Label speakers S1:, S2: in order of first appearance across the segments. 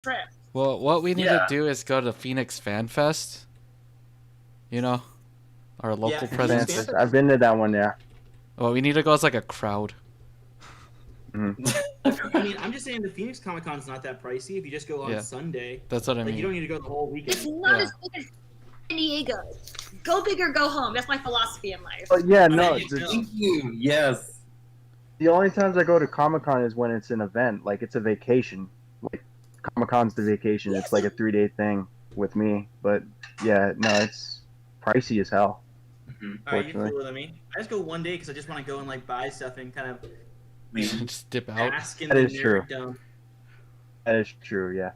S1: trip.
S2: Well, what we need to do is go to Phoenix Fan Fest. You know, our local presence.
S3: Fan Fest. I've been to that one, yeah.
S2: Well, we need to go as like a crowd.
S4: I mean, I'm just saying the Phoenix Comic Con's not that pricey if you just go on Sunday.
S2: That's what I mean.
S4: You don't need to go the whole weekend.
S1: It's not as big as San Diego. Go big or go home. That's my philosophy in life.
S3: Yeah, no.
S5: Thank you. Yes.
S3: The only times I go to Comic Con is when it's an event, like it's a vacation. Like Comic Con's the vacation. It's like a 3-day thing with me. But yeah, no, it's pricey as hell.
S4: Alright, you cooler than me. I just go one day because I just want to go and like buy stuff and kind of
S2: just dip out.
S3: That is true. That is true. Yeah.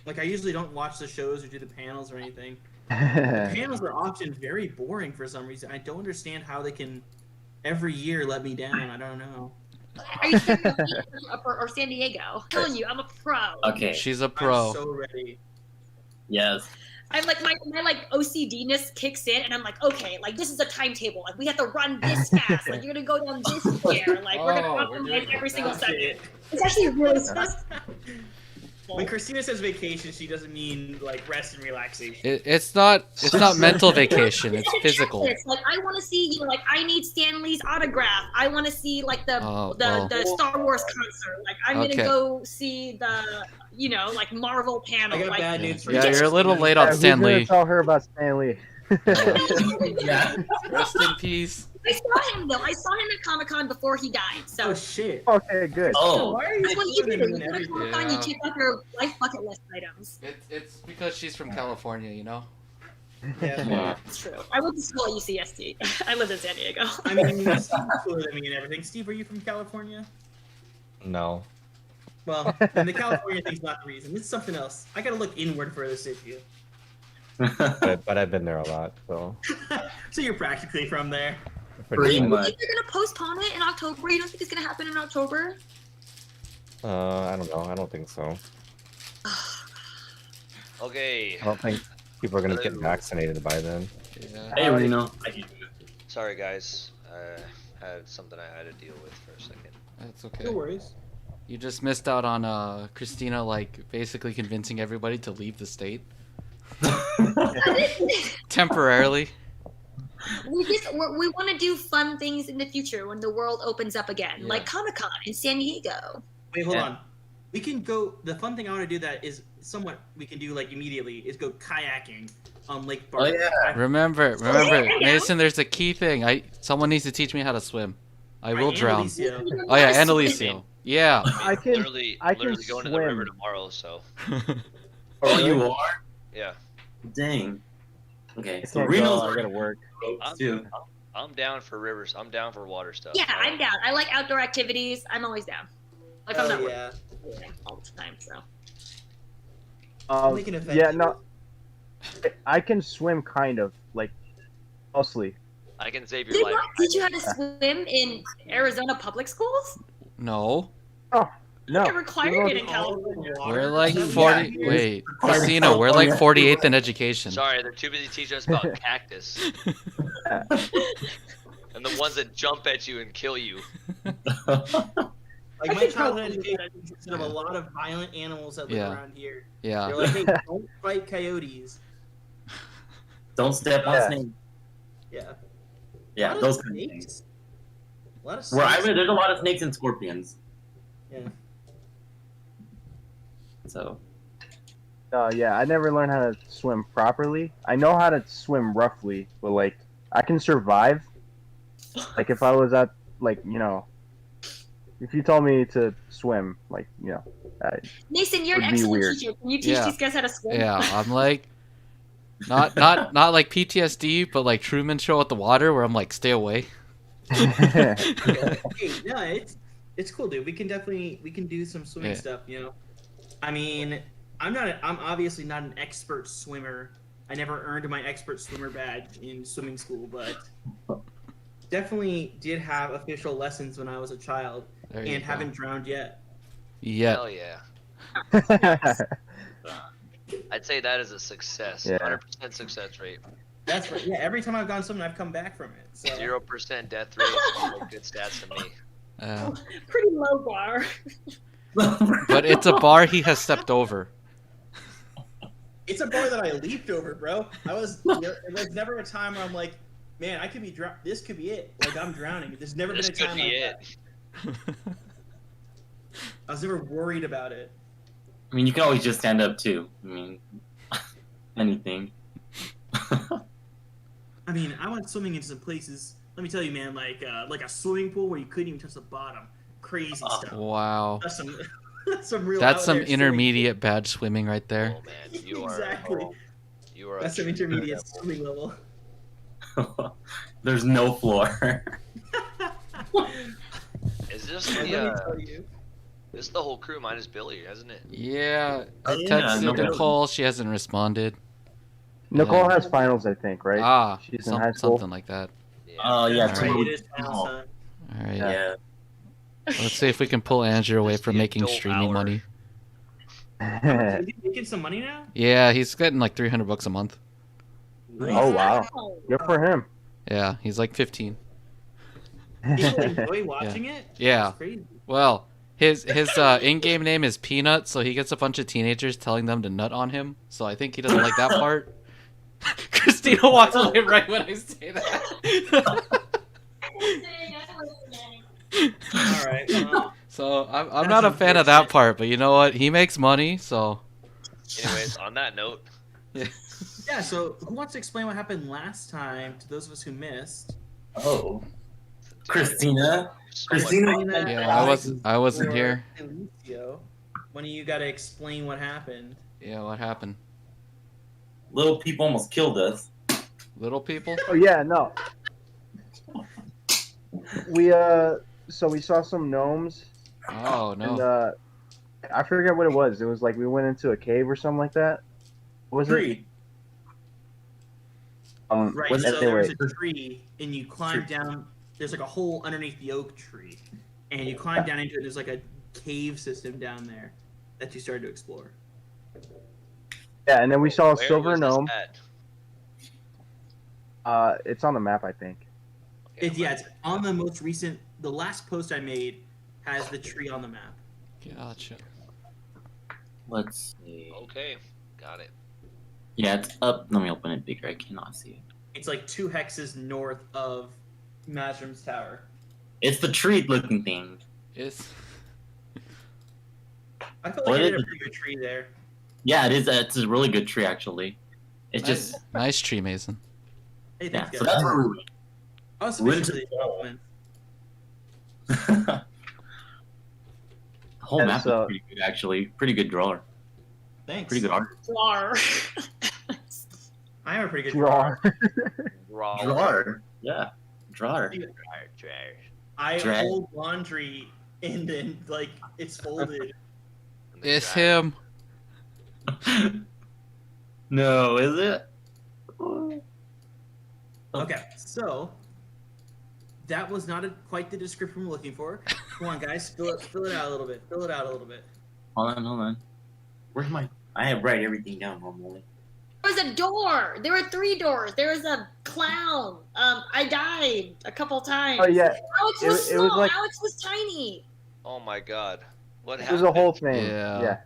S4: Like I usually don't watch the shows or do the panels or anything. The panels are often very boring for some reason. I don't understand how they can every year let me down. I don't know.
S1: Are you saying or San Diego? I'm telling you, I'm a pro.
S5: Okay.
S2: She's a pro.
S4: I'm so ready.
S5: Yes.
S1: I'm like my like OCD-ness kicks in, and I'm like, okay, like this is a timetable. Like we have to run this fast. Like you're gonna go down this stair. Like we're gonna compromise every single second. It's actually really stressful.
S4: When Christina says vacation, she doesn't mean like rest and relaxation.
S2: It's not mental vacation. It's physical.
S1: Like I want to see, like I need Stan Lee's autograph. I want to see like the Star Wars concert. Like I'm gonna go see the like Marvel panel.
S4: I got
S1: like,
S4: bad news for
S2: you. You're a little late on Stan Lee.
S3: Tell her about Stan Lee.
S5: Yeah.
S2: Rest in peace.
S1: I saw him though. I saw him at Comic-Con before he died. So.
S4: Oh shit.
S3: Okay, good.
S5: Oh.
S4: Why are you
S1: That's what you do.
S4: doing
S1: You go to
S4: everything?
S1: Comic-Con, you check out your life bucket list items.
S2: It's because she's from California, you know.
S4: Yeah.
S1: It's true. I went to school at UCSD. I lived in San Diego.
S4: I mean, Steve's cooler than me and everything. Steve, are you from California?
S6: No.
S4: Well, then the California thing's not the reason. It's something else. I gotta look inward for this issue.
S6: but I've been there a lot, so.
S4: So you're practically from there.
S5: Pretty
S1: Do you
S5: much.
S1: think they're gonna postpone it in October? You don't think it's gonna happen in October?
S6: I don't know. I don't think so.
S7: Okay.
S6: I don't think people are gonna get vaccinated by then.
S2: Yeah.
S5: Hey, Reno.
S7: Sorry, guys. I had something I had to deal with for a second.
S2: That's okay.
S4: No worries.
S2: You just missed out on Christina like basically convincing everybody to leave the state temporarily.
S1: We want to do fun things in the future when the world opens up again, like Comic-Con in San Diego.
S4: Wait, hold on. We can go. The fun thing I want to do that is somewhat we can do like immediately is go kayaking on Lake Bart.
S5: Oh yeah.
S2: Remember, Mason. There's a key thing. Someone needs to teach me how to swim. I will drown. Oh yeah, and Alicio. Yeah.
S3: I can.
S7: Literally going to the river tomorrow, so.
S5: Oh, you are?
S7: Yeah.
S5: Dang. Okay. So
S3: I
S5: Reno's
S3: gotta work.
S7: I'm down for rivers. I'm down for water stuff.
S1: Yeah, I'm down. I like outdoor activities. I'm always down. Like I'm not
S4: yeah.
S1: working all the time, so.
S3: Yeah, no. I can swim kind of, like, mostly.
S7: I can save your life.
S1: Did you have to swim in Arizona public schools?
S2: No.
S3: Oh, no.
S1: They're required it in California.
S2: We're like 40. Wait, Christina, we're like 48th in education.
S7: Sorry, they're too busy teaching us about cactus. And the ones that jump at you and kill you.
S4: Like my childhood education consisted of a lot of violent animals that live around here.
S2: Yeah.
S4: They're like, hey, don't fight coyotes.
S5: Don't step on snakes.
S4: Yeah.
S5: Yeah, those kind of things.
S4: A lot of
S5: Where I live, there's a lot of snakes and scorpions.
S4: Yeah.
S5: So.
S3: Yeah, I never learned how to swim properly. I know how to swim roughly, but like I can survive. Like if I was at if you told me to swim, like
S1: Mason, you're an excellent teacher. Can you teach these guys how to swim?
S2: Yeah, I'm like, not like PTSD, but like Truman Show with the water, where I'm like, stay away.
S4: Hey, no, it's cool, dude. We can do some swimming stuff. I mean, I'm obviously not an expert swimmer. I never earned my expert swimmer badge in swimming school, but definitely did have official lessons when I was a child, and haven't drowned yet.
S2: Yeah.
S7: Hell yeah. I'd say that is a success.
S3: Yeah.
S7: 100% success rate.
S4: That's right. Yeah, every time I've gone swimming, I've come back from it. So.
S7: 0% death rate. Good stats to me.
S1: Pretty low bar.
S2: But it's a bar he has stepped over.
S4: It's a bar that I leaped over, bro. It was never a time where I'm like, man, I could be this could be it. Like I'm drowning. There's never
S7: This
S4: been a time
S7: could be
S4: like
S7: it.
S4: that. I was never worried about it.
S5: I mean, you can always just stand up too. I mean, anything.
S4: I mean, I went swimming in some places. Let me tell you, man, like a swimming pool where you couldn't even touch the bottom. Crazy stuff.
S2: Wow.
S4: That's some some real.
S2: That's
S4: out
S2: some
S4: there swimming.
S2: intermediate bad swimming right there.
S7: Oh man, you are.
S4: Exactly.
S7: You are.
S4: That's some intermediate swimming level.
S5: There's no floor.
S7: Is this
S4: And
S7: the?
S4: let me tell you.
S7: This is the whole crew minus Billy, hasn't it?
S2: Yeah, I
S5: Yeah,
S2: texted
S5: no problem.
S2: Nicole. She hasn't responded.
S3: Nicole
S2: Yeah.
S3: has finals, I think, right?
S2: Ah,
S3: She's in high school.
S2: something like that.
S5: Oh yeah,
S2: Alright.
S5: tomorrow.
S4: It is final, son.
S2: All right.
S5: Yeah.
S2: Let's see if we can pull Andrew away
S7: Just
S2: from
S7: the
S2: making
S7: adult
S2: streaming
S7: hour.
S2: money.
S4: Is he making some money now?
S2: Yeah, he's getting like $300 a month.
S3: Oh wow, good for him.
S2: Yeah, he's like 15.
S4: People enjoy watching it.
S2: Yeah.
S4: It's crazy.
S2: Well, his in-game name is Peanut, so he gets a bunch of teenagers telling them to nut on him. So I think he doesn't like that part. Christina walks away right when I say that.
S4: All right. Well,
S2: So I'm
S4: That's
S2: not a fan of that
S4: unfortunate.
S2: part, but you know what? He makes money, so
S7: Anyways, on that note,
S4: yeah. So, who wants to explain what happened last time to those of us who missed?
S5: Oh, Christina.
S7: so much
S5: Christina.
S7: fun.
S2: yeah, I wasn't
S4: Or
S2: here.
S4: Alicio, one of you got to explain what happened.
S2: Yeah, what happened?
S5: Little people almost killed us.
S2: Little people?
S3: Oh yeah, no. We so we saw some gnomes,
S2: Oh
S3: and
S2: no.
S3: I forget what it was. It was like we went into a cave or something like that. What was it?
S5: Three.
S4: Right.
S5: What's
S4: So
S5: that
S4: there was
S5: word?
S4: a tree, and you climb down. There's like a hole underneath the oak tree, and you climb down into it. There's like a cave system down there that you started to explore.
S3: Yeah, and then we saw a
S7: Where
S3: silver
S7: was this
S3: gnome.
S7: at?
S3: It's on the map, I think.
S7: Okay,
S4: It's on the most recent. The last post I made has the tree on the map.
S2: Gotcha.
S5: Let's see.
S7: Okay, got it.
S5: Yeah, it's up. Let me open it bigger. I cannot see it.
S4: It's like 2 hexes north of Masrum's tower.
S5: It's the tree-looking thing.
S2: It's
S4: I feel
S5: What
S4: like I
S5: is
S4: did a
S5: it?
S4: pretty good tree there.
S5: Yeah, it is. It's a really good tree, actually. It's just
S2: nice tree, Mason.
S4: Hey,
S5: yeah.
S4: thanks,
S5: So
S4: guys.
S5: that's where we went.
S4: I was
S5: we went
S4: sufficiently compliment.
S5: The whole
S3: And
S5: map
S3: so-
S5: is pretty good, actually. Pretty good drawer.
S4: Thanks.
S5: Pretty good art.
S1: Rar.
S4: I am a pretty good
S3: Draw.
S7: Raw.
S5: Drawer. Yeah. Drawer.
S4: I
S5: Drag.
S4: hold laundry and then like it's folded.
S2: It's him.
S5: No, is it?
S4: Okay, so that was not quite the description we're looking for. Come on, guys, fill it out a little bit. Fill it out a little bit.
S5: Hold on. Where's my? I have write everything down normally.
S1: There was a door. There were 3 doors. There was a clown. I died a couple times.
S3: Oh yeah,
S1: Alex was
S3: it was
S1: small.
S3: like-
S1: Alex was tiny.
S7: Oh my god. What
S3: it
S7: happened?
S3: was a whole thing.
S2: Yeah.
S3: Yeah.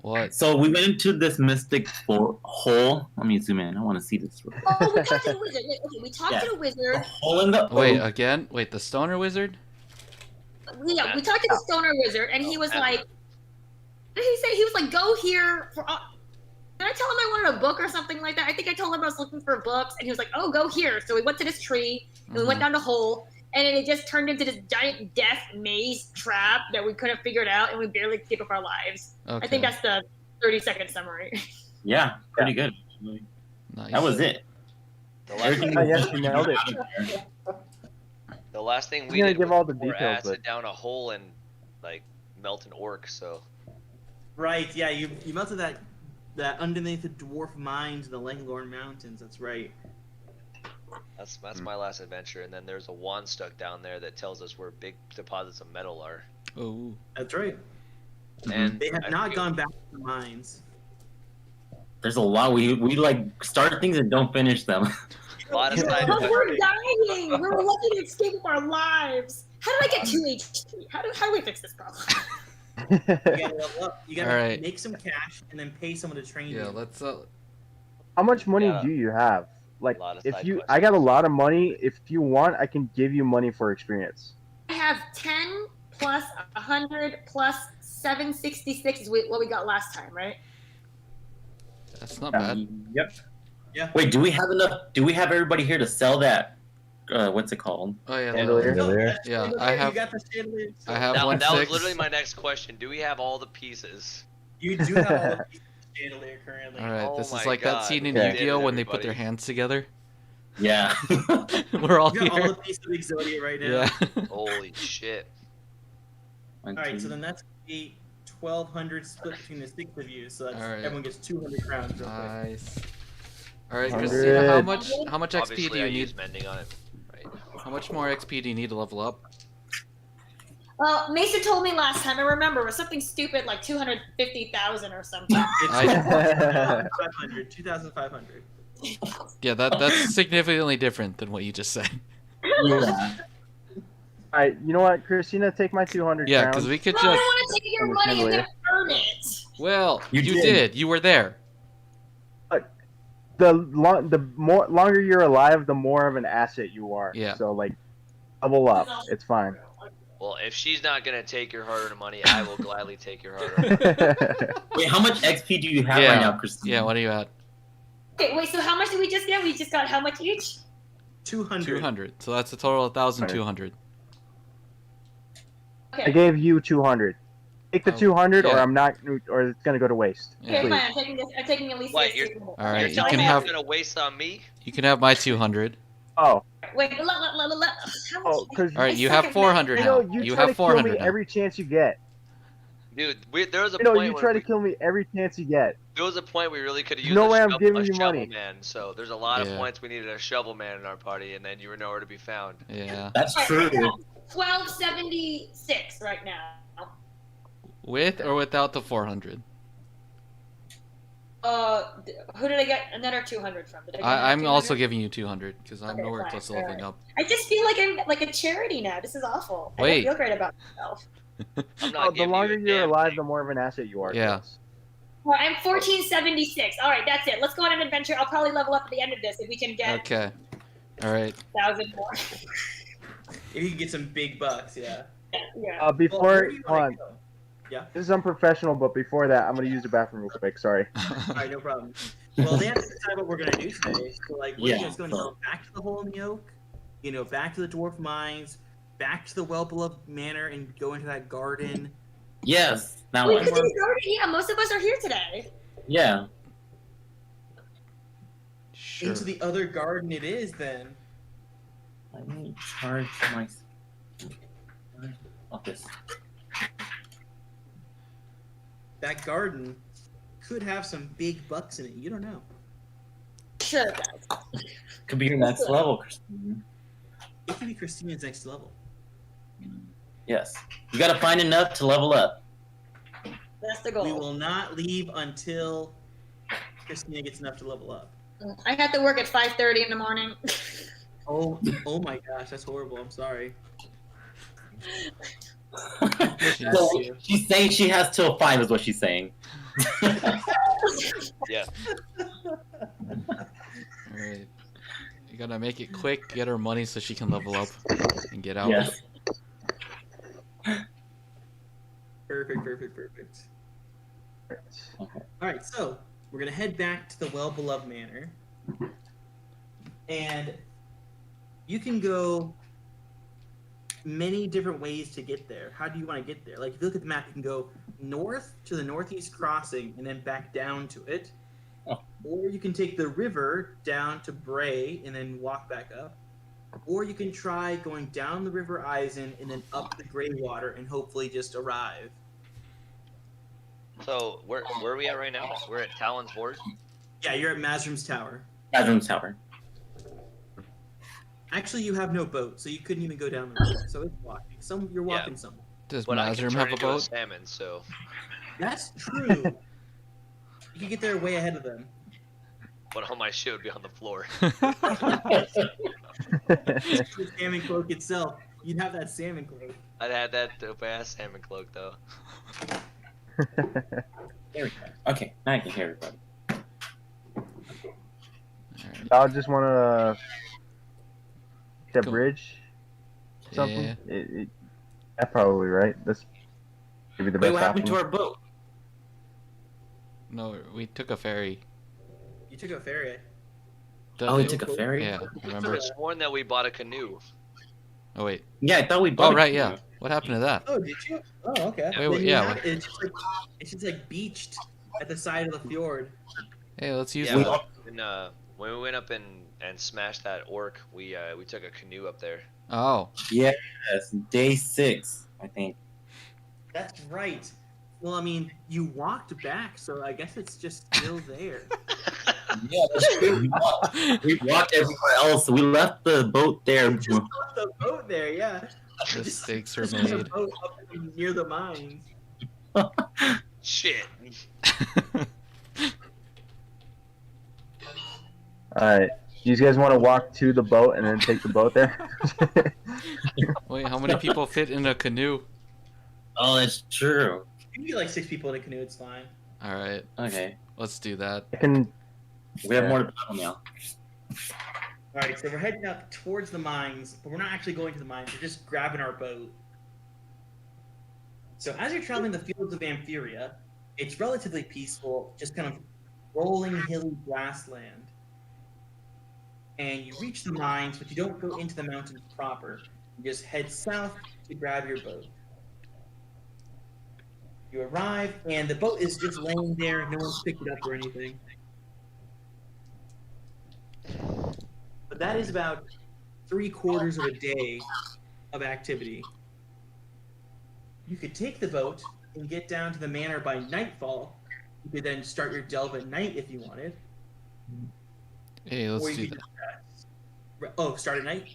S2: What?
S5: So we went into this mystic hole. Let me zoom in. I want to see this.
S1: Oh, we talked to the wizard. Wait, okay, we talked
S5: Yeah.
S1: to the
S5: The
S1: wizard.
S5: hole in the
S2: Wait,
S5: oak.
S2: again? Wait, the stoner wizard?
S1: Yeah, we talked to the stoner wizard, and he was like, what did he say? He was like, go here for. Did I tell him I wanted a book or something like that? I think I told him I was looking for books, and he was like, oh, go here. So we went to this tree, and we went down the hole, and then it just turned into this giant death maze trap that we couldn't figure it out, and we barely keep up our lives.
S2: Okay.
S1: I think that's the 30-second summary.
S5: Yeah, pretty good.
S2: Nice.
S5: That was it.
S7: The last,
S5: Everything
S3: Oh, yes, you nailed it.
S7: the last thing
S3: I'm
S7: we
S3: gonna
S7: did
S3: give
S7: was
S3: all the
S7: pour
S3: details,
S7: acid
S3: but-
S7: down a hole and like melt an orc. So
S4: Right? Yeah, you melted that underneath the dwarf mines in the Langlorn Mountains. That's right.
S7: that's my last adventure. And then there's a wand stuck down there that tells us where big deposits of metal are.
S2: Oh.
S4: That's right.
S7: And
S4: They have
S7: I
S4: not
S7: forget-
S4: gone back to the mines.
S5: There's a lot. We like start things and don't finish them.
S7: A lot of
S1: But
S7: times.
S1: we're dying. We were lucky to escape with our lives. How did I get 2 HP? How do we fix this problem?
S4: You gotta level up. You gotta
S2: Alright.
S4: make some cash and then pay someone to train
S2: Yeah,
S4: you.
S2: let's
S3: How much money
S7: Yeah.
S3: do you have? Like,
S7: A lot of
S3: if
S7: side
S3: you,
S7: quests.
S3: I got a lot of money. If you want, I can give you money for experience.
S1: I have 10 plus 100 plus 766 is what we got last time, right?
S2: that's not bad.
S5: Yep.
S4: Yeah.
S5: Wait, do we have enough? Do we have everybody here to sell that? What's it called?
S2: Oh yeah,
S3: Chandelier.
S4: No,
S6: Chandelier.
S4: that's
S2: Yeah,
S4: chandelier.
S2: I have-
S4: You got the chandelier. So
S2: I have
S7: That,
S2: one
S7: that was
S2: six.
S7: literally my next question. Do we have all the pieces?
S4: You do have all the pieces of chandelier currently.
S2: All right,
S7: Oh
S2: this is
S7: my
S2: like that
S7: God,
S2: scene in
S3: we
S7: did
S2: Yu-Gi-Oh
S7: it,
S2: when they put their
S7: everybody.
S2: hands together.
S5: Yeah.
S2: We're all
S4: You got all
S2: here.
S4: the pieces of Exodia right now.
S2: Yeah.
S7: Holy shit.
S4: All right, so then that's a 1,200 split between the 6 of you. So that's,
S2: All right.
S4: everyone gets 200 crowns. Real quick.
S2: Nice. All right,
S3: 100.
S2: Christina, how much XP
S7: Obviously,
S2: do you
S7: I
S2: need?
S7: use mending on it. Right.
S2: How much more XP do you need to level up?
S1: Well, Mason told me last time. I remember it was something stupid like 250,000 or something.
S4: It's
S2: I-
S4: 2,500. 2,500.
S2: Yeah, that's significantly different than what you just said.
S5: Yeah.
S3: All right, you know what, Christina, take my 200
S2: Yeah,
S3: crowns.
S2: because we could
S1: No, I
S2: just.
S1: want to take your
S3: I'm a
S1: money and
S3: chandelier.
S1: then earn it.
S2: Well,
S5: You
S2: you
S5: did.
S2: did. You were there.
S3: the longer you're alive, the more of an asset you are.
S2: Yeah.
S3: So like, level up. It's fine.
S7: Well, if she's not gonna take your hard-earned money, I will gladly take your hard-earned money.
S5: Wait, how much XP do you have
S2: Yeah.
S5: right now, Christine?
S2: Yeah, what are you at?
S1: Okay, wait. So how much did we just get? We just got how much each?
S4: 200.
S2: 200. So that's a total of 1,200.
S3: I
S1: Okay.
S3: gave you 200. Take the
S2: Oh,
S3: 200, or
S2: yeah.
S3: I'm not, or it's gonna go to waste.
S2: Yeah.
S1: Okay,
S3: Please.
S1: fine. I'm taking this. I'm taking at least.
S7: Wait,
S1: this
S7: you're-
S1: 200.
S2: All right,
S7: You're
S2: you
S7: telling
S2: can
S7: me
S2: have
S7: it's gonna waste on me?
S2: you can have my 200.
S3: Oh,
S1: Wait, how much?
S3: because
S2: All right, you
S1: I
S2: have
S1: suck at
S2: 400
S3: you
S2: now.
S3: know you
S2: You
S3: try
S2: have
S3: to kill
S2: 400
S3: me
S2: now.
S3: every chance you get.
S7: Dude, there was a
S3: You know
S7: point
S3: you
S7: when
S3: try to
S7: we,
S3: kill me every chance you get.
S7: there was a point we really could have used
S3: No
S7: a,
S3: way I'm
S7: shovel,
S3: giving
S7: a
S3: you
S7: shovel
S3: money.
S7: man. So there's a lot of
S2: Yeah.
S7: points we needed a shovel man in our party, and then you were nowhere to be found.
S2: Yeah.
S5: That's true.
S1: 1276 right now.
S2: With or without the 400?
S1: Who did I get another 200 from? Did I get
S2: I'm
S1: another
S2: also
S1: 200?
S2: giving you 200 because I'm
S1: Okay,
S2: nowhere
S1: fine,
S2: close to leveling up.
S1: I just feel like I'm like a charity now. This is awful. I
S2: Wait.
S1: don't feel great about myself.
S7: I'm not
S3: Oh, the
S7: giving
S3: longer
S7: you a
S3: you're
S7: damn
S3: alive,
S7: thing.
S3: the more of an asset you are. to
S2: Yeah.
S3: us.
S1: Well, I'm 1476. All right, that's it. Let's go on an adventure. I'll probably level up at the end of this if we can get
S2: Okay. All right.
S1: 1,000 more.
S4: If you can get some big bucks, yeah.
S1: yeah.
S4: Well,
S3: Before,
S4: where do you
S3: hold
S4: wanna
S3: on.
S4: go? Yeah.
S3: This is unprofessional, but before that, I'm gonna use the bathroom real quick. Sorry.
S4: All right, no problem. Well, they have to decide what we're gonna do today. So, like, we're
S5: Yeah,
S4: just going to go back to the Hole in the Oak, you know, back to the Dwarf Mines, back to the Well-Beloved Manor, and go into that garden.
S5: Yes. That
S1: We
S5: one.
S1: could do garden. Yeah, most of us are here today.
S5: Yeah.
S2: Sure.
S4: Into the other garden it is, then.
S5: Let me charge my. Oh, this.
S4: That garden could have some big bucks in it. You don't know.
S1: Sure, guys.
S5: Could be your next level, Christine.
S4: It could be Christina's next level.
S5: Yes. You gotta find enough to level up.
S1: That's the
S4: We
S1: goal.
S4: will not leave until Christina gets enough to level up.
S1: I have to work at 5:30 in the morning.
S4: Oh my gosh, that's horrible. I'm sorry.
S5: So she's saying she has till 5 is what she's saying.
S7: Yeah.
S2: All right. You gotta make it quick, get her money so she can level up and get out.
S5: Yes.
S4: Perfect. All right, so we're gonna head back to the Well-Beloved Manor, and you can go many different ways to get there. How do you want to get there? Like, if you look at the map, you can go north to the northeast crossing and then back down to it,
S5: Oh.
S4: or you can take the river down to Bray and then walk back up, or you can try going down the River Eisen and then up the Greywater and hopefully just arrive.
S7: So where are we at right now? We're at Talon's Hoard.
S4: Yeah, you're at Mazrim's Tower.
S5: Bedroom tower.
S4: Actually, you have no boat, so you couldn't even go down the river. So it's walking. You're walking somewhere.
S2: Does
S7: But I can
S2: Mazrim
S7: turn
S2: have a
S7: into a
S2: boat?
S7: salmon, so
S4: That's true. You can get there way ahead of them.
S7: but all my shit would be on the floor.
S4: The salmon cloak itself. You'd have that salmon cloak.
S7: I'd had that dope ass salmon cloak though.
S5: There we go. Okay, now I can hear everybody.
S3: Y'all just want to hit a
S2: Cool.
S3: bridge? Something?
S2: Yeah.
S3: That probably, right? That's maybe the
S5: Wait,
S3: best
S5: what happened
S3: option.
S5: to our boat?
S2: No, we took a ferry.
S4: You took a ferry.
S2: The-
S5: Oh, we
S2: it-
S5: took a ferry?
S2: Yeah,
S7: I could
S2: remember?
S7: have sworn that we bought a canoe.
S2: Oh wait.
S5: Yeah, I thought we bought
S2: Oh
S5: a
S2: right,
S5: canoe.
S2: yeah. What happened to that?
S4: Oh, did you? Oh, okay.
S2: Wait,
S4: Then you
S2: yeah,
S4: have
S2: what-
S4: it. It's just like beached at the side of the fjord.
S2: Hey, let's use
S7: Yeah,
S2: that.
S7: when we went up and smashed that orc, we took a canoe up there.
S2: Oh,
S5: Yes, day 6, I think.
S4: That's right. Well, I mean, you walked back, so I guess it's just still there.
S5: Yeah, that's true. We walked everywhere else. We left the boat there.
S4: Just left the boat there, yeah.
S2: mistakes were
S4: Just there's a
S2: made.
S4: boat up near the mines.
S7: Shit.
S3: Alright. Do you guys want to walk to the boat and then take the boat there?
S2: Wait, how many people fit in a canoe?
S5: Oh, that's true.
S4: You can get like 6 people in a canoe, it's fine.
S2: All right,
S5: Okay,
S2: let's do that.
S3: I can.
S5: we have more to battle now.
S4: Alright, so we're heading up towards the mines, but we're not actually going to the mines, we're just grabbing our boat. So as you're traveling the fields of Ampheria, it's relatively peaceful, just kind of rolling hilly grassland. And you reach the mines, but you don't go into the mountains proper. You just head south to grab your boat. You arrive, and the boat is just laying there. No one's picked it up or anything. But that is about 3/4 of a day of activity. You could take the boat and get down to the manor by nightfall. You could then start your delve at night if you wanted.
S2: Hey, let's
S4: Or you
S2: do
S4: could
S2: that.
S4: start at night?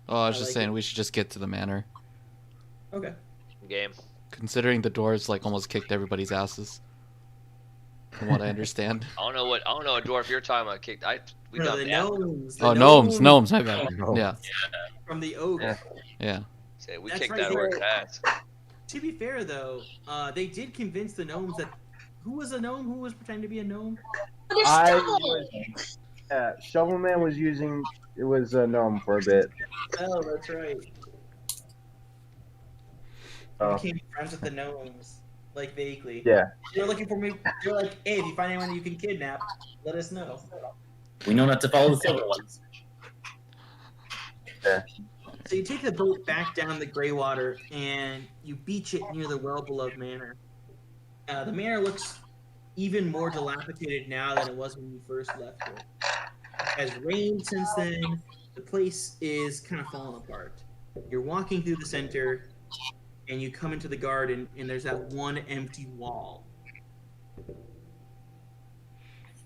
S2: Oh, I was
S4: I
S2: just
S4: like
S2: saying
S4: it.
S2: we should just get to the manor.
S4: Okay.
S7: Game.
S2: Considering the dwarves like almost kicked everybody's asses. From what I understand.
S7: I don't know what dwarf you're talking about. We
S4: No,
S7: got
S4: the
S7: that.
S4: gnomes. The
S2: Oh, gnomes, my bad.
S3: Gnomes.
S2: Yeah,
S4: From the oak.
S3: Yeah.
S2: yeah.
S7: Say, we
S4: That's
S7: kicked
S4: right,
S7: that
S4: they
S7: orc's
S4: were-
S7: ass.
S4: To be fair, though, they did convince the gnomes that. Who was a gnome? Who was pretending to be a gnome?
S1: There's
S3: I
S1: stubble.
S3: was. Shovelman was using. It was a gnome for a bit.
S4: Oh, that's right.
S3: Oh.
S4: Became friends with the gnomes, like vaguely.
S3: Yeah.
S4: They're looking for me. They're like, hey, if you find anyone you can kidnap, let us know.
S5: We know not to follow the silver ones.
S4: So you take the boat back down the Greywater and you beach it near the well-beloved manor. The manor looks even more dilapidated now than it was when you first left it. It has rained since then. The place is kind of falling apart. You're walking through the center and you come into the garden and there's that one empty wall.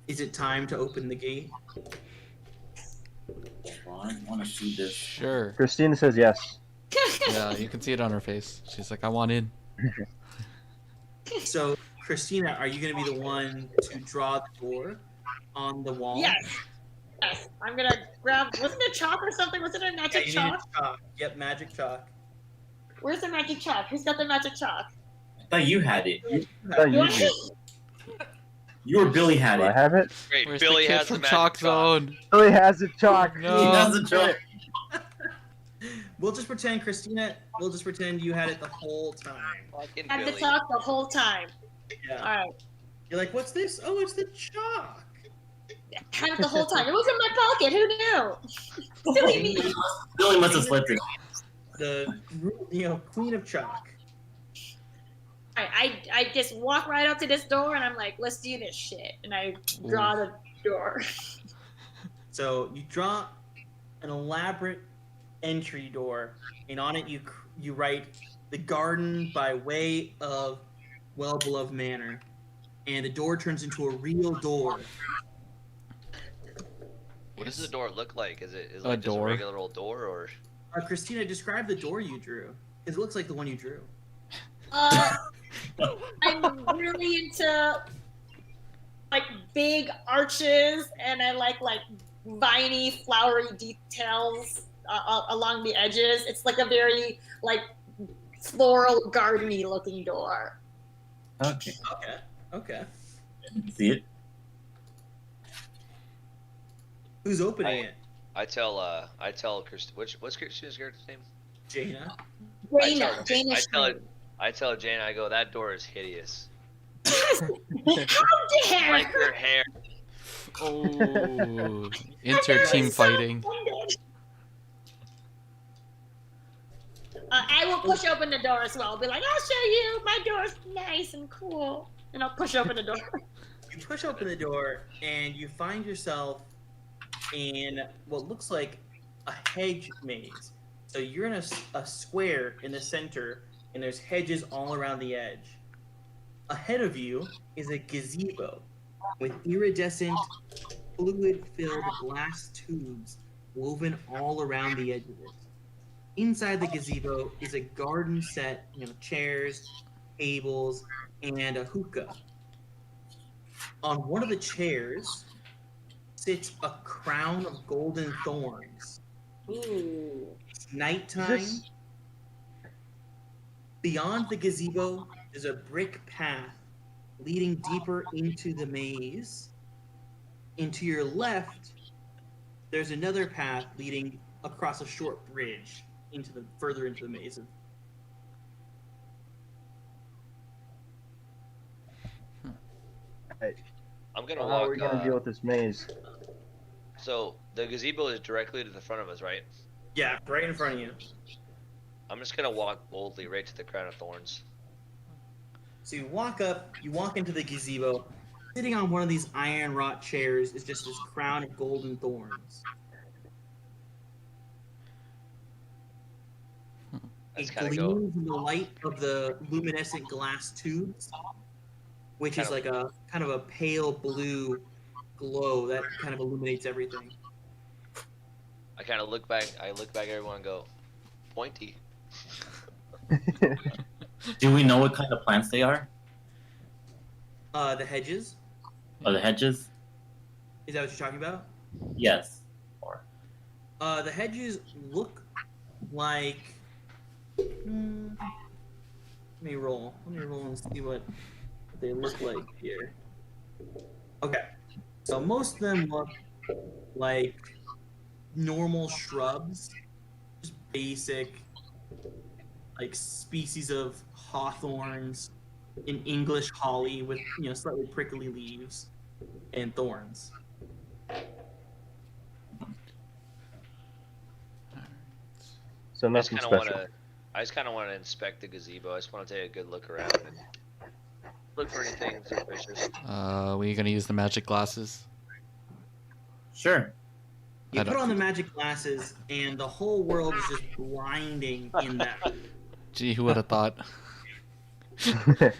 S4: Is it time to open the gate?
S5: I want to see this.
S2: Sure.
S3: Christina says yes.
S2: Yeah, you can see it on her face. She's like, I want in.
S4: So, Christina, are you going to be the one to draw the door on the wall?
S1: Yes. Yes. I'm gonna grab. Wasn't it chalk or something? Was it a
S4: Yeah,
S1: magic
S4: you
S1: chalk?
S4: need chalk. Yep, magic chalk.
S1: Where's the magic chalk? Who's got the magic chalk?
S5: I thought you had it.
S3: No,
S1: You
S3: you
S1: want
S3: do.
S1: it?
S5: You or Billy had
S3: Do I
S5: it.
S3: have it?
S7: Great.
S2: Where's
S7: Billy
S2: the kid
S7: has
S2: from
S7: the
S2: Chalk
S7: magic chalk.
S2: Zone?
S3: Billy has a chalk.
S2: No.
S5: He doesn't draw.
S4: We'll just pretend, Christina, we'll just pretend you had it the whole time.
S7: Fucking
S1: Had the
S7: Billy.
S1: chalk the whole time.
S4: Yeah.
S1: All right.
S4: You're like, what's this? Oh, it's the chalk.
S1: Had it the whole time. It was in my pocket. Who knew? Silly me.
S5: Billy must have slipped it.
S4: The, queen of chalk.
S1: All right, I just walk right up to this door and I'm like, let's do this shit. And I draw the door.
S4: So you draw an elaborate entry door, and on it you write the garden by way of well-beloved manor, and the door turns into a real door.
S7: What does the door look like? Is it
S2: A
S7: like just a
S2: door.
S7: regular old door or?
S4: Christina, describe the door you drew, because it looks like the one you drew.
S1: I'm really into like big arches and I like viney, flowery details. along the edges. It's like a very like floral, gardeny looking door.
S5: Okay.
S4: Okay.
S5: See it?
S4: Who's opening it?
S7: I tell Christ, what's Christina's character's name?
S4: Jaina.
S7: I tell Jane, I go, that door is hideous.
S1: How dare!
S7: Like her hair.
S2: Oh, inter-team fighting.
S1: I will push open the door as well. I'll be like, I'll show you. My door's nice and cool. And I'll push open the door.
S4: You push open the door and you find yourself in what looks like a hedge maze. So you're in a square in the center, and there's hedges all around the edge. Ahead of you is a gazebo with iridescent, fluid-filled glass tubes woven all around the edge of it. Inside the gazebo is a garden set, chairs, tables, and a hookah. On one of the chairs sits a crown of golden thorns.
S1: Ooh.
S4: It's nighttime. Beyond the gazebo is a brick path leading deeper into the maze. And to your left, there's another path leading across a short bridge further into the maze.
S7: I'm gonna
S3: How
S7: walk.
S3: are we gonna deal with this maze?
S7: So the gazebo is directly to the front of us, right?
S4: Yeah, right in front of you.
S7: I'm just gonna walk boldly right to the Crown of Thorns.
S4: So you walk up, you walk into the gazebo. Sitting on one of these iron wrought chairs is just this crown of golden thorns.
S7: Let's
S4: It
S7: kind of
S4: gleams
S7: go.
S4: in the light of the luminescent glass tubes, which is
S7: Kinda-
S4: like a kind of a pale blue glow that kind of illuminates everything.
S7: I kind of look back. I look back at everyone and go, pointy.
S5: Do we know what kind of plants they are?
S4: The hedges.
S5: Or the hedges?
S4: Is that what you're talking about?
S5: Yes.
S4: The hedges look like. Let me roll. Let me roll and see what they look like here. Okay. So most of them look like normal shrubs, just basic, like species of hawthorns, in English holly with slightly prickly leaves and thorns.
S3: So
S7: I just
S3: nothing
S7: kind of
S3: special.
S7: want to. I just kind of want to inspect the gazebo. I just want to take a good look around and look for anything suspicious.
S2: Were you gonna use the magic glasses?
S5: Sure.
S4: You
S2: I
S4: put
S2: don't-
S4: on the magic glasses, and the whole world is just blinding in that.
S2: Gee, who would have thought?
S7: Never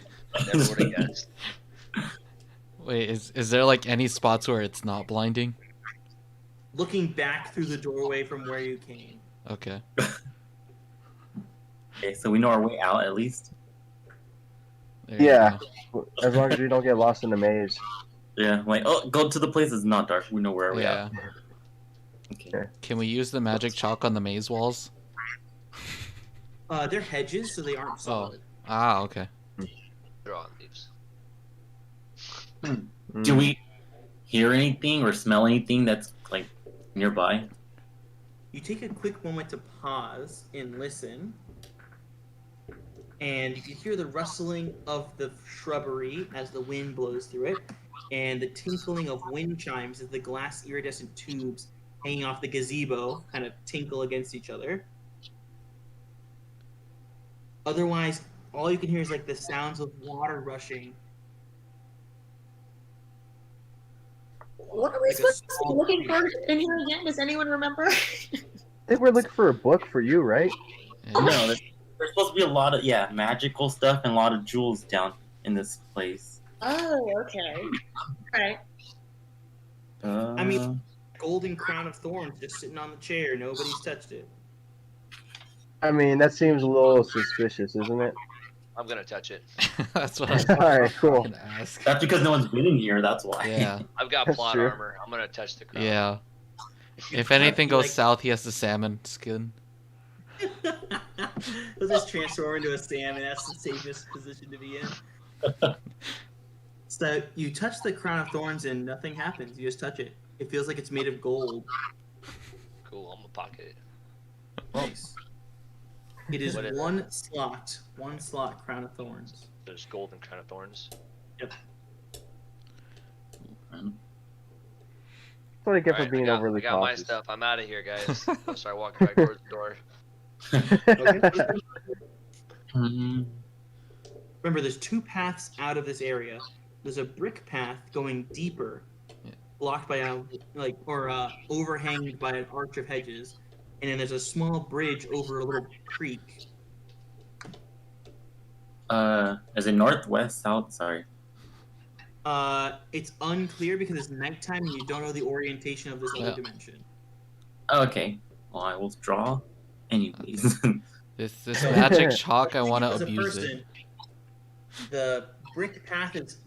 S7: would have guessed.
S2: Wait, is there like any spots where it's not blinding?
S4: Looking back through the doorway from where you came.
S2: Okay.
S5: Okay, so we know our way out at least.
S2: There you
S3: Yeah.
S2: go.
S3: As long as we don't get lost in the maze.
S5: Yeah, like, oh, go to the place that's not dark. We know where we
S2: Yeah.
S5: are. Okay.
S3: Okay.
S2: Can we use the magic chalk on the maze walls?
S4: They're hedges, so they aren't solid.
S2: Ah, okay.
S7: Draw on leaves.
S5: Do we hear anything or smell anything that's like nearby?
S4: You take a quick moment to pause and listen, and you can hear the rustling of the shrubbery as the wind blows through it, and the tinkling of wind chimes as the glass iridescent tubes hanging off the gazebo kind of tinkle against each other. Otherwise, all you can hear is like the sounds of water rushing.
S1: What are we
S4: Like a
S1: supposed to be looking for in here again? Does anyone remember?
S3: I think we're looking for a book for you, right?
S2: Yeah.
S5: No, there's supposed to be a lot of magical stuff and a lot of jewels down in this place.
S1: Oh, okay. Alright.
S4: I mean, golden crown of thorns just sitting on the chair. Nobody's touched it.
S3: I mean, that seems a little suspicious, isn't it?
S7: I'm gonna touch it.
S2: That's what I was
S3: Alright, cool.
S2: gonna ask.
S5: that's because no one's been in here. That's why.
S2: Yeah.
S7: I've got
S3: That's
S7: plot
S3: true.
S7: armor. I'm gonna touch the crown.
S2: Yeah. If anything goes
S4: like,
S2: south, he has the salmon skin.
S4: He'll just transform into a salmon. That's the safest position to be in. So you touch the Crown of Thorns and nothing happens. You just touch it. It feels like it's made of gold.
S7: Cool, I'm gonna pocket it.
S4: Nice. It is
S7: What is
S4: one slot Crown of Thorns.
S7: There's golden Crown of Thorns.
S4: Yep.
S3: That's what I get for
S7: Alright,
S3: being overly
S7: I got my
S3: cautious.
S7: stuff. I'm out of here, guys. I'll start walking back towards the door.
S4: Remember, there's two paths out of this area. There's a brick path going deeper, blocked by a overhanged by an arch of hedges, and then there's a small bridge over a little creek.
S5: Is it northwest, south? Sorry.
S4: It's unclear because it's nighttime and you don't know the orientation of this other
S2: Yeah.
S4: dimension.
S5: Okay. Well, I will draw anyways.
S2: This magic chalk, I want to
S4: As a
S2: abuse it.
S4: person, the brick path is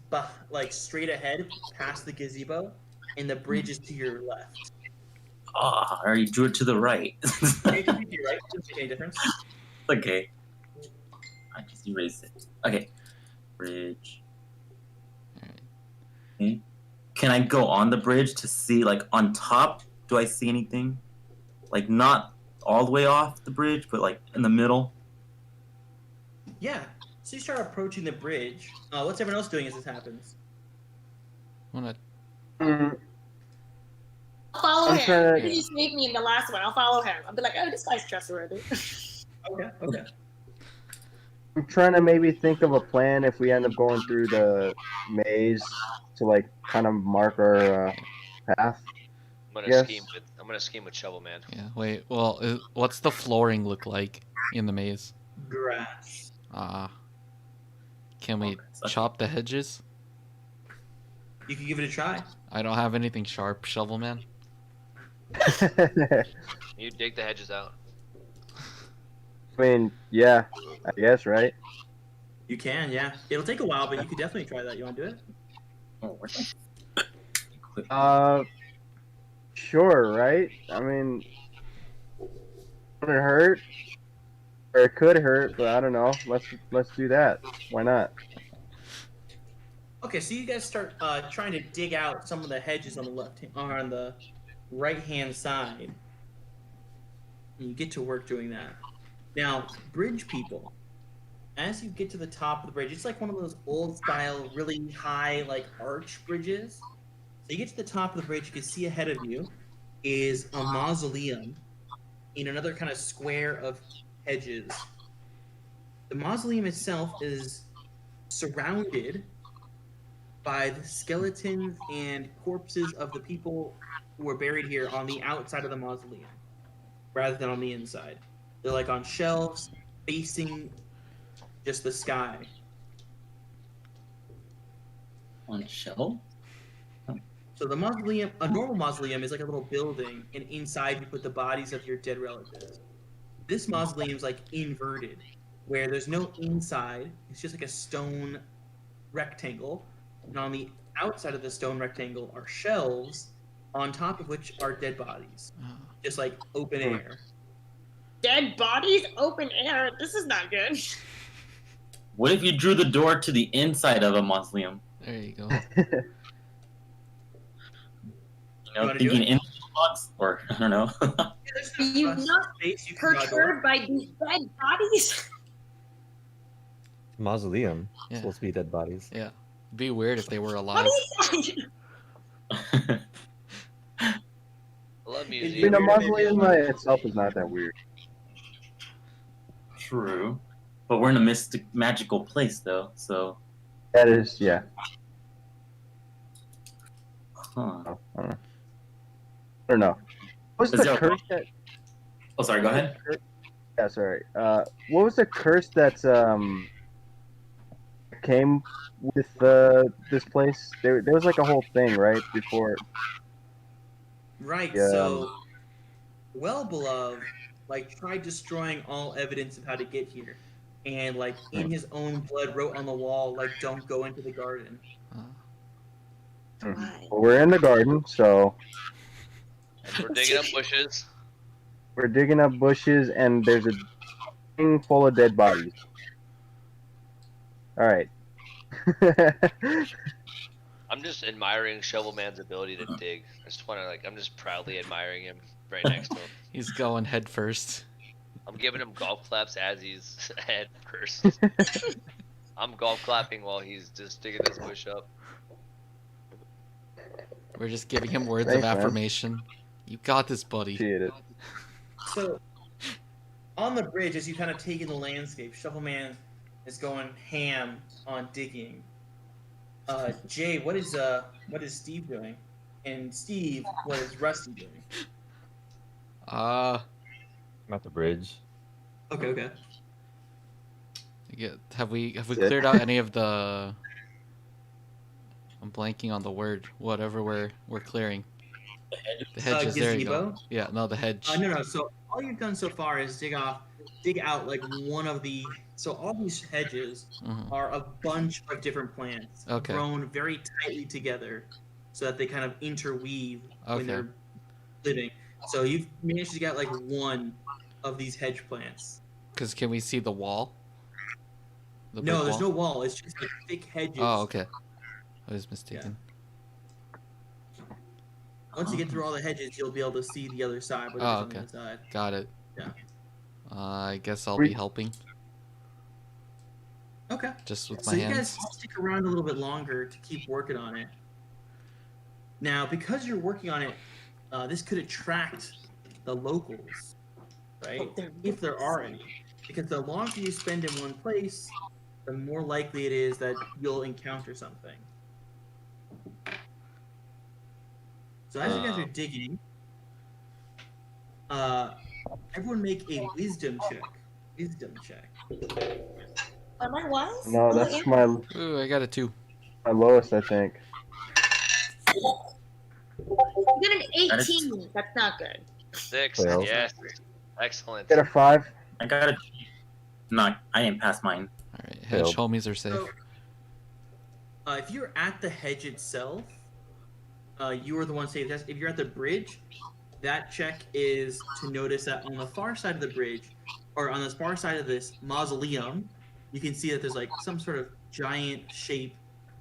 S4: like straight ahead past the gazebo, and the bridge is to your left.
S5: I already drew it to the right.
S4: It can be to your right. Doesn't make any difference.
S5: Okay. I just erased it. Okay. Bridge. Okay. Can I go on the bridge to see, like, on top? Do I see anything? Like, not all the way off the bridge, but, like, in the middle?
S4: Yeah. So you start approaching the bridge. What's everyone else doing as this happens?
S2: Wanna...
S3: Mm,
S1: I'll follow
S3: I'm
S1: him.
S3: trying to-
S1: Because he saved me in the last one. I'll follow him. I'll be like, oh, this guy's trustworthy.
S4: Okay.
S3: I'm trying to maybe think of a plan if we end up going through the maze to like kind of mark our path.
S7: I'm
S3: Yes.
S7: gonna scheme with Shovel Man.
S2: Yeah, wait, well, what's the flooring look like in the maze?
S4: Grass.
S2: Can we chop the hedges?
S4: You can give it a try.
S2: I don't have anything sharp, shovel man.
S3: I
S7: You dig the hedges out.
S3: mean, yeah, I guess, right?
S4: You can, yeah. It'll take a while, but you could definitely try that. You want to do it?
S5: Oh, where's
S3: Sure, right? I mean, would it hurt? Or it could hurt, but I don't know. Let's do that. Why not?
S4: Okay, so you guys start trying to dig out some of the hedges on the right-hand side. And you get to work doing that. Now, bridge people, as you get to the top of the bridge, it's like one of those old-style, really high, like, arch bridges. So you get to the top of the bridge, you can see ahead of you is a mausoleum in another kind of square of hedges. The mausoleum itself is surrounded by the skeletons and corpses of the people who were buried here on the outside of the mausoleum, rather than on the inside. They're like on shelves, facing just the sky.
S5: on shelf?
S4: So the mausoleum, a normal mausoleum, is like a little building, and inside you put the bodies of your dead relatives. This mausoleum is like inverted, where there's no inside. It's just like a stone rectangle, and on the outside of the stone rectangle are shelves, on top of which are dead bodies, just like open air.
S1: Dead bodies, open air. This is not good.
S5: What if you drew the door to the inside of a mausoleum?
S2: There you go.
S5: You know,
S4: wanna do
S5: thinking
S4: it?
S5: in box, or I don't know.
S1: Are you not
S4: space you can draw a door.
S1: perturbed by these dead bodies?
S6: Mausoleum.
S2: Yeah.
S6: Supposed to be dead bodies.
S2: Yeah. Be weird if they were
S1: What
S2: alive.
S1: is that?
S7: I love
S3: I
S7: museums.
S3: mean, a mausoleum by itself is not that weird.
S5: True, but we're in a mystic, magical place, though. So,
S3: That is, yeah.
S5: huh?
S3: I don't know. What was
S5: Is
S3: the
S5: there a-
S3: curse that?
S5: Oh, sorry. Go ahead.
S3: Yeah, sorry. What was the curse that's came with this place? There was like a whole thing, right? Before.
S4: Right,
S3: Yeah.
S4: so Well Beloved like tried destroying all evidence of how to get here. And like in his own blood wrote on the wall, like, don't go into the garden.
S1: Why?
S3: Well, we're in the garden, so
S7: And we're digging up bushes.
S3: We're digging up bushes, and there's a thing full of dead bodies. All right.
S7: I'm just admiring Shovel Man's ability to dig. I just want to I'm just proudly admiring him right next to him.
S2: He's going head first.
S7: I'm giving him golf claps as he's head first. I'm golf clapping while he's just digging this bush up.
S2: We're just giving him words
S3: Thanks,
S2: of
S3: man.
S2: affirmation. You got this, buddy.
S3: Appreciate it.
S4: So, on the bridge, as you kind of take in the landscape, Shovel Man is going ham on digging. Jay, what is Steve doing? And Steve, what is Rusty doing?
S6: I'm at the bridge.
S4: Okay.
S2: Have we cleared out any of the? I'm blanking on the word. Whatever we're clearing. The hedges. There you go.
S4: Gazebo?
S2: Yeah, no, the hedge.
S4: No. So all you've done so far is dig out like one of the. So all these hedges
S2: Mhm.
S4: are a bunch of different plants
S2: Okay.
S4: grown very tightly together, so that they kind of interweave when
S2: Okay.
S4: they're living. So you've managed to get like one of these hedge plants.
S2: Because can we see the wall? The
S4: No,
S2: brick
S4: there's
S2: wall?
S4: no wall. It's just like thick hedges.
S2: Oh, okay. I was mistaken.
S4: Once you get through all the hedges, you'll be able to see the other side. Whatever's
S2: Oh,
S4: on the
S2: okay.
S4: other side.
S2: Got it.
S4: Yeah.
S2: I guess I'll
S3: We-
S2: be helping.
S4: Okay.
S2: Just with
S4: So
S2: my
S4: you guys
S2: hands.
S4: stick around a little bit longer to keep working on it. Now, because you're working on it, this could attract the locals, right? If there are any. Because the longer you spend in one place, the more likely it is that you'll encounter something. So as you guys are digging, everyone make a wisdom check. Wisdom check.
S1: Am I wise?
S3: No, that's my
S2: Ooh, I got a 2.
S3: lowest, I think.
S1: You got an 18. That's not good.
S7: 6.
S6: Well.
S7: Yes. Excellent.
S3: Get a 5.
S5: I got a. No, I didn't pass mine.
S2: All right, hedge
S6: Failed.
S2: homies are safe.
S4: So, if you're at the hedge itself, you are the one safe. If you're at the bridge, that check is to notice that on the far side of the bridge, or on the far side of this mausoleum, you can see that there's like some sort of giant shape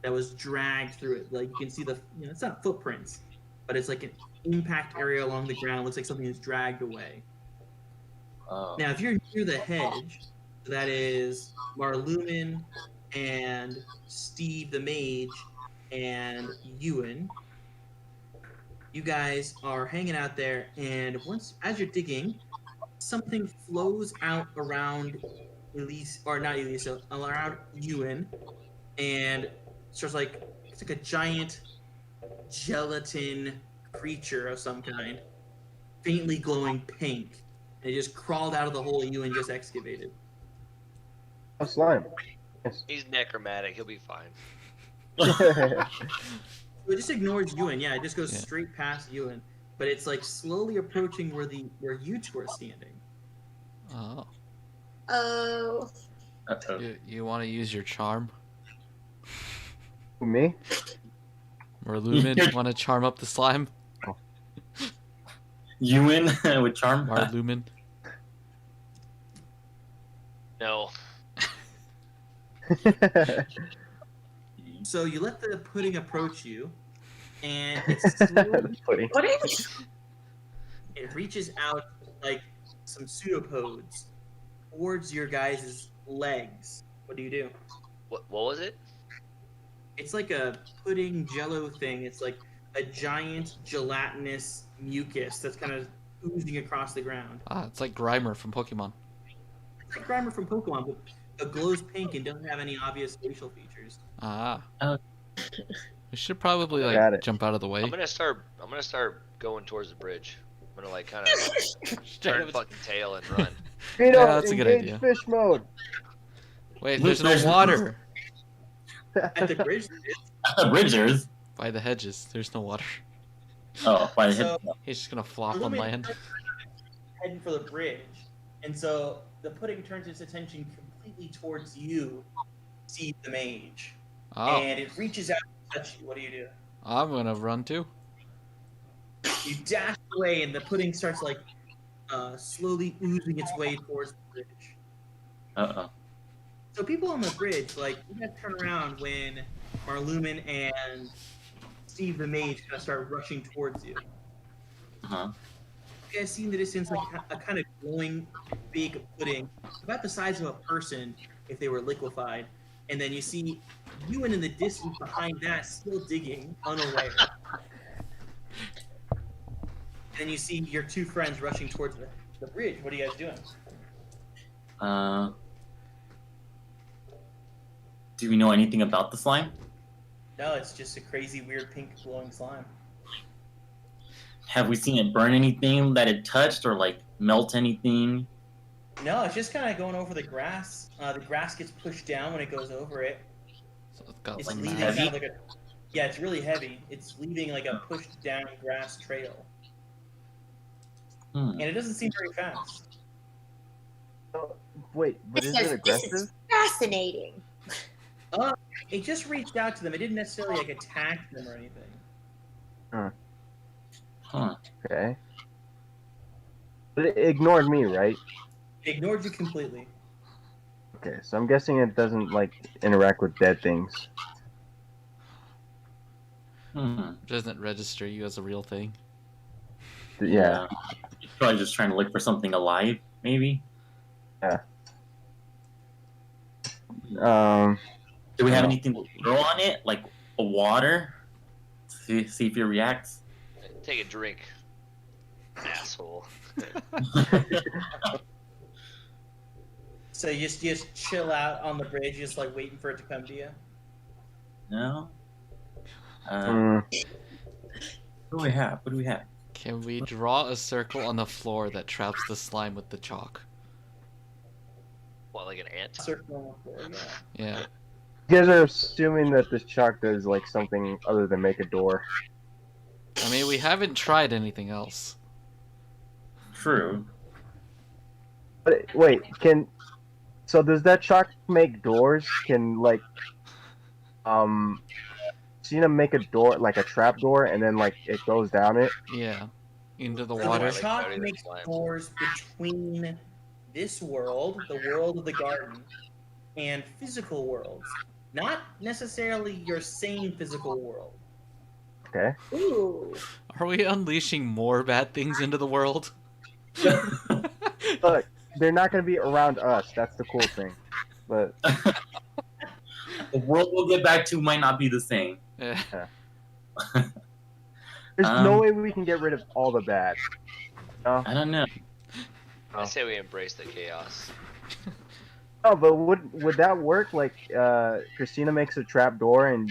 S4: that was dragged through it. Like you can see it's not footprints, but it's like an impact area along the ground. It looks like something is dragged away. Now, if you're near the hedge, that is Marlumin and Steve the Mage and Ewan. You guys are hanging out there, and as you're digging, something flows out around Elise, or not Elisa, around Ewan, and it's like a giant gelatin creature of some kind, faintly glowing pink. And it just crawled out of the hole Ewan just excavated.
S3: A slime. Yes.
S7: He's necromantic. He'll be fine.
S4: It just ignores Ewan. Yeah, it just goes
S2: Yeah.
S4: straight past Ewan. But it's like slowly approaching where you two are standing.
S2: Oh.
S1: Oh.
S5: Uh-oh.
S2: You want to use your charm?
S3: Who, me?
S2: Marlumin, want to charm up the slime?
S5: You win with charm.
S2: Marlumin.
S7: No.
S4: So you let the pudding approach you, and it slowly
S3: Pudding.
S1: What are
S4: it reaches out like some pseudopods towards your guys' legs. What do you do?
S7: What was it?
S4: It's like a pudding jello thing. It's like a giant gelatinous mucus that's kind of oozing across the ground.
S2: Ah, it's like Grimer from Pokemon.
S4: It's like Grimer from Pokemon, but it glows pink and doesn't have any obvious facial features.
S2: Ah.
S5: Oh.
S2: We should probably
S3: Got
S2: like
S3: it.
S2: jump out of the way.
S7: I'm gonna start going towards the bridge. I'm gonna kind of
S2: Straight
S7: turn
S2: up-
S7: fucking tail and run.
S3: Speed
S2: Yeah,
S3: up,
S2: that's a good
S3: engage
S2: idea.
S3: fish mode.
S2: Wait, there's no
S5: There's-
S2: water
S4: At the bridge,
S5: Bridgers.
S2: by the hedges. There's no water.
S5: Oh, by
S4: so
S2: He's just gonna flop on
S4: Marlumin
S2: land.
S4: heading for the bridge, and so the pudding turns its attention completely towards you, Steve the Mage,
S2: Oh,
S4: and it reaches out to touch you. What do you do?
S2: I'm gonna run too.
S4: You dash away, and the pudding starts like slowly oozing its way towards the bridge.
S5: Uh-oh.
S4: So people on the bridge, like, you guys turn around when Marlumin and Steve the Mage kind of start rushing towards you.
S5: Uh-huh.
S4: You guys see in the distance like a kind of glowing big pudding, about the size of a person if they were liquefied. And then you see Ewan in the distance behind that still digging, unaware. And then you see your two friends rushing towards the bridge. What are you guys doing?
S5: Do we know anything about the slime?
S4: No, it's just a crazy, weird, pink glowing slime.
S5: Have we seen it burn anything that it touched or like melt anything?
S4: No, it's just kind of going over the grass. The grass gets pushed down when it goes over it.
S2: So it's got
S4: It's
S2: like
S4: leaving
S5: heavy?
S4: kind of like a, yeah, it's really heavy. It's leaving like a pushed down grass trail, and it doesn't seem very fast.
S3: Wait, but is it
S1: This
S3: aggressive?
S1: is fascinating.
S4: It just reached out to them. It didn't necessarily like attack them or anything.
S5: Huh.
S3: Okay. But it ignored me, right?
S4: It ignored you completely.
S3: Okay, so I'm guessing it doesn't like interact with dead things.
S2: doesn't register you as a real thing.
S3: Yeah.
S5: It's probably just trying to look for something alive, maybe.
S3: Yeah.
S5: Do we have anything to throw on it, like a water? See if it reacts.
S7: Take a drink, asshole.
S4: So you just chill out on the bridge, just like waiting for it to come to you.
S5: No. What
S3: mm,
S5: do we have? What do we have?
S2: Can we draw a circle on the floor that traps the slime with the chalk?
S7: What, like an ant?
S4: Circle on the floor, yeah.
S2: Yeah.
S3: you guys are assuming that this chalk does like something other than make a door.
S2: I mean, we haven't tried anything else.
S5: True.
S3: But wait, so does that chalk make doors? Can like Cena make a door like a trap door and then like it goes down it?
S2: Yeah. Into the
S4: So
S2: water.
S4: the chalk
S7: Like
S4: makes
S7: slime.
S4: doors between this world, the world of the garden, and physical worlds. Not necessarily your same physical world.
S3: Okay.
S1: Ooh.
S2: Are we unleashing more bad things into the world?
S3: Look, they're not gonna be around us. That's the cool thing. But
S5: The world we'll get back to might not be the same.
S2: Yeah.
S3: there's no way we can get rid of all the bad. No,
S5: I don't know.
S7: I say we embrace the chaos.
S3: no, but would that work? Like, Christina makes a trap door, and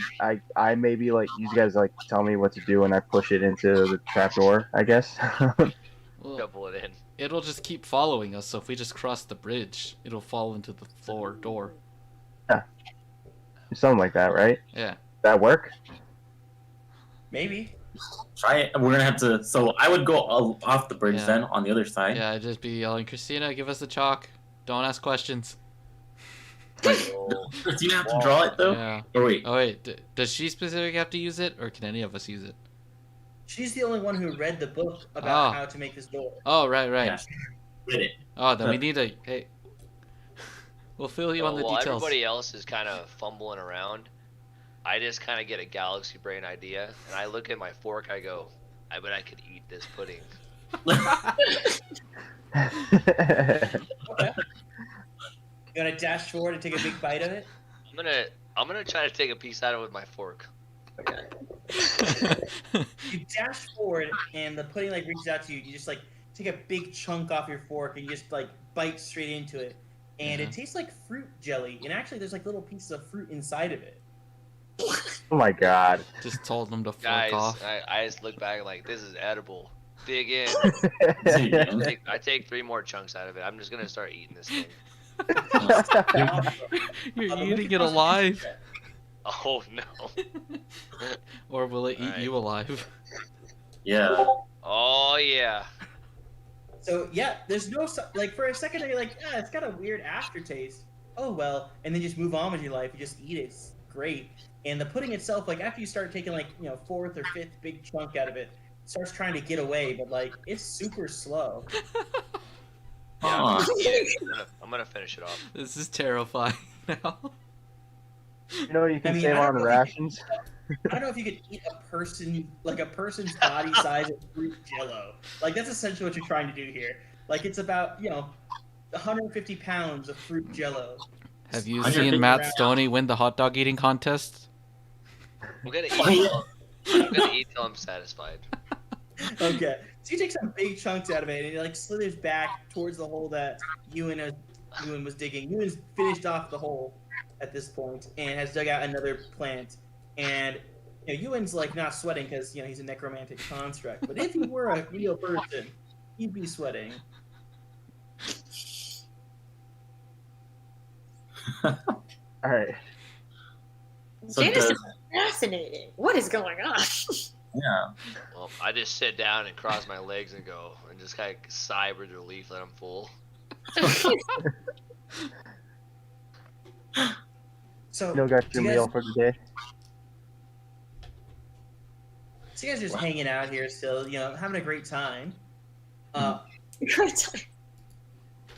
S3: I maybe like you guys like tell me what to do, and I push it into the trap door. I guess.
S2: Well,
S7: Double it in.
S2: it'll just keep following us, so if we just cross the bridge, it'll fall into the floor door.
S3: Something like that, right?
S2: Yeah.
S3: That work?
S4: Maybe.
S5: Try it. We're gonna have to. So I would go off the bridge
S2: Yeah.
S5: then on the other side.
S2: Yeah, I'd just be yelling, Christina, give us the chalk. Don't ask questions.
S7: Oh,
S5: Do you have to draw it though?
S2: Yeah.
S5: Or wait.
S2: Oh, wait. Does she specifically have to use it, or can any of us use it?
S4: She's the only one who read the book about
S2: Oh.
S4: how to make this door.
S2: Oh, right, right.
S5: Yeah. Read it.
S2: Oh, then we need a... Hey. We'll fill you on the
S7: while
S2: details.
S7: everybody else is kind of fumbling around, I just kind of get a galaxy brain idea, and I look at my fork. I go, I bet I could eat this pudding.
S4: Okay. You gonna dash forward and take a big bite of it?
S7: I'm gonna try to take a piece out of it with my fork.
S4: You dash forward and the pudding like reaches out to you. You just like take a big chunk off your fork and you just like bite straight into it. And it tastes like fruit jelly. And actually there's like little pieces of fruit inside of it.
S3: Oh my god.
S2: Just told them to fuck
S7: Guys,
S2: off.
S7: I just look back and like, this is edible. Dig in. I take 3 more chunks out of it. I'm just gonna start eating this thing.
S2: You're
S4: Make
S2: eating
S4: a
S2: it alive.
S4: constitution check.
S7: Oh no.
S2: Or will it eat
S7: Alright.
S2: you alive?
S5: Yeah.
S7: Oh yeah.
S4: So yeah, there's no like for a second you're like, yeah, it's got a weird aftertaste. Oh well, and then just move on with your life. You just eat it. It's great. And the pudding itself, like after you start taking like 4th or 5th big chunk out of it, starts trying to get away, but like it's super slow.
S7: Yeah,
S5: Huh.
S7: I'm gonna finish it off.
S2: This is terrifying now.
S3: You know, you can
S4: I mean,
S3: save
S4: I don't
S3: on
S4: know if you
S3: rations.
S4: I don't know if you could eat a person, like a person's body size of fruit jello. Like that's essentially what you're trying to do here. Like it's about 150 pounds of fruit jello.
S2: Have you
S5: 150
S2: seen Matt
S4: around.
S2: Stoney win the hot dog eating contest?
S7: I'm gonna eat.
S5: Oh, yeah.
S7: I'm gonna eat till I'm satisfied.
S4: Okay, so you take some big chunks out of it, and it like slithers back towards the hole that Ewan was digging. Ewan's finished off the hole at this point and has dug out another plant. And Ewan's like not sweating because he's a necromantic construct. But if he were a real person, he'd be sweating.
S3: All right.
S5: So
S1: Janice
S5: does,
S1: is fascinating. What is going on?
S5: yeah.
S7: Well, I just sit down and cross my legs and go, and just kind of sigh with relief that I'm full.
S4: So
S3: You got your
S4: you guys-
S3: meal for the day.
S4: So you guys are just hanging out here still, having a great time.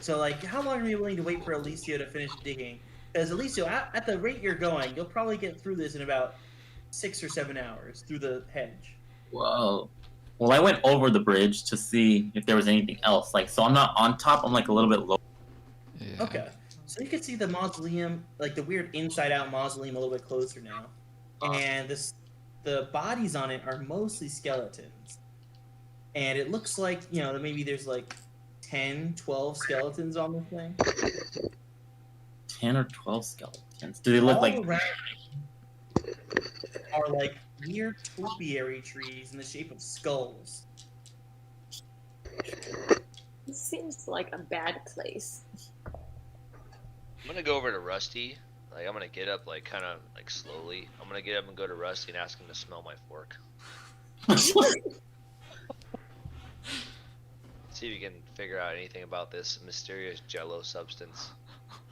S4: So, like, how long are you willing to wait for Alicio to finish digging? Because Alicio, at the rate you're going, you'll probably get through this in about 6 or 7 hours through the hedge.
S5: Whoa. Well, I went over the bridge to see if there was anything else. Like, so I'm not on top. I'm like a little bit low.
S2: Yeah.
S4: Okay. So you can see the mausoleum, like the weird inside-out mausoleum, a little bit closer now. And the bodies on it are mostly skeletons. And it looks like, that maybe there's like 10, 12 skeletons on this thing.
S5: 10 or 12 skeletons. Do they look
S4: All
S5: like?
S4: around are like weird topiary trees in the shape of skulls.
S1: It seems like a bad place.
S7: I'm gonna go over to Rusty. Like, I'm gonna get up, like, kind of, like, slowly. I'm gonna get up and go to Rusty and ask him to smell my fork. See if you can figure out anything about this mysterious jello substance.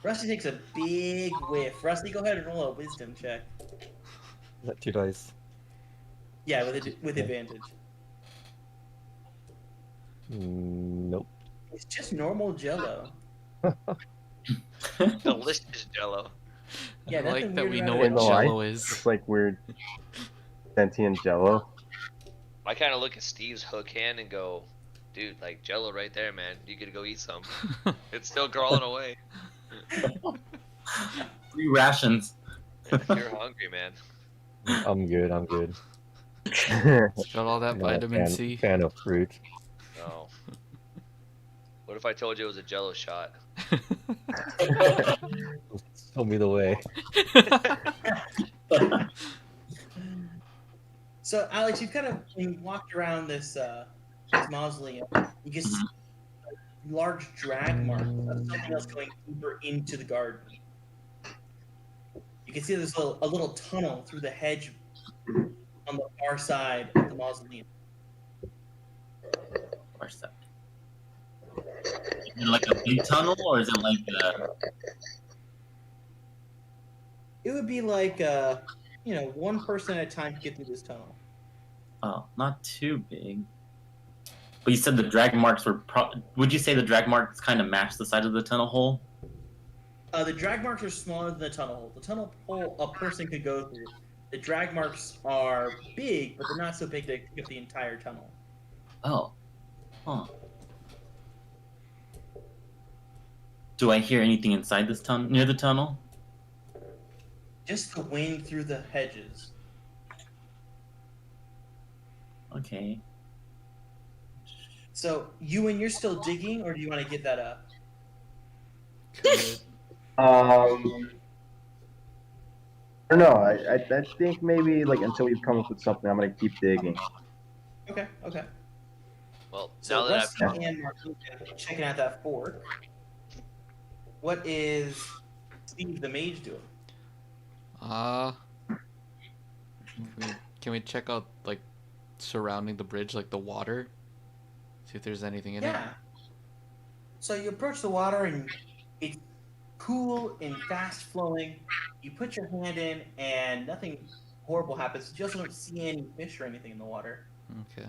S4: Rusty takes a big whiff. Rusty, go ahead and roll a wisdom check.
S6: Is that 2 dice?
S4: Yeah, with advantage.
S6: Nope.
S4: It's just normal jello.
S7: Delicious jello.
S4: Yeah,
S2: I like
S4: nothing
S2: that
S4: weird
S2: we
S4: about
S2: know
S4: it
S2: what
S4: at all.
S2: Jello
S3: It's
S2: is.
S3: like weird sentient jello.
S7: I kind of look at Steve's hook hand and go, dude, like, jello right there, man. You could go eat some. It's still crawling away.
S5: 3 rations.
S7: If you're hungry, man.
S6: I'm good. I'm good.
S2: It's got all that
S6: Not a
S2: vitamin
S6: fan,
S2: C.
S6: fan of fruit.
S7: No. What if I told you it was a jello shot?
S6: Show me the way.
S4: So, Alex, you've kind of walked around this mausoleum. You can see a large drag mark of something else going deeper into the garden. You can see there's a little tunnel through the hedge on the far side of the mausoleum.
S5: Where's that? Is it like a big tunnel, or is it like a?
S4: It would be like, one person at a time to get through this tunnel.
S5: Oh, not too big. But you said the drag marks were. Would you say the drag marks kind of match the side of the tunnel hole?
S4: The drag marks are smaller than the tunnel hole. The tunnel hole a person could go through. The drag marks are big, but they're not so big to take up the entire tunnel.
S5: Oh. Huh. Do I hear anything inside this tunnel, near the tunnel?
S4: Just the wind through the hedges.
S5: Okay.
S4: So, you're still digging, or do you want to get that up?
S3: I don't know. I think maybe like until we've come up with something, I'm gonna keep digging.
S4: Okay.
S7: Well,
S4: So,
S7: now that
S4: Rusty
S7: I've
S4: and Marquita checking out that fork. What is Steve the mage doing?
S2: Can we check out like surrounding the bridge, like the water? See if there's anything in it.
S4: Yeah. So you approach the water and it's cool and fast flowing. You put your hand in and nothing horrible happens. You also don't see any fish or anything in the water.
S2: Okay.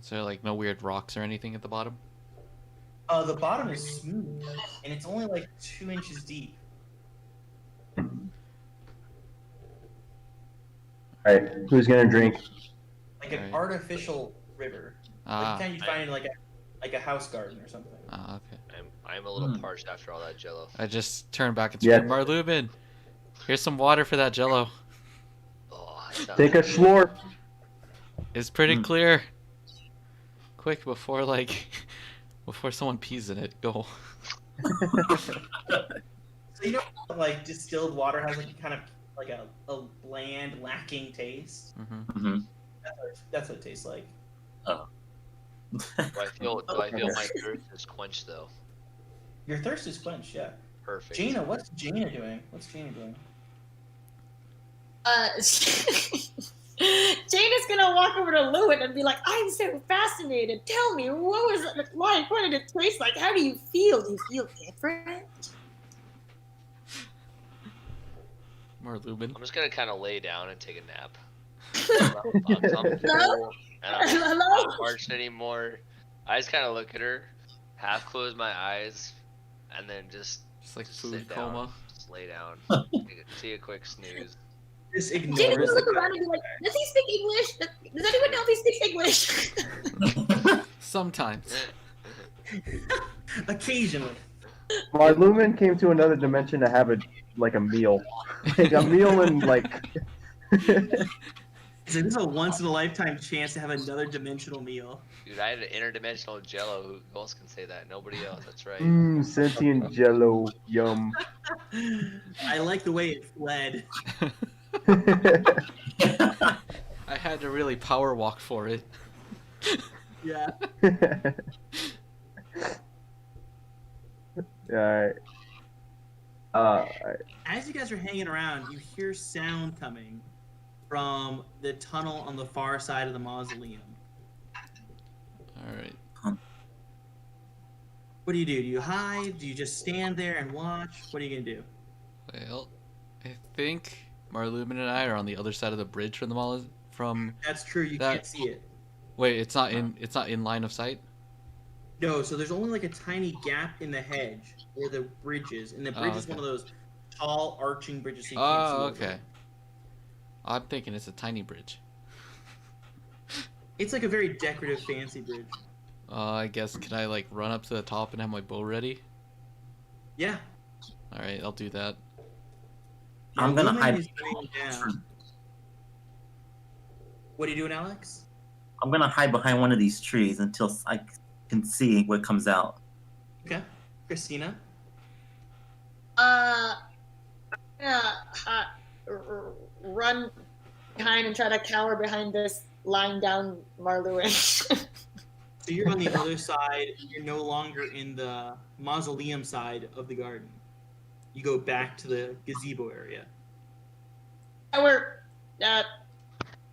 S2: Is there like no weird rocks or anything at the bottom?
S4: The bottom is smooth, and it's only like 2 inches deep.
S3: Alright, who's gonna drink?
S4: Like an
S2: Right.
S4: artificial river. Like
S2: Ah,
S4: the kind you find in like a house garden or something.
S2: okay.
S7: I'm a little parched after all that jello.
S2: I just turned back and
S3: Yeah.
S2: screamed, Marlubin, here's some water for that jello.
S7: Oh, that sounds
S3: Take a
S7: good.
S3: slurp.
S2: It's pretty clear. Quick, before before someone pees in it, go.
S4: So you know, like distilled water has like kind of like a bland, lacking taste.
S2: Hmm.
S4: That's what it tastes like.
S7: Do I feel my thirst is quenched though?
S4: Your thirst is quenched, yeah.
S7: Perfect.
S4: Jaina, what's Jaina doing?
S1: Jane is gonna walk over to Lewin and be like, I'm so fascinated. Tell me, what was it like? What did it taste like? How do you feel? Do you feel different?
S2: Marlubin.
S7: I'm just gonna kind of lay down and take a nap.
S1: Hello?
S7: And I'm
S1: Hello?
S7: not parched anymore. I just kind of look at her, half close my eyes, and then just
S2: Like
S7: sit
S2: food
S7: down,
S2: coma.
S7: just lay down, take a quick snooze.
S4: Just
S1: Jane is
S4: ignores
S1: gonna look
S4: the
S1: around and be like, does he speak English? Does anyone know if he speaks English?
S2: Sometimes.
S4: occasionally.
S3: Marlumin came to another dimension to have a meal. Like a meal and like
S4: So this is a once in a lifetime chance to have another dimensional meal.
S7: Dude, I had an interdimensional jello. Who else can say that? Nobody else. That's right.
S3: sentient jello, yum.
S4: I like the way it fled.
S2: I had to really power walk for it.
S4: Yeah.
S3: Alright.
S4: As you guys are hanging around, you hear sound coming from the tunnel on the far side of the mausoleum.
S2: Alright.
S4: What do? Do you hide? Do you just stand there and watch? What are you gonna do?
S2: Well, I think Marlubin and I are on the other side of the bridge from the mall.
S4: That's true. You
S2: That-
S4: can't see it.
S2: Wait, it's not in line of sight?
S4: No, so there's only like a tiny gap in the hedge where the bridge is, and the bridge is
S2: okay.
S4: one of those tall arching bridges. So you can't see
S2: Oh,
S4: over
S2: okay.
S4: it.
S2: I'm thinking it's a tiny bridge.
S4: It's like a very decorative, fancy bridge.
S2: I guess, can I run up to the top and have my bow ready?
S4: Yeah.
S2: Alright, I'll do that.
S5: I'm gonna
S4: Lumen
S5: hide.
S4: is going down. What are you doing, Alex?
S5: I'm gonna hide behind one of these trees until I can see what comes out.
S4: Okay. Christina?
S1: Run behind and try to cower behind this lying down Marluin.
S4: So you're on the other side. You're no longer in the mausoleum side of the garden. You go back to the gazebo area.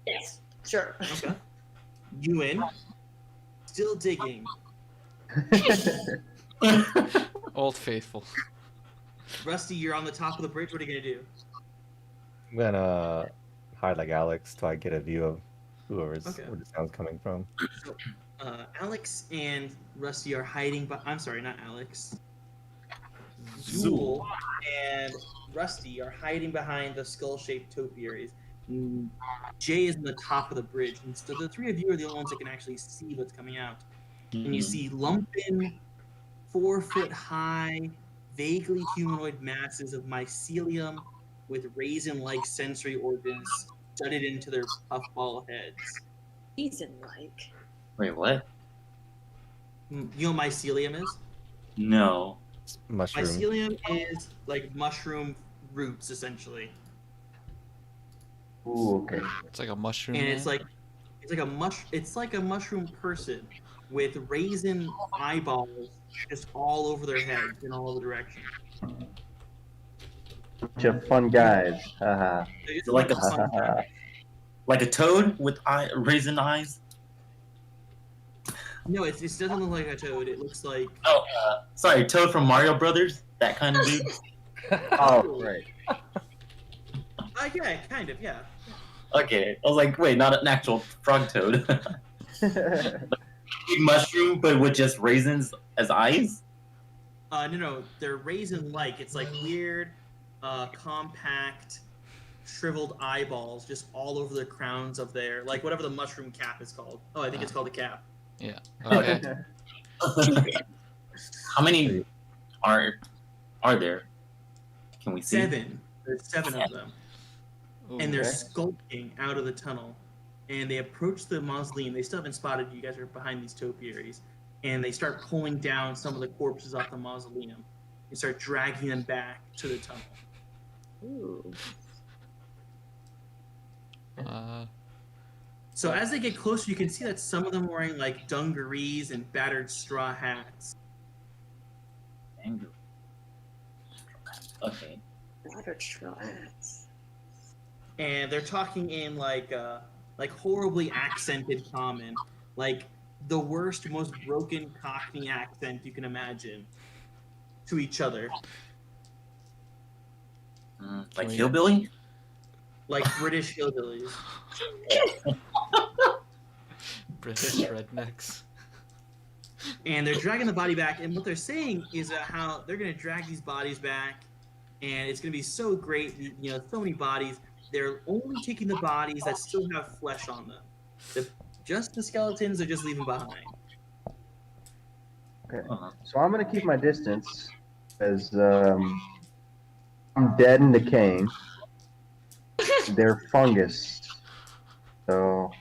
S1: Yes, sure.
S4: Okay. Ewan, still digging.
S2: Old Faithful.
S4: Rusty, you're on the top of the bridge. What are you gonna do?
S6: I'm gonna hide like Alex till I get a view of whoever's
S4: Okay.
S6: where the sound's coming from.
S4: So, Alex and Rusty are hiding, but I'm sorry, not Alex. Zool and Rusty are hiding behind the skull-shaped topiaries. Jay is on the top of the bridge, and so the three of you are the only ones that can actually see what's coming out. And you see lumpin, 4-foot-high, vaguely humanoid masses of mycelium with raisin-like sensory organs studded into their puffball heads.
S1: Season-like.
S5: Wait, what?
S4: You know what mycelium is?
S5: No.
S6: Mushroom.
S4: Mycelium is like mushroom roots, essentially,
S3: Ooh, okay.
S2: It's like a mushroom.
S4: and
S2: man.
S4: it's like a mushroom person with raisin eyeballs just all over their heads in all the directions.
S3: Bunch of fun guys. Haha.
S4: They're just
S5: Like a-
S4: fun guys.
S5: Like a toad with raisin eyes?
S4: No, it doesn't look like a toad. It looks like
S5: Oh, sorry, Toad from Mario Brothers? That kind of dude?
S3: Oh, right.
S4: yeah, kind of, yeah.
S5: Okay, I was like, wait, not an actual frog toad. Big mushroom, but with just raisins as eyes.
S4: No, they're raisin-like. It's like weird, compact, shriveled eyeballs just all over the crowns of their, like whatever the mushroom cap is called. Oh, I think it's called a cap.
S2: Yeah. Okay.
S5: How many are there? Can we see?
S4: 7. There's 7 of them.
S2: Ooh,
S4: And they're
S3: Okay.
S4: skulking out of the tunnel. And they approach the mausoleum. They still haven't spotted you. You guys are behind these topiaries. And they start pulling down some of the corpses off the mausoleum. They start dragging them back to the tunnel.
S1: Ooh.
S4: So as they get closer, you can see that some of them are wearing like dungarees and battered straw hats.
S5: Anger. Okay.
S1: Water tracks.
S4: And they're talking in like horribly accented common. Like the worst, most broken Cockney accent you can imagine to each other.
S5: Like hillbilly?
S4: Like British hillbillies.
S2: British rednecks.
S4: And they're dragging the body back, and what they're saying is how they're going to drag these bodies back, and it's going to be so great, you know, so many bodies. They're only taking the bodies that still have flesh on them. Just the skeletons they're just leaving behind.
S3: Okay.
S5: Uh-huh.
S3: So I'm gonna keep my distance, as I'm dead and decaying. They're fungus. So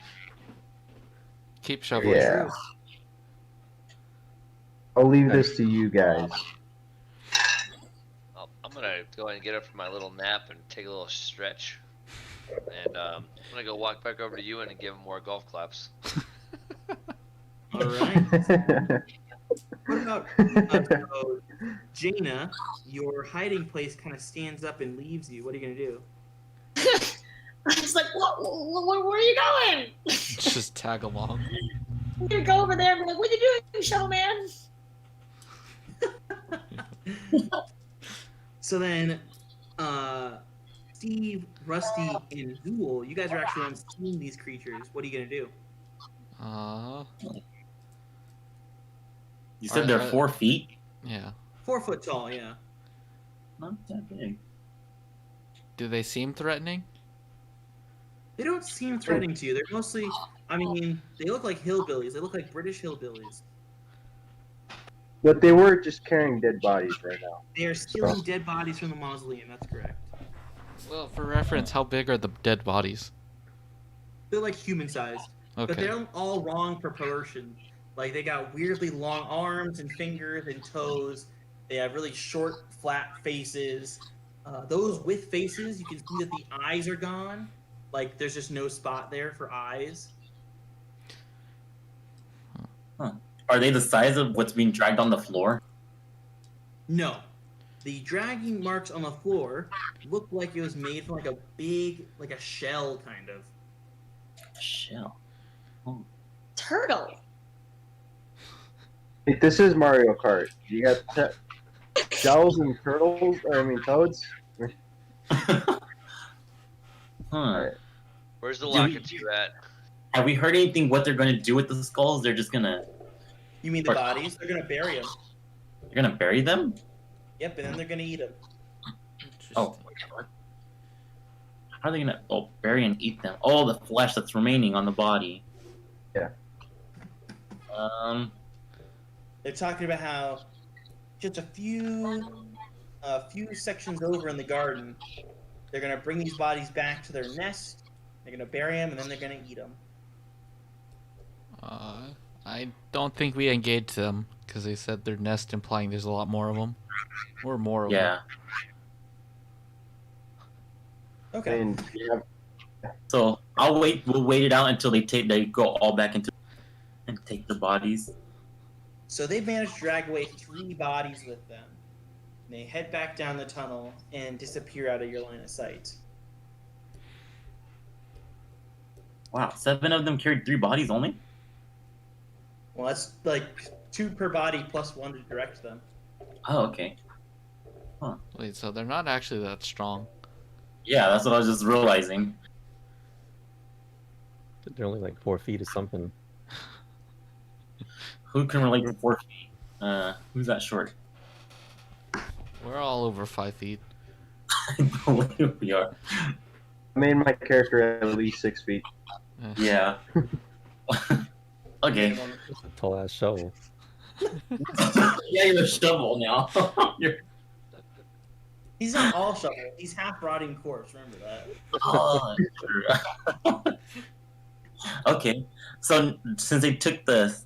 S2: Keep shoveling.
S3: yeah, I'll leave this to you guys.
S7: I'm gonna go ahead and get up from my little nap and take a little stretch. And I'm gonna go walk back over to you and give him more golf claps.
S4: All right. What about so Jaina? Your hiding place kind of stands up and leaves you. What are you going to do?
S1: I was like, where are you going?
S2: Just tag along.
S1: I'm gonna go over there and be like, what are you doing, Shovel Man?
S4: So then, Steve, Rusty, and Zool, you guys are actually on seeing these creatures. What are you going to do?
S5: You said
S2: Are-
S5: they're
S2: are-
S5: 4 feet?
S2: Yeah.
S4: 4 foot tall, yeah.
S5: Not that big.
S2: Do they seem threatening?
S4: They don't seem threatening to you. They're mostly, I mean, they look like hillbillies. They look like British hillbillies.
S3: But they were just carrying dead bodies right now.
S4: They are stealing dead bodies from the mausoleum. That's correct.
S2: Well, for reference, how big are the dead bodies?
S4: They're like human-sized. But
S2: Okay.
S4: they're all wrong proportions. Like they got weirdly long arms and fingers and toes. They have really short, flat faces. Those with faces, you can see that the eyes are gone. Like there's just no spot there for eyes.
S5: Are they the size of what's being dragged on the floor?
S4: No, the dragging marks on the floor look like it was made from like a big, like a shell kind of.
S5: Shell.
S1: Turtle.
S3: Hey, this is Mario Kart. You got shells and turtles, or I mean toads.
S5: Huh.
S7: Where's the
S5: Do we-
S7: lockets at?
S5: Have we heard anything what they're gonna do with the skulls? They're just gonna
S4: You mean the bodies? They're gonna bury them.
S5: they're gonna bury them?
S4: Yep, and then they're gonna eat them.
S5: Oh, what? How are they gonna bury and eat them? Oh, the flesh that's remaining on the body.
S3: Yeah.
S4: They're talking about how just a few sections over in the garden, they're gonna bring these bodies back to their nest. They're gonna bury them, and then they're gonna eat them.
S2: I don't think we engaged them because they said their nest, implying there's a lot more of them, or more of them.
S5: Yeah.
S4: Okay.
S3: And yeah,
S5: So I'll wait. We'll wait it out until they go all back into and take the bodies.
S4: So they managed to drag away 3 bodies with them. And they head back down the tunnel and disappear out of your line of sight.
S5: Wow, 7 of them carried 3 bodies only.
S4: Well, that's like 2 per body plus 1 to direct them.
S5: Oh, okay.
S2: Wait, so they're not actually that strong.
S5: Yeah, that's what I was just realizing.
S6: They're only like 4 feet or something.
S5: Who can relate to 4 feet? Who's that short?
S2: We're all over 5 feet.
S5: I believe we are.
S3: I made my character at least 6 feet.
S5: Yeah. Okay.
S6: Tall ass shovel.
S5: Yeah, you're a shovel now. You're...
S4: He's not all shovel. He's half rotting corpse. Remember that.
S5: Oh, sure. Okay. So since they took the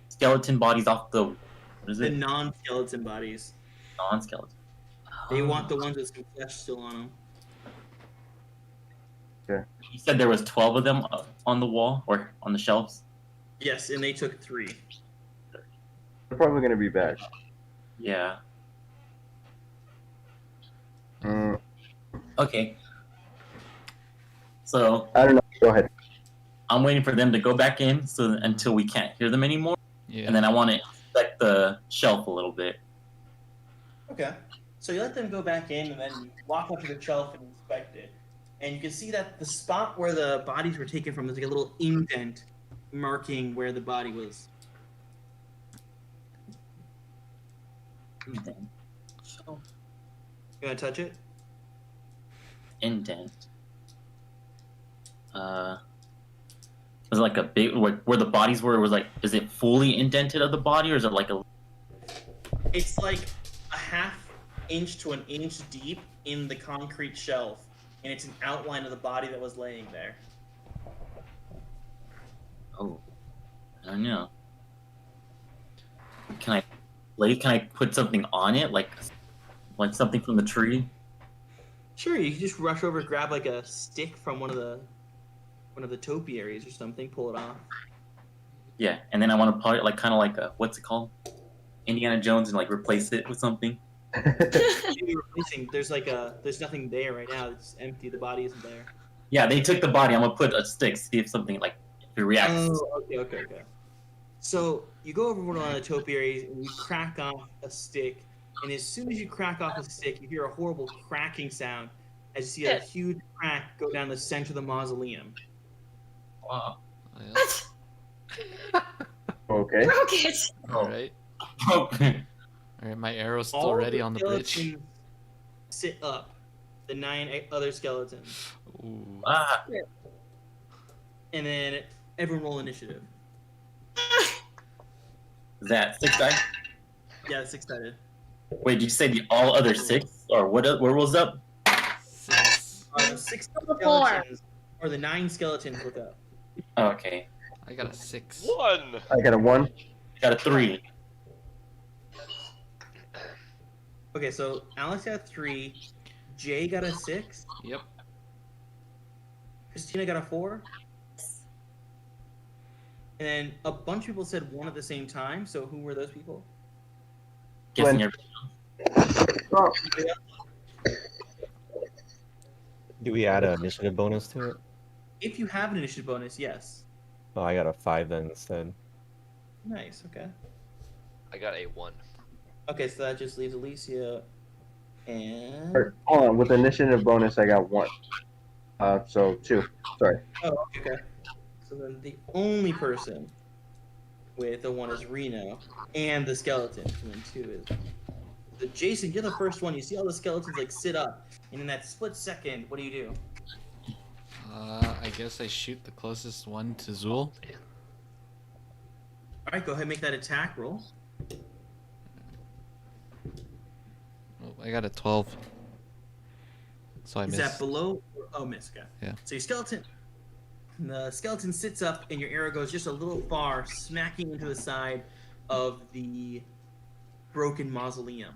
S5: skeleton bodies off the, what is
S4: The
S5: it?
S4: non-skeleton bodies.
S5: Non-skeleton.
S4: They want the ones with some flesh still on them.
S5: You said there was 12 of them on the wall or on the shelves.
S4: Yes, and they took 3.
S3: They're probably gonna be back.
S5: Yeah.
S3: Mm,
S5: Okay. So
S3: I don't know. Go ahead.
S5: I'm waiting for them to go back in so until we can't hear them anymore,
S2: Yeah.
S5: and then I want to inspect the shelf a little bit.
S4: Okay. So you let them go back in and then you walk up to the shelf and inspect it. And you can see that the spot where the bodies were taken from is like a little indent marking where the body was.
S5: Indent. So,
S4: You want to touch it?
S5: indent. Was it like a big where the bodies were? Was like, is it fully indented of the body, or is it like a?
S4: It's like a ½ inch to an inch deep in the concrete shelf, and it's an outline of the body that was laying there.
S5: Oh, I don't know. Can I put something on it, like something from the tree?
S4: Sure, you can just rush over, grab like a stick from one of the topiaries or something, pull it off.
S5: Yeah, and then I want to put it like kind of like a, what's it called? Indiana Jones, and like replace it with something.
S4: Maybe replacing. There's nothing there right now. It's empty. The body isn't there.
S5: Yeah, they took the body. I'm gonna put a stick, see if something like if it reacts.
S4: Oh, okay. So you go over one of the topiaries and you crack off a stick, and as soon as you crack off a stick, you hear a horrible cracking sound as you see a huge crack go down the center of the mausoleum.
S5: Wow.
S3: Okay.
S1: Broke it.
S2: All right.
S5: Okay.
S2: All right. My arrow's still
S4: All
S2: ready on the bridge.
S4: skeletons sit up. The 9 other skeletons,
S2: Ooh.
S5: Ah.
S4: and then everyone roll initiative.
S5: Is that 6 dice?
S4: Yeah, 6-sided.
S5: Wait, did you say the all other 6? Or what? Where was up?
S2: 6.
S4: The 6
S1: Number 4.
S4: skeletons, or the 9 skeletons, look up.
S5: Oh, okay.
S2: I got a 6.
S7: 1.
S3: I got a 1.
S5: Got a 3.
S4: Okay, so Alex got 3, Jay got a 6,
S2: Yep.
S4: Christina got a 4, and then a bunch of people said 1 at the same time. So who were those people?
S5: Guessing
S3: Glenn.
S5: everything.
S6: Do we add an initiative bonus to it?
S4: If you have an initiative bonus, yes.
S6: Oh, I got a 5 then instead.
S4: Nice. Okay.
S7: I got a 1.
S4: Okay, so that just leaves Alicia and.
S3: Or, hold on. With the initiative bonus, I got 1. So 2. Sorry.
S4: Oh, okay. So then the only person with the 1 is Reno and the skeleton, and then 2 is. So Jason, you're the first one. You see all the skeletons like sit up, and in that split second, what do you do?
S2: I guess I shoot the closest one to Zool.
S4: All right, go ahead, and make that attack roll.
S2: Oh, I got a 12. So I
S4: Is
S2: missed.
S4: that below? Oh, miss. Okay.
S2: Yeah.
S4: So your skeleton. The skeleton sits up, and your arrow goes just a little far, smacking into the side of the broken mausoleum.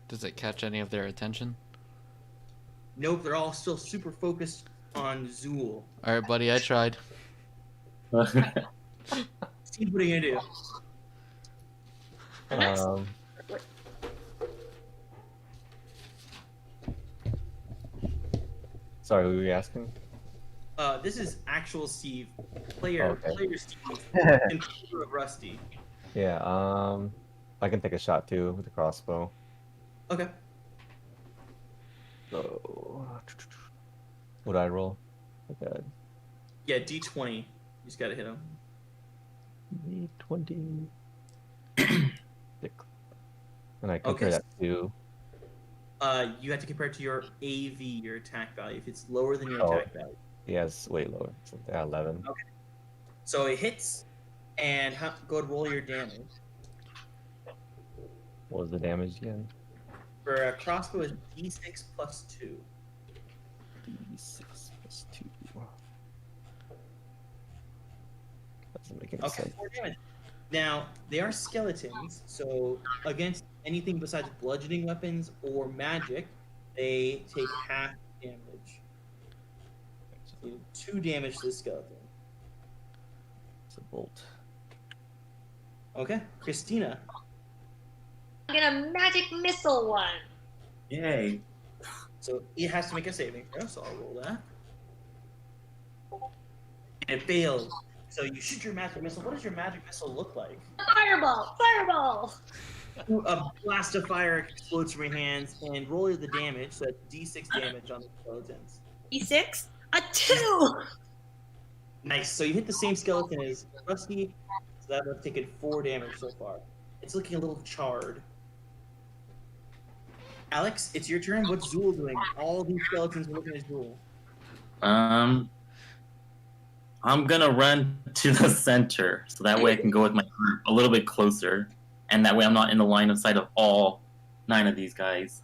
S2: Does it catch any of their attention?
S4: Nope, they're all still super focused on Zool.
S2: All right, buddy. I tried.
S4: Steve, what are you gonna do?
S6: Um, sorry, what were you asking?
S4: This is actual Steve, player
S6: Okay.
S4: Steve, in favor of Rusty.
S6: Yeah, I can take a shot too with the crossbow.
S4: Okay.
S6: So, what I roll? Okay.
S4: Yeah, D20. You just gotta hit him.
S6: 20. And I compare
S4: Okay.
S6: that to.
S4: You have to compare it to your AV, your attack value. If it's lower than your
S6: Oh.
S4: attack value.
S6: Yeah, it's way lower. So, yeah, 11.
S4: Okay. So it hits, and go ahead and roll your damage.
S6: What was the damage again?
S4: For a crossbow is D6 plus 2.
S6: D6 plus 2. Doesn't make any
S4: Okay,
S6: sense.
S4: 4 damage. Now, they are skeletons, so against anything besides bludgeoning weapons or magic, they take half damage. So 2 damage to the skeleton.
S6: It's a bolt.
S4: Okay, Christina.
S1: I'm gonna magic missile one.
S5: Yay.
S4: So it has to make a saving throw, so I'll roll that. And it fails. So you shoot your magic missile. What does your magic missile look like?
S1: Fireball! Fireball!
S4: A blast of fire explodes from your hands, and roll the damage. So that's D6 damage on the skeletons.
S1: E6? A 2!
S4: Nice. So you hit the same skeleton as Rusty, so that one's taken 4 damage so far. It's looking a little charred. Alex, it's your turn. What's Zool doing? All these skeletons are looking at Zool.
S5: I'm gonna run to the center, so that way I can go with my group a little bit closer, and that way I'm not in the line of sight of all 9 of these guys.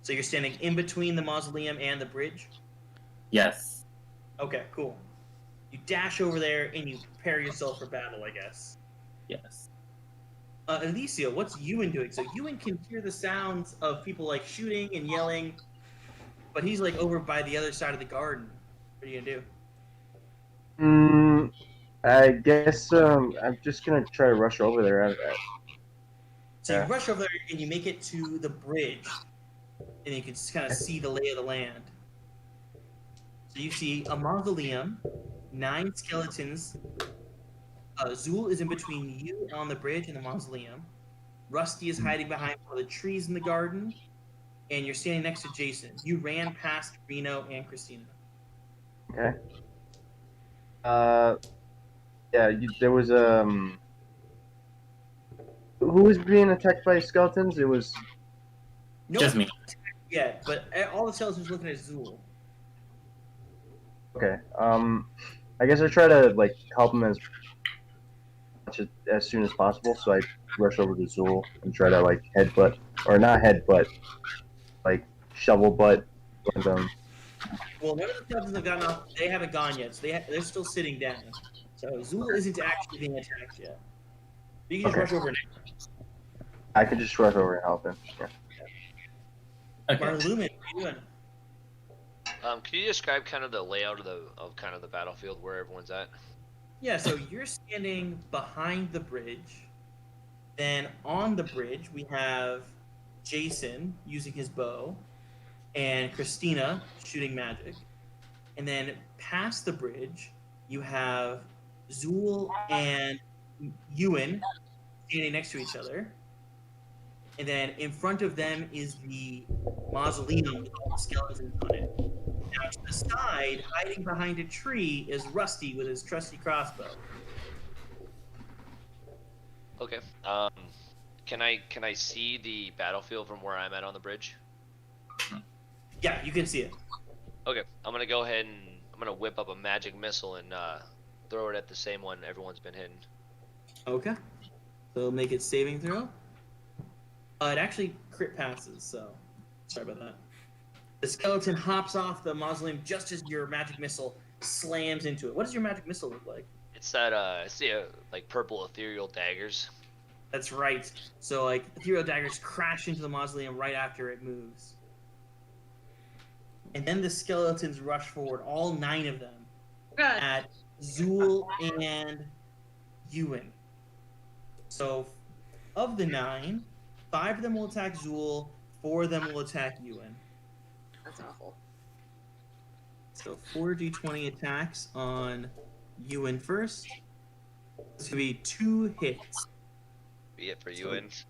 S4: So you're standing in between the mausoleum and the bridge?
S5: Yes.
S4: Okay, cool. You dash over there and you prepare yourself for battle, I guess.
S5: Yes.
S4: Alicia, what's Ewan doing? So Ewan can hear the sounds of people like shooting and yelling, but he's like over by the other side of the garden. What are you gonna do?
S3: I guess I'm just gonna try to rush over there.
S4: So you rush over there and you make it to the bridge, and you can just kind of see the lay of the land. So you see a mausoleum, 9 skeletons. Zool is in between you on the bridge and the mausoleum. Rusty is hiding behind one of the trees in the garden, and you're standing next to Jason. You ran past Reno and Christina.
S3: Okay. Yeah, there was who was being attacked by skeletons? It was
S4: No
S5: Just
S4: one
S5: me.
S4: attacked yet, but all the skeletons looking at Zool.
S3: okay. I guess I try to like help him as soon as possible. So I rush over to Zool and try to like headbutt, or not headbutt, like shovel butt.
S4: Well, none of the skeletons have gotten off. They haven't gone yet, so they're still sitting down. So Zool isn't actually being attacked yet. You can just
S3: Okay.
S4: rush over now.
S3: I could just rush over and help him. Yeah.
S5: Okay.
S4: Marlumin, what are you doing?
S7: Can you describe kind of the layout of kind of the battlefield where everyone's at?
S4: Yeah, so you're standing behind the bridge. Then on the bridge, we have Jason using his bow, and Christina shooting magic. And then past the bridge, you have Zool and Ewan standing next to each other. And then in front of them is the mausoleum with all the skeletons on it. Now to the side, hiding behind a tree, is Rusty with his trusty crossbow.
S7: Okay. Can I see the battlefield from where I'm at on the bridge?
S4: Yeah, you can see it.
S7: Okay. I'm gonna go ahead and I'm gonna whip up a magic missile and throw it at the same one everyone's been hitting.
S4: Okay. So make it saving throw. It actually crit passes, so sorry about that. The skeleton hops off the mausoleum just as your magic missile slams into it. What does your magic missile look like?
S7: It's that it's the like purple ethereal daggers.
S4: That's right. So like ethereal daggers crash into the mausoleum right after it moves. And then the skeletons rush forward, all 9 of them,
S1: Good.
S4: at Zool and Ewan. So of the 9, 5 of them will attack Zool, 4 of them will attack Ewan.
S1: That's awful.
S4: So 4d20 attacks on Ewan first. This could be 2 hits.
S7: Be it for you
S4: So-
S7: and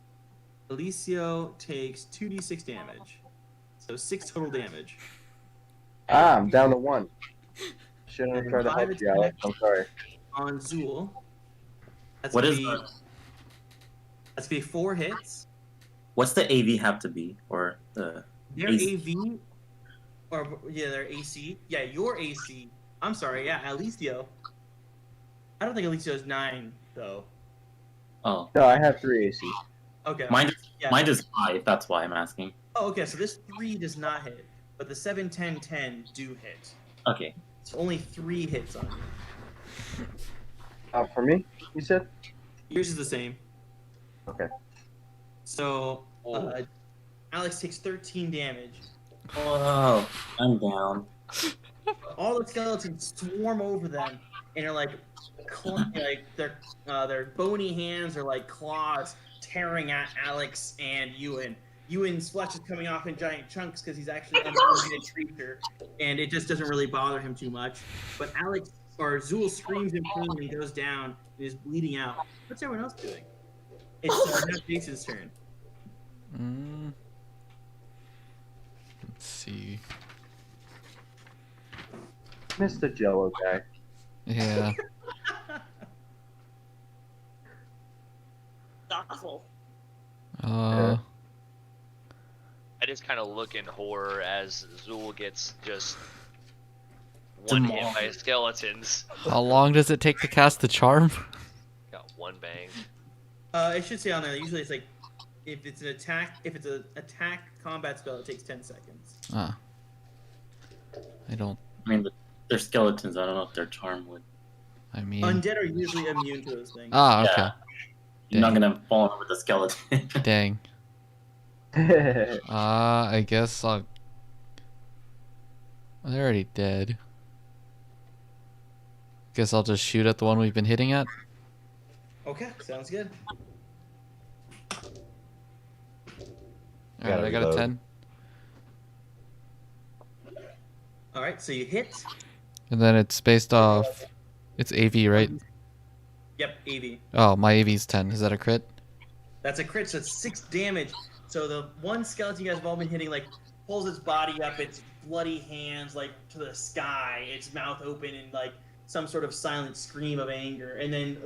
S4: Alicio takes 2d6 damage. So 6 total damage.
S3: I'm down to 1. Shouldn't have
S4: And
S3: tried to
S4: 5
S3: help you, Alex. I'm sorry.
S4: on Zool. That's
S5: What
S4: gonna
S5: is
S4: be,
S5: the,
S4: That's gonna be 4 hits.
S5: what's the AV have to be, or the
S4: Their
S5: AC?
S4: AV, or yeah, their AC. Yeah, your AC. I'm sorry. Yeah, Alicio. I don't think Alicio's 9 though.
S5: Oh,
S3: No, I have 3 AC.
S4: Okay.
S5: mine
S4: Yeah.
S5: mine is 5. That's why I'm asking.
S4: Oh, okay. So this 3 does not hit, but the 7, 10, 10 do hit.
S5: Okay.
S4: It's only 3 hits on you.
S3: For me, you said?
S4: Yours is the same.
S3: Okay.
S4: So Alex takes 13 damage.
S5: Whoa, I'm down.
S4: All the skeletons swarm over them and are like their bony hands are like claws tearing at Alex and Ewan. Ewan's flesh is coming off in giant chunks because he's actually an undead creature, and it just doesn't really bother him too much. But Zool screams in pain and goes down and is bleeding out. What's everyone else doing? It's now Jason's turn.
S2: Let's see.
S3: Mr. Jello guy.
S2: Yeah.
S1: Awful.
S2: Uh.
S7: I just kind of look in horror as Zool gets just one hit by skeletons.
S2: How long does it take to cast the charm?
S7: Got one bang.
S4: It should say on there. Usually, it's like if it's an attack combat spell, it takes 10 seconds.
S2: Ah. I don't.
S5: I mean, they're skeletons. I don't know if their charm would.
S2: I mean.
S4: Undead are usually immune to those things.
S2: Ah, okay.
S5: Yeah. You're not gonna fall in love with the skeleton.
S2: Dang. I guess I'll. They're already dead. Guess I'll just shoot at the one we've been hitting at.
S4: Okay, sounds good.
S2: Alright, I got a
S6: reload.
S2: 10.
S4: All right, so you hit.
S2: And then it's based off. It's AV, right?
S4: Yep, AV.
S2: Oh, my AV's 10. Is that a crit?
S4: That's a crit, so it's 6 damage. So the one skeleton you guys have all been hitting, like, pulls its body up, its bloody hands, like, to the sky, its mouth open in, like, some sort of silent scream of anger. And then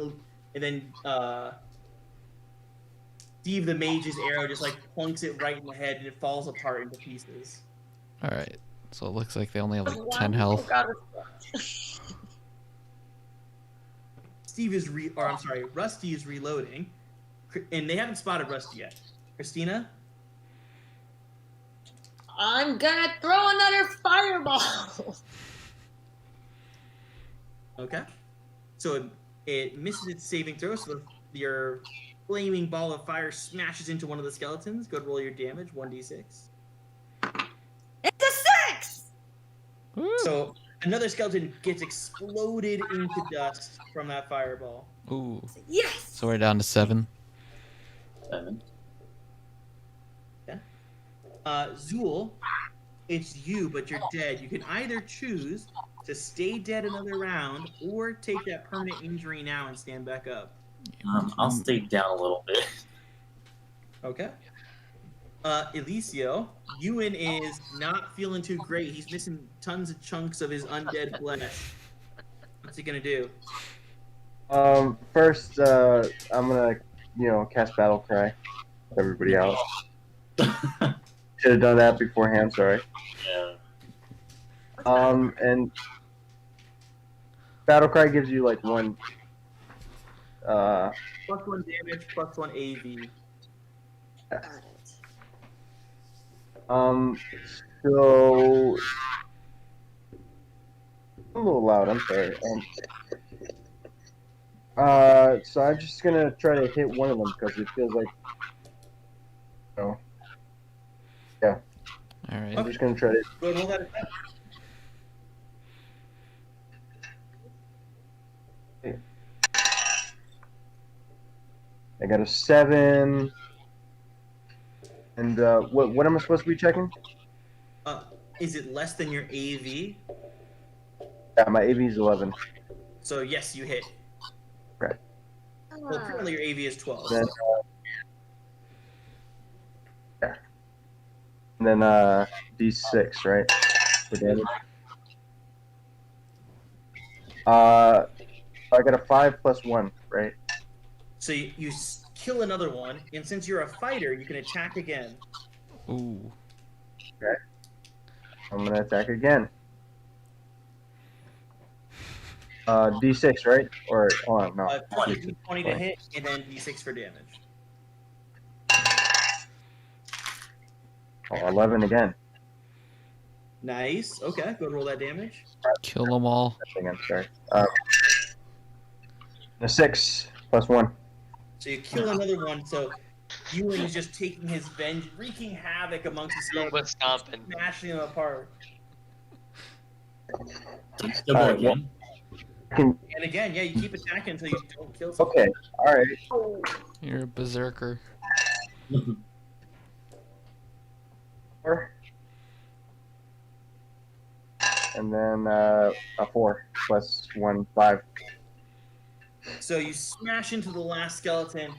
S4: Steve the Mage's arrow just, like, plunks it right in the head, and it falls apart into pieces.
S2: Alright. So it looks like they only have like 10 health.
S4: Rusty is reloading, and they haven't spotted Rusty yet. Christina?
S1: I'm gonna throw another fireball.
S4: Okay. So it misses its saving throw, so your flaming ball of fire smashes into one of the skeletons. Go ahead and roll your damage, 1d6.
S1: It's a 6.
S4: So another skeleton gets exploded into dust from that fireball.
S2: Ooh.
S1: Yes.
S2: So we're down to 7.
S5: 7.
S4: Zool, it's you, but you're dead. You can either choose to stay dead another round or take that permanent injury now and stand back up.
S5: I'll stay down a little bit.
S4: Okay. Elicio, Ewan is not feeling too great. He's missing tons of chunks of his undead flesh. What's he gonna do?
S3: First, I'm gonna, cast Battle Cry. Everybody else. Should have done that beforehand. Sorry.
S5: Yeah.
S3: And Battle Cry gives you like one.
S4: +1 damage, +1 AV.
S1: Got it.
S3: So I'm a little loud. I'm sorry. So I'm just gonna try to hit one of them because it feels like, yeah.
S2: Alright.
S3: I'm just gonna try to.
S4: Go ahead and roll that attack.
S3: I got a 7. And what am I supposed to be checking?
S4: Is it less than your AV?
S3: Yeah, my AV is 11.
S4: So yes, you hit. Well, currently your AV is 12.
S3: Then, yeah. And then D6, right? For damage. I got a 5 + 1, right?
S4: So you kill another one, and since you're a fighter, you can attack again.
S2: Ooh.
S3: I'm gonna attack again. D6, right? Or no.
S4: 20 to hit, and then D6 for damage.
S3: 11 again.
S4: Nice. Okay, go roll that damage.
S2: Kill them all.
S3: I'm sorry. A 6 plus 1.
S4: So you kill another one. So Ewan is just taking his vengeance, wreaking havoc amongst the skeletons,
S7: stomping.
S4: smashing them apart.
S5: Still go again.
S4: And again, yeah, you keep attacking until you don't kill someone.
S3: Okay, alright.
S2: You're a berserker.
S3: 4. And then a 4 plus 1, 5.
S4: So you smash into the last skeleton,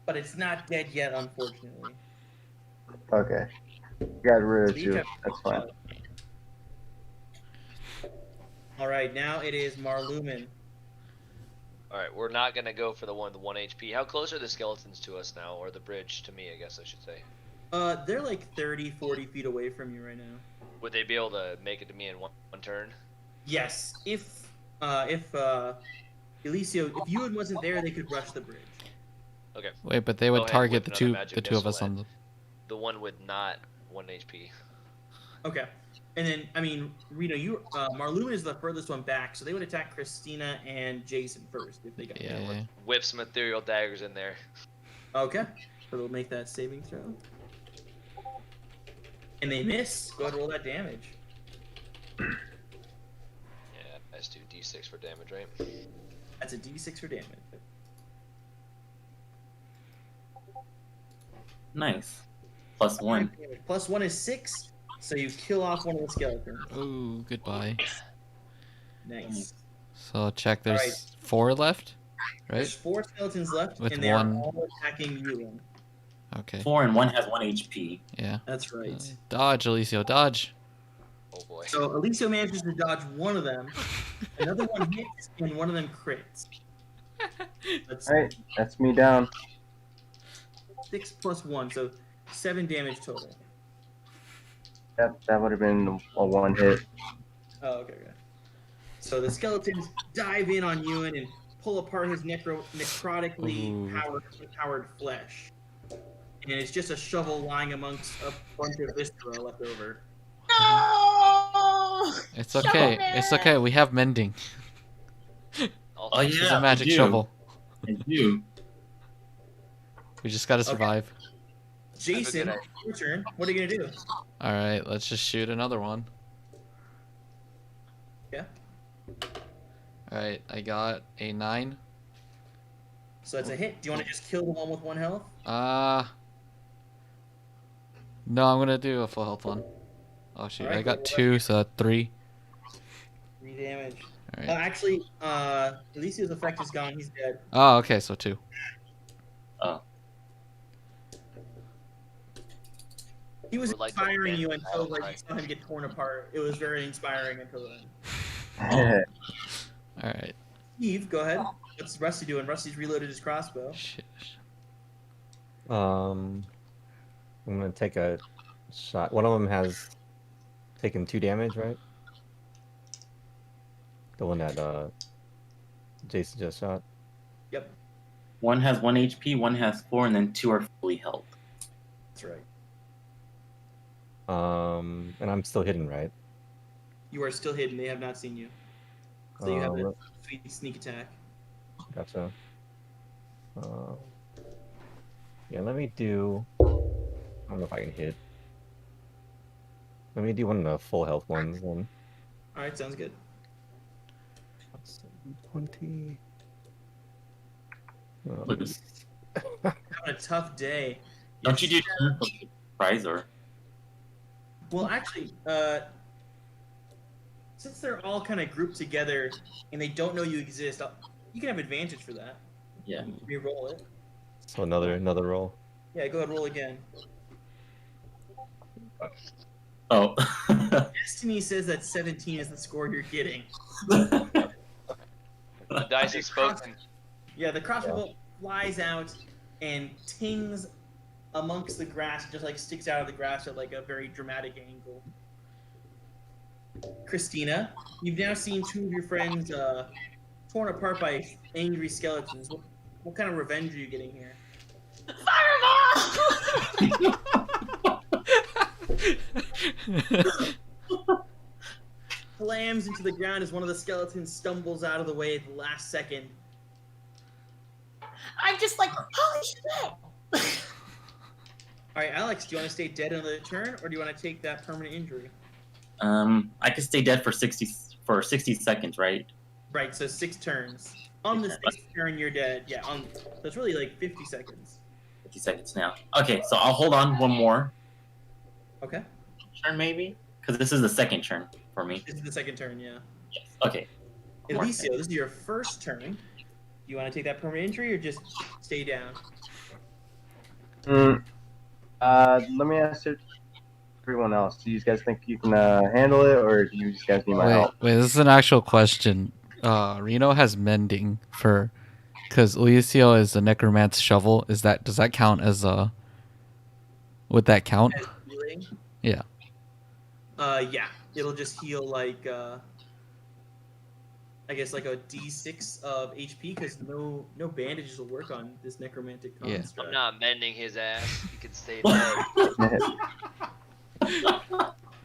S4: but it's not dead yet, unfortunately.
S3: Okay. Got rid of
S4: So you
S3: 2.
S4: have-
S3: That's fine.
S4: All right, now it is Marlumen.
S7: All right, we're not gonna go for the one with 1 HP. How close are the skeletons to us now, or the bridge to me? I guess I should say.
S4: They're like 30, 40 feet away from you right now.
S7: Would they be able to make it to me in one turn?
S4: Yes, if Eliseo, if Ewan wasn't there, they could rush the bridge.
S7: Okay.
S2: Wait, but they
S7: Go
S2: would
S7: ahead,
S2: target
S7: whip
S2: the
S7: another magic
S2: two of us
S7: missile
S2: on the.
S7: The one with not 1 HP.
S4: Okay, and then I mean, Reno, Marlumen is the furthest one back, so they would attack Christina and Jason first if they got there.
S2: Yeah.
S7: Whip some ethereal daggers in there.
S4: Okay, so they'll make that saving throw. And they miss. Go ahead and roll that damage.
S7: Yeah, let's do D6 for damage, right?
S4: That's a D6 for damage.
S5: Nice. Plus 1.
S4: Plus 1 is 6, so you kill off one of the skeletons.
S2: Ooh, goodbye.
S4: Nice.
S2: So check. There's
S4: Alright.
S2: 4 left,
S4: There's
S2: right?
S4: 4 skeletons left,
S2: With
S4: and they
S2: one-
S4: are all attacking Ewan.
S2: Okay.
S5: 4 and 1 has 1 HP.
S2: Yeah.
S4: That's right.
S2: Dodge, Eliseo, dodge.
S7: Oh boy.
S4: So Eliseo manages to dodge one of them, another one hits, and one of them crits. That's
S3: Alright, that's me down.
S4: 6 plus 1, so 7 damage total.
S3: That would have been a 1 hit.
S4: Oh, okay. So the skeletons dive in on Ewan and pull apart his necrotically
S2: Ooh.
S4: powered flesh. And it's just a shovel lying amongst a bunch of viscera left over.
S1: No!
S2: It's okay. It's okay. We have mending.
S5: Oh yeah,
S2: It's a magic
S5: we do.
S2: shovel.
S5: I do.
S2: We just gotta survive.
S4: Jason, your turn. What are you gonna do?
S2: All right, let's just shoot another one.
S4: Yeah.
S2: All right, I got a 9.
S4: So it's a hit. Do you want to just kill the one with 1 health?
S2: No, I'm gonna do a full health one. Oh shoot,
S4: Alright,
S2: I got
S4: go
S2: 2, so 3.
S4: 3 damage.
S2: All right.
S4: Actually, Eliseo's effect is gone. He's dead.
S2: Oh, okay, so 2.
S4: He was
S7: We're like the
S4: inspiring
S7: band
S4: you until
S7: all
S4: like
S7: night.
S4: you saw him get torn apart. It was very inspiring until then.
S2: All right.
S4: Steve, go ahead. What's Rusty doing? Rusty's reloaded his crossbow.
S2: Shit.
S6: I'm gonna take a shot. One of them has taken 2 damage, right? The one that Jason just shot.
S4: Yep,
S5: 1 has 1 HP, 1 has 4, and then 2 are fully health.
S4: that's right.
S6: And I'm still hidden, right?
S4: You are still hidden. They have not seen you. So you have a sweet sneak attack.
S6: Gotcha. Yeah, let me do. I don't know if I can hit. Let me do one of the full health ones then.
S4: All right, sounds good.
S6: 20.
S5: Look at-
S4: Having a tough day.
S5: Don't you do turn for surprise or?
S4: Well, actually, since they're all kind of grouped together and they don't know you exist, you can have advantage for that.
S5: Yeah.
S4: Re-roll it.
S6: So another roll.
S4: Yeah, go ahead, roll again.
S5: Oh.
S4: Destiny says that 17 is the score you're getting.
S7: The dice has spoken.
S4: Yeah, the crossbow flies out and tings amongst the grass, just like sticks out of the grass at like a very dramatic angle. Christina, you've now seen two of your friends torn apart by angry skeletons. What kind of revenge are you getting here?
S1: Fireball!
S4: Slams into the ground as one of the skeletons stumbles out of the way at the last second.
S1: I'm just like, holy shit!
S4: All right, Alex, do you want to stay dead another turn, or do you want to take that permanent injury?
S5: I could stay dead for 60 seconds, right?
S4: Right, so 6 turns. On the 6th turn, you're dead. Yeah, so it's really like 50 seconds.
S5: 50 seconds now. Okay, so I'll hold on one more
S4: Okay.
S5: turn, maybe? Because this is the second turn for me.
S4: This is the 2nd turn, yeah.
S5: Yes. Okay.
S4: Alicio, this is your first turn. You want to take that permanent injury or just stay down?
S3: Let me ask everyone else. Do you guys think you can handle it, or do you guys need my help?
S2: Wait, this is an actual question. Reno has mending because Ulicio is a necromancer shovel. Does that count as a? Would that count?
S4: As healing?
S2: Yeah.
S4: Yeah. It'll just heal like I guess like a D6 of HP because no bandages will work on this necromantic
S2: Yeah.
S4: construct.
S7: I'm not mending his ass. He can stay dead.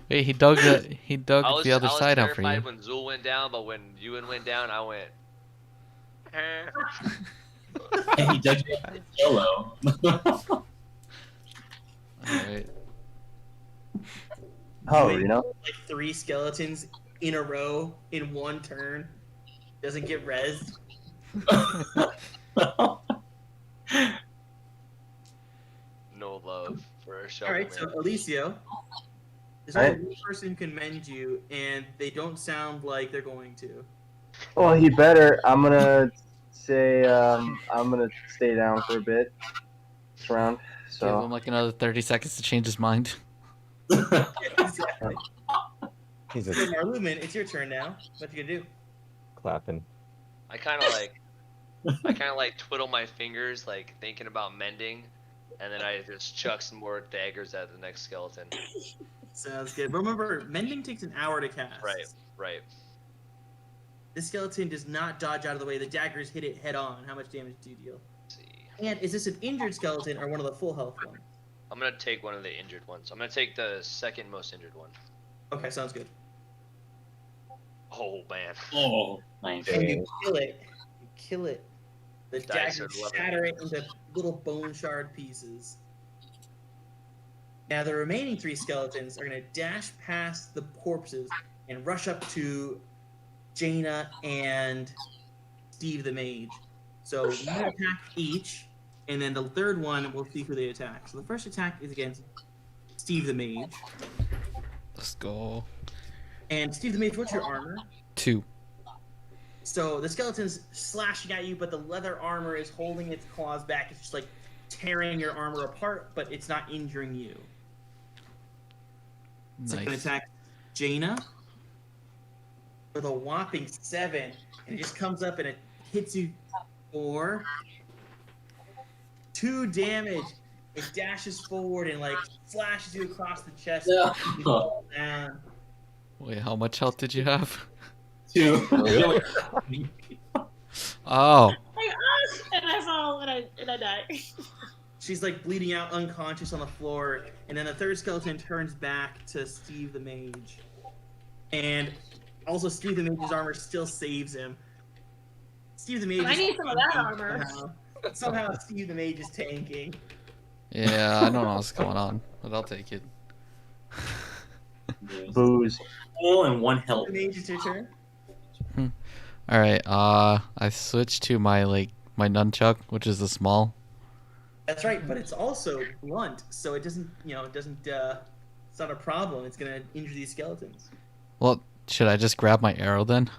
S2: Wait, he dug
S7: I was
S2: the other side out for you.
S7: terrified when Zul went down, but when Ewan went down, I went.
S5: And he dug you solo.
S2: Alright.
S3: Oh,
S4: You
S3: you know?
S4: like 3 skeletons in a row in one turn. Doesn't get rezzed.
S7: No love for a shovel.
S4: All right, so
S7: man.
S4: Alicio, there's
S3: All
S4: only
S3: right.
S4: one person who can mend you, and they don't sound like they're going to.
S3: Well, he better. I'm gonna say I'm gonna stay down for a bit. This round.
S2: Give him
S3: So
S2: like another 30 seconds to change his mind.
S4: Yeah, exactly.
S6: He's
S4: So
S6: just
S4: Marlumin, it's your turn now. What you gonna do?
S6: clapping.
S7: I kind of like twiddle my fingers, like thinking about mending, and then I just chuck some more daggers at the next skeleton.
S4: Sounds good. Remember, mending takes an hour to cast.
S7: Right.
S4: This skeleton does not dodge out of the way. The daggers hit it head on. How much damage do you deal?
S7: Let's see.
S4: And is this an injured skeleton or one of the full health ones?
S7: I'm gonna take one of the injured ones. I'm gonna take the second most injured one.
S4: Okay, sounds good.
S7: Oh man.
S5: Oh, nice.
S4: And you kill it. You kill it. The
S7: Dice
S4: daggers
S7: are lovely.
S4: shatter it into little bone shard pieces. Now the remaining 3 skeletons are going to dash past the corpses and rush up to Jaina and Steve the Mage. So you attack each, and then the third one we'll see who they attack. So the first attack is against Steve the Mage.
S2: Let's go.
S4: And Steve the Mage, what's your armor?
S2: 2.
S4: So the skeleton's slashing at you, but the leather armor is holding its claws back. It's just like tearing your armor apart, but it's not injuring you. Second
S2: Nice.
S4: attack, Jaina, with a whopping 7, and it just comes up and it hits you for 2 damage. It dashes forward and like slashes you across the chest.
S5: Yeah.
S4: And you fall down.
S2: Wait, how much health did you have?
S5: 2.
S2: Oh.
S1: And I fall and I die.
S4: She's like bleeding out, unconscious on the floor, and then the third skeleton turns back to Steve the Mage. And also Steve the Mage's armor still saves him. Steve the Mage
S1: I
S4: is
S1: need some of that armor.
S4: Somehow Steve the Mage is tanking.
S2: Yeah, I don't know what's going on, but I'll take it.
S3: booze.
S5: Full and 1 health.
S4: Steve the Mage, it's your turn.
S2: All right. I switched to my nunchuck, which is the small.
S4: That's right, but it's also blunt, so it doesn't, it's not a problem. It's gonna injure these skeletons.
S2: Well, should I just grab my arrow then?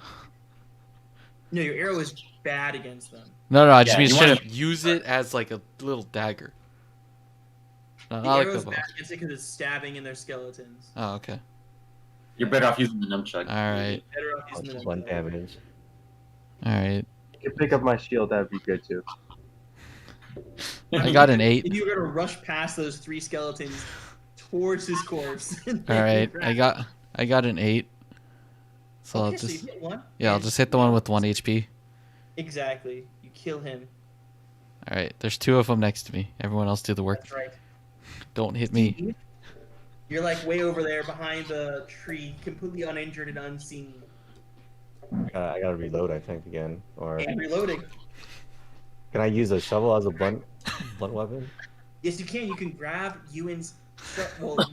S4: No, your arrow is bad against them.
S2: No, I just
S5: Yeah,
S2: mean
S5: you
S2: should
S5: wanna-
S2: have use it as like a little dagger. No,
S4: The
S2: not like
S4: arrow
S2: the
S4: is
S2: bow.
S4: bad against it because it's stabbing in their skeletons.
S2: Oh, okay.
S5: You're better off using the nunchuck.
S2: All right.
S4: Better off using the
S6: 1 damage.
S2: All right.
S3: You can pick up my shield. That'd be good too.
S2: I got an 8.
S4: If you were gonna rush past those 3 skeletons towards his corpse.
S2: All right, I got an 8. So
S4: Okay,
S2: I'll
S4: so you
S2: just
S4: hit one.
S2: yeah, I'll
S4: and
S2: just hit the one with 1 HP.
S4: Exactly. You kill him.
S2: All right, there's 2 of them next to me. Everyone else do the work.
S4: That's right.
S2: Don't hit me.
S4: Steve, you're like way over there behind the tree, completely uninjured and unseen.
S6: I gotta reload, I think, again. Or
S4: And reloading.
S6: can I use a shovel as a blunt weapon?
S4: Yes, you can. You can grab Ewan's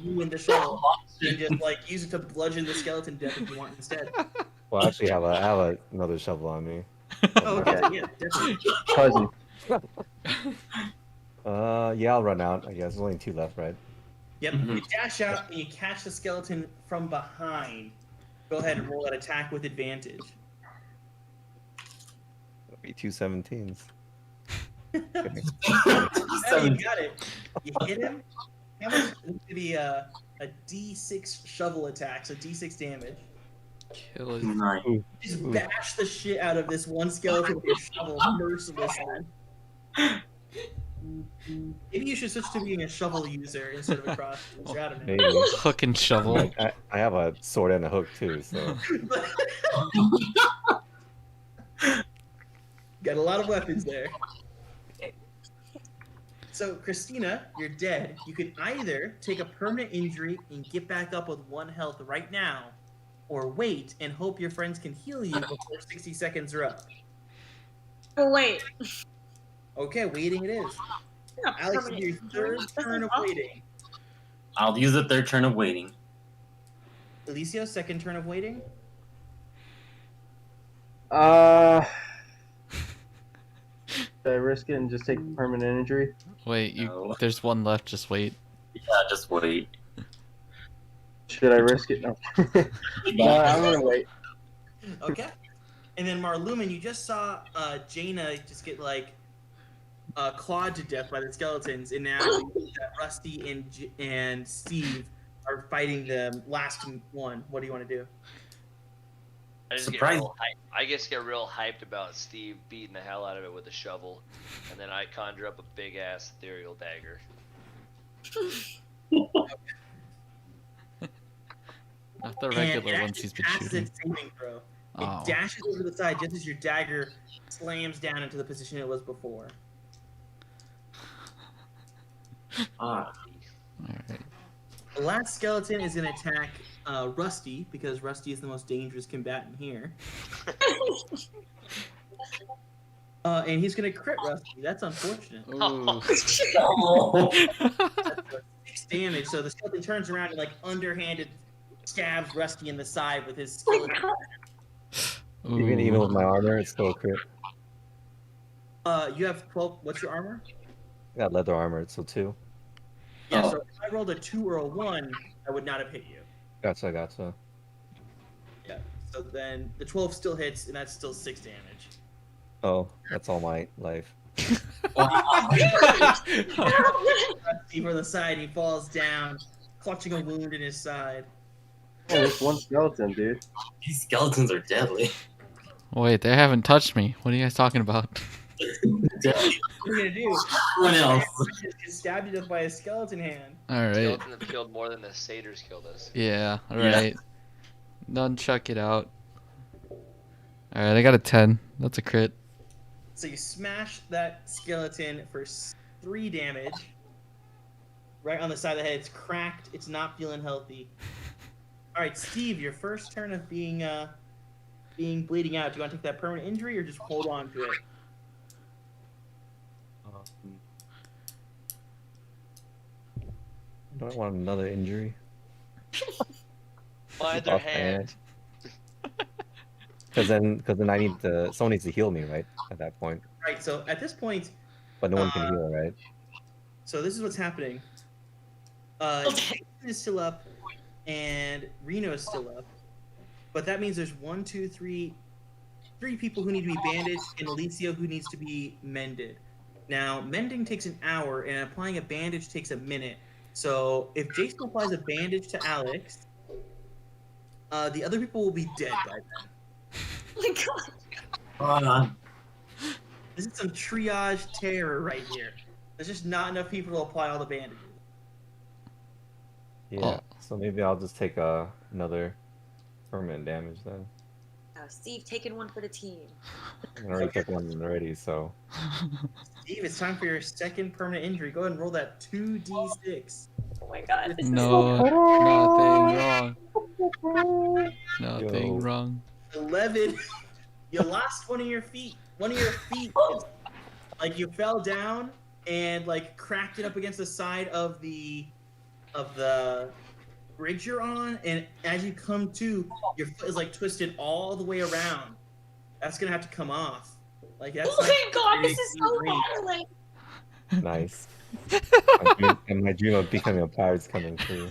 S4: you and the shovel and just like use it to bludgeon the skeleton death if you want instead.
S6: Well, actually, I have another shovel on me.
S4: Oh, okay. Yeah, definitely.
S3: Cousin.
S6: Yeah, I'll run out. I guess there's only 2 left, right?
S4: Yep.
S5: Mhm.
S4: You dash out and you catch the skeleton from behind. Go ahead and roll that attack with advantage.
S6: That'll be 2 17s.
S4: Now you got it. You hit him. How much? It's going to be a D6 shovel attack, so D6 damage.
S2: Kill it.
S5: Nice.
S4: Just bash the shit out of this one skeleton with your shovel mercilessly. Maybe you should switch to being a shovel user instead of a cross user. I don't know.
S6: Maybe.
S2: Hook and shovel.
S6: I have a sword and a hook too, so
S4: Got a lot of weapons there. So, Christina, you're dead. You can either take a permanent injury and get back up with 1 health right now, or wait and hope your friends can heal you before 60 seconds are up.
S1: Oh wait.
S4: Okay, waiting it is.
S1: Yeah,
S4: Alex,
S1: permanent
S4: your third
S1: injury.
S4: turn of waiting.
S5: I'll use the 3rd turn of waiting.
S4: Alicio, second turn of waiting.
S3: Should I risk it and just take permanent injury?
S2: Wait,
S5: No.
S2: there's 1 left. Just wait.
S5: Yeah, just wait.
S3: Should I risk it? No. No, I'm gonna wait.
S4: Okay. And then Marlumen, you just saw Jaina just get like clawed to death by the skeletons, and now Rusty and Steve are fighting the last one. What do you want to do?
S7: I just
S5: Surprise.
S7: get real hyped about Steve beating the hell out of it with a shovel, and then I conjure up a big ass ethereal dagger.
S2: Not the
S4: And
S2: regular
S4: it
S2: ones
S4: actually
S2: he's been
S4: passes
S2: shooting.
S4: its saving throw. It
S2: Oh.
S4: dashes over the side just as your dagger slams down into the position it was before.
S5: Ah,
S2: Alright.
S4: The last skeleton is going to attack Rusty, because Rusty is the most dangerous combatant here. And he's going to crit Rusty. That's unfortunate.
S2: Ooh.
S4: That's 6 damage, so the skeleton turns around and, like, underhanded stabs Rusty in the side with his skeleton.
S6: even with my armor, it's still a crit.
S4: You have 12. What's your armor?
S6: I got leather armor, so 2.
S4: Yeah,
S5: Oh.
S4: so if I rolled a 2 or a 1, I would not have hit you.
S6: Gotcha.
S4: Yeah, so then the 12 still hits, and that's still 6 damage.
S6: Oh, that's all my life.
S4: Rusty for the side, he falls down, clutching a wound in his side.
S3: Oh, there's 1 skeleton, dude.
S5: these skeletons are deadly.
S2: Wait, they haven't touched me. What are you guys talking about?
S5: Deadly.
S4: What are you gonna do?
S5: Everyone else.
S4: Get stabbed to death by a skeleton hand.
S2: Alright.
S7: Skeleton have killed more than the satyrs killed us.
S2: Yeah, alright. Nunchuck it out. Alright, I got a 10. That's a crit.
S4: So you smash that skeleton for 3 damage. Right on the side of the head. It's cracked. It's not feeling healthy. All right, Steve, your first turn of being bleeding out. Do you want to take that permanent injury or just hold on to it?
S6: Do I want another injury?
S7: My other
S6: Off
S7: hand.
S6: Because then I need someone needs to heal me, right? At that point,
S4: All right. So at this point,
S6: but no one can heal, right?
S4: so this is what's happening. Jason is still up, and Reno is still up, but that means there's 1, 2, 3 people who need to be bandaged, and Alicio who needs to be mended. Now, mending takes an hour, and applying a bandage takes a minute. So if Jason applies a bandage to Alex, the other people will be dead by then.
S1: Oh my god.
S4: This is some triage terror right here. There's just not enough people to apply all the bandages.
S6: Yeah. So maybe I'll just take another permanent damage then.
S1: Steve taking one for the team.
S6: I already took one already, so.
S4: Steve, it's time for your second permanent injury. Go ahead and roll that 2d6.
S1: Oh my god. This is
S2: No,
S1: so
S2: nothing wrong. Nothing
S6: Yo.
S2: wrong.
S4: 11. You lost one of your feet. One of your feet. Like you fell down and like cracked it up against the side of the bridge you're on, and as you come to, your foot is like twisted all the way around. That's gonna have to come off. Like that's.
S1: Oh my god, this
S4: very
S1: is so
S4: great.
S1: violent.
S6: Nice. And my dream of becoming a pirate is coming true.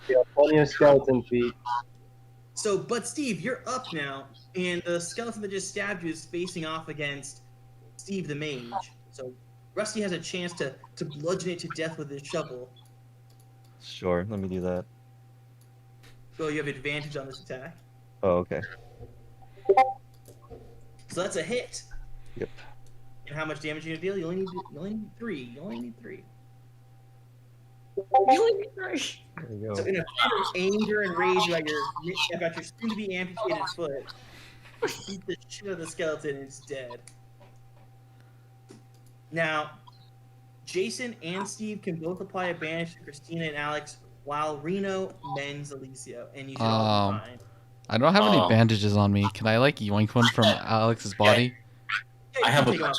S3: Yeah, plenty of skeleton feet.
S4: So, but Steve, you're up now, and the skeleton that just stabbed you is facing off against Steve the mage. So Rusty has a chance to bludgeon it to death with his shovel.
S6: Sure, let me do that.
S4: So you have advantage on this attack.
S6: Oh, okay.
S4: So that's a hit.
S6: Yep.
S4: And how much damage are you gonna deal? You only need 3. You only need 3.
S1: Really sorry.
S6: There we go.
S4: So in a fit of anger and rage about your soon-to-be amputated foot, you beat the shit out of the skeleton and it's dead. Now, Jason and Steve can both apply a bandage to Christina and Alex, while Reno mends Alicia, and you should all be fine.
S2: I don't have any
S5: Oh.
S2: bandages on me. Can I like yoink one from Alex's body?
S4: Yeah,
S5: I
S4: you
S5: have
S4: can
S5: a
S4: take off.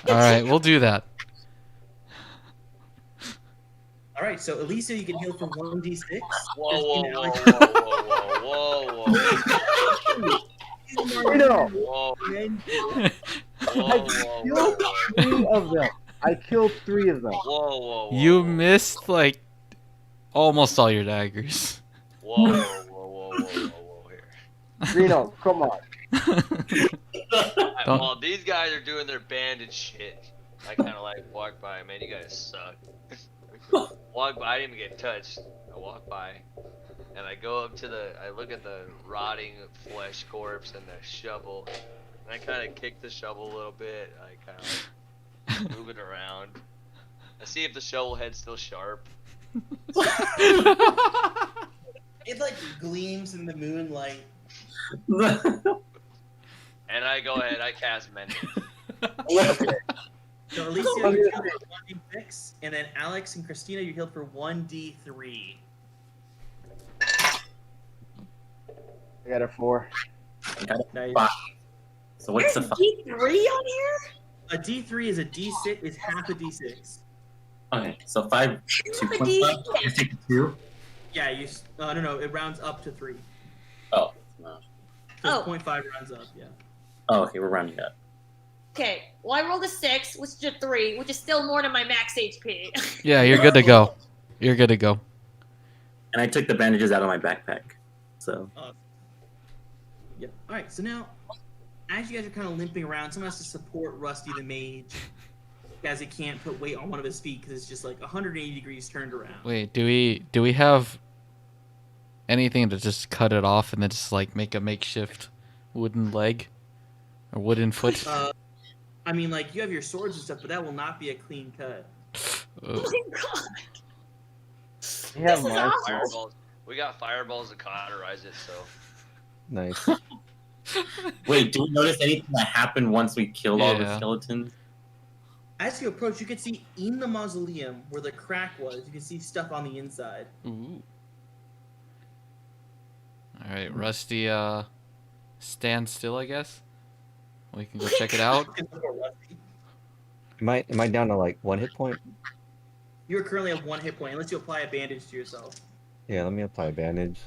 S2: All right, we'll do that.
S4: All right, so Alicia, you can heal for 1d6.
S7: Whoa,
S4: Christina,
S7: whoa,
S4: Alex,
S7: whoa, whoa, whoa, whoa,
S3: Reno,
S7: whoa, whoa,
S3: I
S7: whoa,
S3: killed 3 of them. I killed 3 of them.
S7: whoa, whoa,
S2: You missed like almost all your daggers.
S7: whoa, whoa, whoa, whoa, whoa, here.
S3: Reno, come on.
S2: Don't-
S7: While these guys are doing their bandage shit, I kind of like walk by. Man, you guys suck. Walk by. I didn't even get touched. I walk by, and I go up to I look at the rotting flesh corpse and the shovel, and I kind of kick the shovel a little bit. I kind of like move it around. I see if the shovel head's still sharp.
S4: It like gleams in the moonlight.
S7: And I go ahead, I cast Mending.
S4: So Alicia, you're healed for 1d6, and then Alex and Christina, you're healed for 1d3.
S3: I got a 4.
S4: Nice.
S5: So what's the
S1: There's D3 on here?
S4: A d3 is a d6, is half a d6.
S5: Okay, so 5,
S1: Half a
S5: 2.5.
S1: D6.
S5: You take 2.
S4: Yeah, no, it rounds up to 3.
S5: Oh, no.
S1: Oh.
S4: 0.5 rounds up, yeah.
S5: Oh, okay, we're rounding up.
S1: Okay, well I rolled a 6, which is a 3, which is still more than my max HP.
S2: Yeah, you're good to go. You're good to go.
S5: And I took the bandages out of my backpack. So
S4: Yeah. Alright, so now, as you guys are kind of limping around, someone has to support Rusty the Mage, as he can't put weight on one of his feet because it's just like 180 degrees turned around.
S2: Wait, do we have anything to just cut it off and then just like make a makeshift wooden leg or wooden foot?
S4: I mean, like, you have your swords and stuff, but that will not be a clean cut.
S1: Oh my god.
S3: We have
S1: This is
S3: marks.
S1: awesome.
S7: Fireballs. We got fireballs to cauterize it, so.
S6: Nice.
S5: wait, do we notice anything that happened once we killed all the
S2: Yeah.
S5: skeletons?
S4: As you approach, you can see in the mausoleum where the crack was, you can see stuff on the inside.
S2: Ooh. All right, Rusty. Stand still, I guess. We can go check it out.
S6: Am I down to like 1 hit point?
S4: You currently have 1 hit point, unless you apply a bandage to yourself.
S6: Yeah, let me apply a bandage.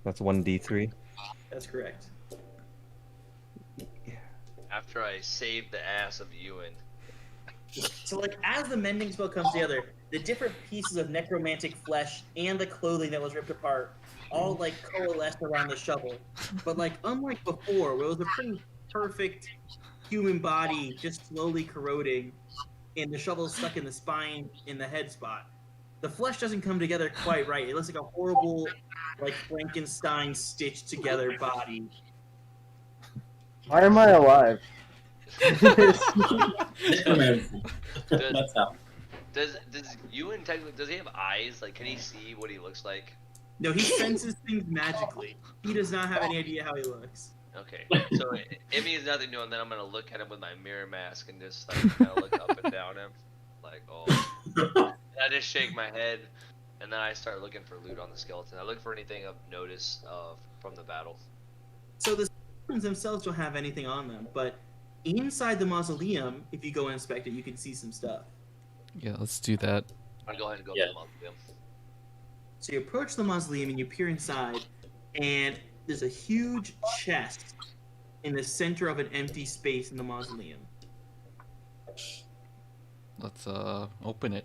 S6: That's 1d3.
S4: That's correct.
S7: After I saved the ass of Ewan.
S4: So, like, as the mending spell comes together, the different pieces of necromantic flesh and the clothing that was ripped apart all, like, coalesced around the shovel. But, like, unlike before, where it was a pretty perfect human body just slowly corroding, and the shovel stuck in the spine in the head spot, the flesh doesn't come together quite right. It looks like a horrible, like Frankenstein stitched together body.
S3: Why am I alive?
S5: Necromancy. That's how.
S7: Does Ewan technically does he have eyes? Like, can he see what he looks like?
S4: No, he senses things magically. He does not have any idea how he looks.
S7: Okay, so it means nothing to him. Then I'm gonna look at him with my mirror mask and just like kind of look up and down him, like oh. And I just shake my head, and then I start looking for loot on the skeleton. I look for anything of notice from the battle.
S4: So the skeletons themselves don't have anything on them, but inside the mausoleum, if you go and inspect it, you can see some stuff.
S2: Yeah, let's do that.
S7: I'll go ahead and go
S5: Yeah.
S7: to the mausoleum.
S4: So you approach the mausoleum and you peer inside, and there's a huge chest in the center of an empty space in the mausoleum.
S2: Let's open it.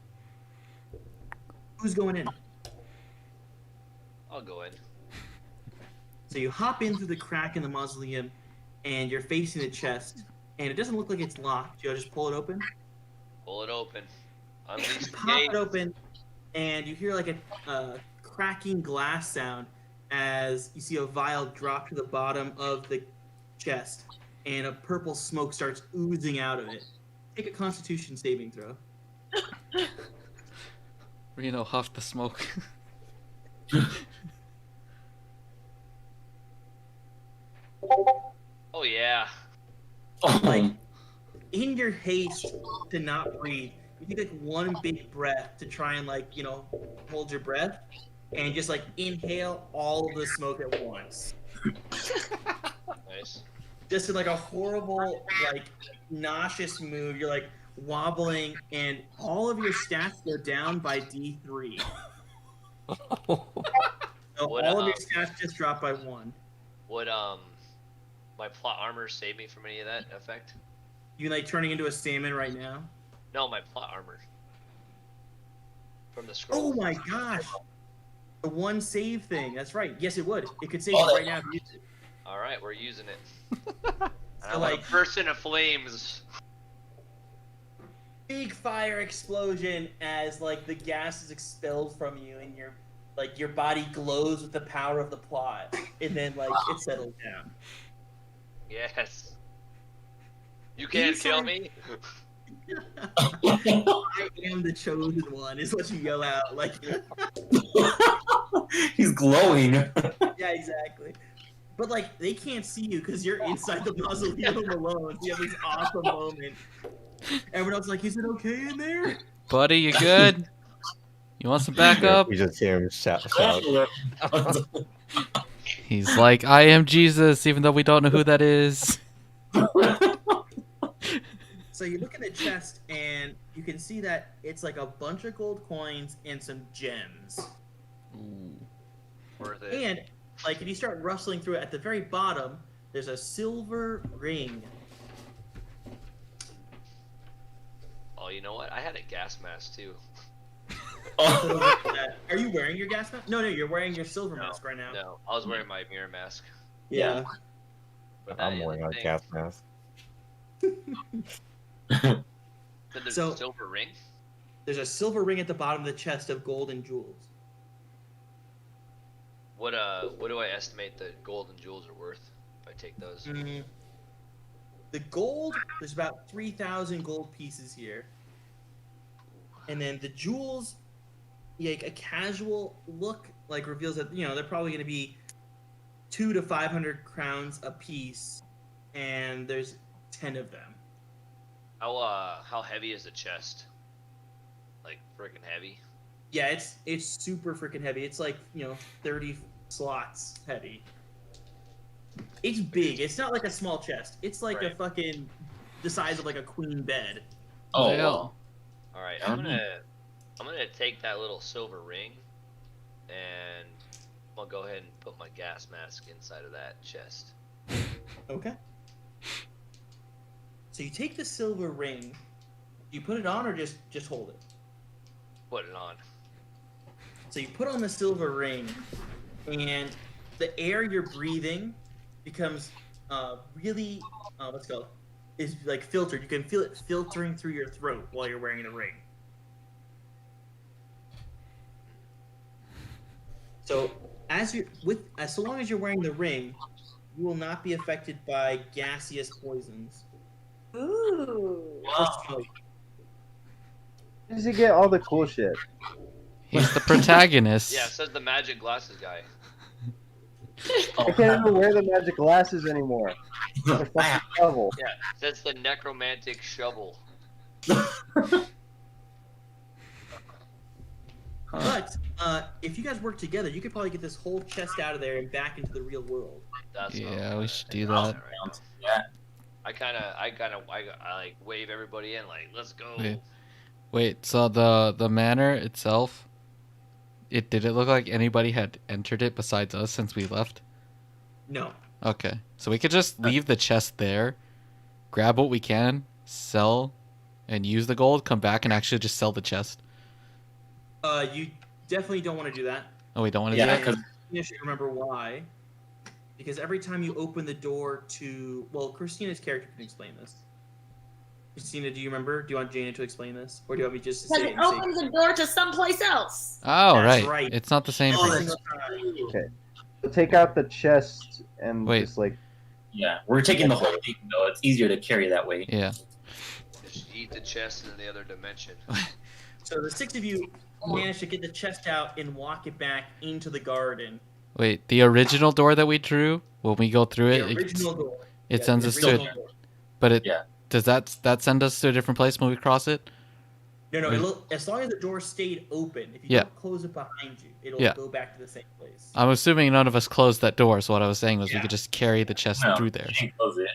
S4: Who's going in?
S7: I'll go in.
S4: So you hop in through the crack in the mausoleum, and you're facing the chest, and it doesn't look like it's locked. You'll just pull it open.
S7: Pull it open. Unleash
S4: You
S7: the
S4: pop
S7: gate.
S4: it open, and you hear like a cracking glass sound as you see a vial drop to the bottom of the chest, and a purple smoke starts oozing out of it. Take a Constitution saving throw.
S2: Reno, huff the smoke.
S7: Oh yeah.
S5: Oh,
S4: In your haste to not breathe, you take like one big breath to try and like, you know, hold your breath and just like inhale all of the smoke at once.
S7: Nice.
S4: Just in like a horrible, like nauseous move. You're like wobbling and all of your stats go down by D3. So
S7: What,
S4: all of your stats just drop by 1.
S7: Would my plot armor save me from any of that effect?
S4: You like turning into a salmon right now?
S7: No, my plot armor. From the scroll.
S4: Oh my gosh! The one save thing. That's right. Yes, it would. It could save
S5: Oh,
S4: you right now if you used it.
S7: All right, we're using it. And I
S4: So,
S7: want
S4: like-
S7: a person of flames.
S4: Big fire explosion as like the gas is expelled from you and your body glows with the power of the plot, and then like it settles down.
S7: Yes. You can't kill me.
S4: I am the chosen one is what you yell out. Like,
S5: he's glowing.
S4: yeah, exactly. But like they can't see you because you're inside the mausoleum alone. So you have this awesome moment. Everyone else is like, is it okay in there?
S2: Buddy, you good? You want some backup?
S6: We just hear him shout.
S2: He's like, I am Jesus, even though we don't know who that is.
S4: So you look at the chest and you can see that it's like a bunch of gold coins and some gems.
S2: Ooh.
S7: Worth it.
S4: And like if you start rustling through it at the very bottom, there's a silver ring.
S7: Oh, you know what? I had a gas mask too.
S4: Are you wearing your gas mask? No, you're wearing your silver
S7: No,
S4: mask right now.
S7: No, I was wearing my mirror mask.
S4: Yeah.
S7: But that
S6: I'm
S7: ain't
S6: wearing
S7: the
S6: a
S7: thing.
S6: gas mask.
S7: Then there's
S4: So-
S7: a silver ring.
S4: There's a silver ring at the bottom of the chest of gold and jewels.
S7: What do I estimate the gold and jewels are worth if I take those?
S4: The gold, there's about 3,000 gold pieces here. And then the jewels, like a casual look, like reveals that, you know, they're probably going to be 200 to 500 crowns a piece, and there's 10 of them.
S7: How heavy is the chest? Like freaking heavy.
S4: Yeah, it's super freaking heavy. It's like, you know, 30 slots heavy. It's big. It's not like a small chest. It's like a
S7: Right.
S4: fucking the size of like a queen bed.
S5: Oh,
S2: Hell.
S7: All right, I'm gonna take that little silver ring, and I'll go ahead and put my gas mask inside of that chest.
S4: Okay. So you take the silver ring, you put it on or just hold it?
S7: Put it on.
S4: So you put on the silver ring, and the air you're breathing becomes really, let's go, is like filtered. You can feel it filtering through your throat while you're wearing the ring. So so long as you're wearing the ring, you will not be affected by gaseous poisons.
S1: Ooh.
S4: Or smoke.
S3: Where does he get all the cool shit?
S2: He's the protagonist.
S7: Yeah, says the magic glasses guy.
S3: I can't even wear the magic glasses anymore. The fucking devil.
S7: Yeah, says the necromantic shovel.
S4: But if you guys work together, you could probably get this whole chest out of there and back into the real world.
S7: That's
S2: Yeah, we should do
S7: Right.
S2: that.
S5: Yeah.
S7: I like wave everybody in, like, let's go.
S2: Wait, so the manor itself, did it look like anybody had entered it besides us since we left?
S4: No.
S2: Okay, so we could just leave the chest there, grab what we can, sell, and use the gold. Come back and actually just sell the chest.
S4: You definitely don't want to do that.
S2: Oh, we don't want to
S5: Yeah,
S2: do that.
S5: because
S4: You should remember why. Because every time you open the door to... Well, Christina's character can explain this. Christina, do you remember? Do you want Jaina to explain this? Or do you want me just to
S1: Because
S4: say
S1: it
S4: it? and say
S1: opens the door to someplace else.
S2: Oh,
S4: That's
S2: right.
S4: right.
S2: It's not the same
S5: Oh,
S2: thing.
S5: that's-
S3: So take out the chest and
S2: Wait.
S3: just like
S5: yeah, we're taking the whole thing though. It's easier to carry that way.
S2: Yeah.
S7: Just eat the chest in the other dimension.
S4: So the 6 of you managed to get the chest out and walk it back into the garden.
S2: Wait, the original door that we drew, when we go through
S4: The
S2: it,
S4: original door.
S2: it
S4: Yeah,
S2: sends
S4: the
S2: us to
S4: original
S2: it.
S4: door.
S2: But it
S5: Yeah.
S2: does that send us to a different place when we cross it?
S4: No,
S2: Wait.
S4: as long as the door stayed open, if you
S2: Yeah.
S4: don't close it behind you, it'll
S2: Yeah.
S4: go back to the same place.
S2: I'm assuming none of us closed that door, so what I was saying was we
S4: Yeah.
S2: could just carry the chest
S5: No,
S2: through there.
S5: you can't close it.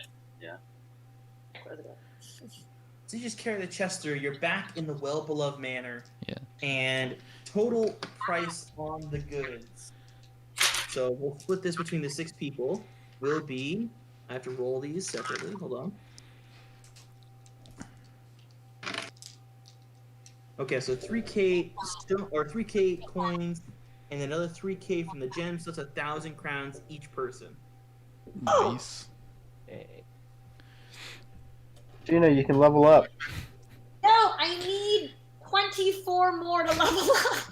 S4: So you just carry the chest through, you're back in the well-beloved manor.
S2: Yeah.
S4: And total price on the goods. So we'll split this between the 6 people. Will be... I have to roll these separately. Hold on. Okay, so 3K or 3K coins, and another 3K from the gems. So it's 1,000 crowns each person.
S2: Nice.
S6: Okay.
S3: Gina, you can level up.
S1: No, I need 24 more to level up.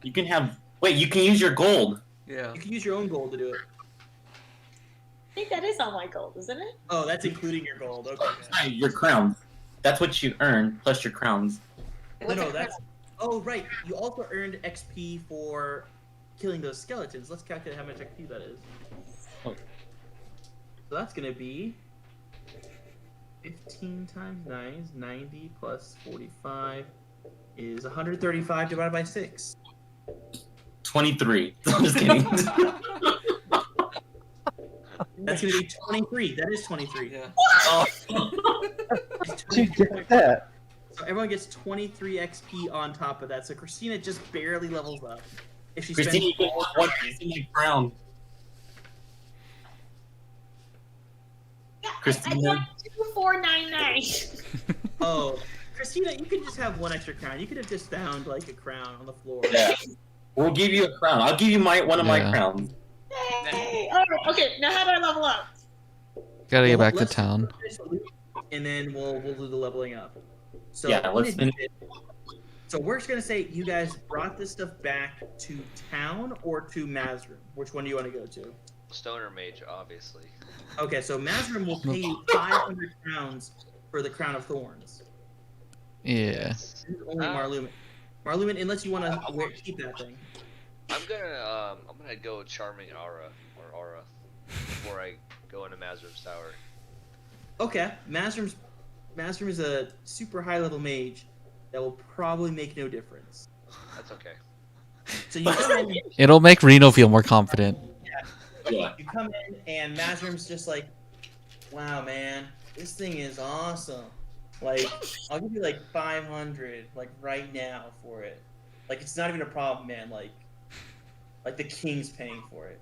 S5: You can have. Wait, you can use your gold.
S2: Yeah.
S4: You can use your own gold to do it.
S1: I think that is all my gold, isn't it?
S4: Oh, that's including your gold. Okay.
S5: Sorry, your crowns. That's what you earn plus your crowns.
S4: No, that's. Oh, right. You also earned XP for killing those skeletons. Let's calculate how much XP that is.
S5: Oh.
S4: So that's gonna be 15 times 9 is 90 plus 45 is 135 divided by 6.
S5: 23. I'm just kidding.
S4: That's gonna be 23. That is 23.
S2: Yeah.
S5: Oh.
S4: It's
S3: Did you
S4: 23.
S3: get that?
S4: So everyone gets 23 XP on top of that. So Christina just barely levels up. If she
S5: Christine, you
S4: spends
S5: get one in my crown.
S1: Yeah,
S5: Christina?
S1: I want 2499.
S4: Oh, Christina, you could just have one extra crown. You could have just found like a crown on the floor.
S5: Yeah. We'll give you a crown. I'll give you one of my
S2: Yeah.
S5: crowns.
S1: Yay! All right, okay, now how do I level up?
S2: Gotta get
S4: Well,
S2: back to
S4: let's
S2: town.
S4: finish the loot, and then we'll do the leveling up. So
S5: Yeah, let's
S4: in addition- So we're just gonna say you guys brought this stuff back to town or to Mazrim. Which one do you want to go to?
S7: Stoner mage, obviously.
S4: Okay, so Mazrim will pay you 500 crowns for the Crown of Thorns.
S2: Yeah.
S4: This is only Marlumin. Marlumin, unless you want to keep that thing.
S7: I'm gonna go charming aura before I go into Mazrim's tower.
S4: Okay, Mazrim is a super high level mage that will probably make no difference.
S7: That's okay.
S4: So you come in,
S2: It'll make Reno feel more confident.
S5: Yeah.
S4: you come in, and Mazrim's just like, "Wow, man, this thing is awesome. Like, I'll give you like 500, like right now for it. Like, it's not even a problem, man. Like the king's paying for it."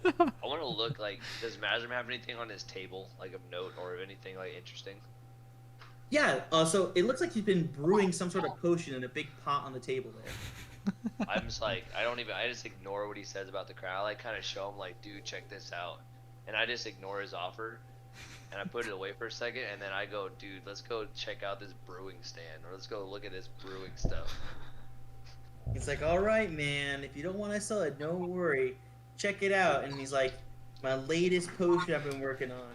S7: I want to look like. Does Mazrim have anything on his table, like of note or anything like interesting?
S4: Yeah. So it looks like he's been brewing some sort of potion in a big pot on the table there.
S7: I'm just like, I just ignore what he says about the crown. I like kind of show him like, dude, check this out, and I just ignore his offer. and I put it away for a second, and then I go, dude, let's go check out this brewing stand, or let's go look at this brewing stuff.
S4: He's like, all right, man, if you don't want to sell it, don't worry. Check it out. And he's like, my latest potion I've been working on.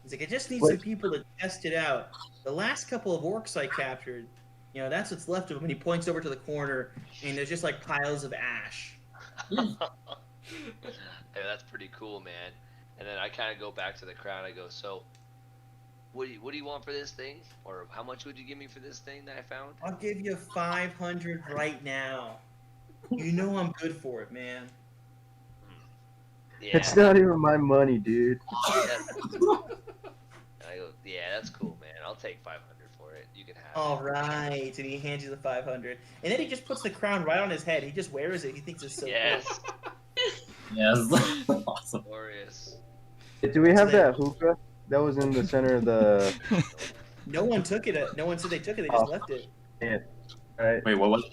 S4: He's like, I just need some people to test it out. The last couple of orcs I captured, you know, that's what's left of them. And he points over to the corner, and there's just like piles of ash.
S7: Hey, that's pretty cool, man. And then I kind of go back to the crowd. I go, so, what do you want for this thing? Or how much would you give me for this thing that I found?
S4: I'll give you 500 right now. You know I'm good for it, man.
S7: Yeah.
S3: It's not even my money, dude.
S7: I go, yeah, that's cool, man. I'll take 500 for it. You can have
S4: All
S7: it.
S4: right, and he hands you the 500, and then he just puts the crown right on his head. He just wears it. He thinks it's so
S7: Yes.
S4: cool.
S5: Yes. Awesome.
S7: Glorious.
S3: Do we have that hookah that was in the center of the?
S4: No one took it. No one said they took it. They just
S3: Oh.
S4: left it.
S3: Yeah. Alright.
S5: Wait, what was it?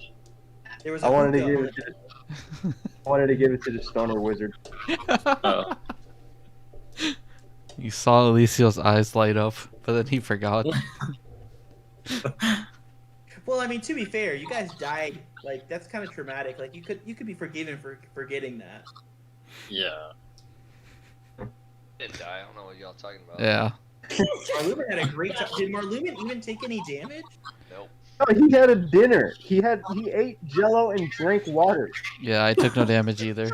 S4: There was. A
S3: I wanted to
S4: hookah
S3: give
S4: on
S3: it. I wanted to give it to the stoner wizard.
S5: Oh.
S2: You saw Alicio's eyes light up, but then he forgot.
S4: Well, I mean, to be fair, you guys died. Like that's kind of traumatic. Like you could be forgiven for forgetting that.
S5: Yeah.
S7: Didn't die. I don't know what y'all talking about.
S2: Yeah.
S4: Marluman had a great time. Did Marluman even take any damage?
S7: Nope.
S3: Oh, he had a dinner. He ate Jello and drank water.
S2: Yeah, I took no damage either.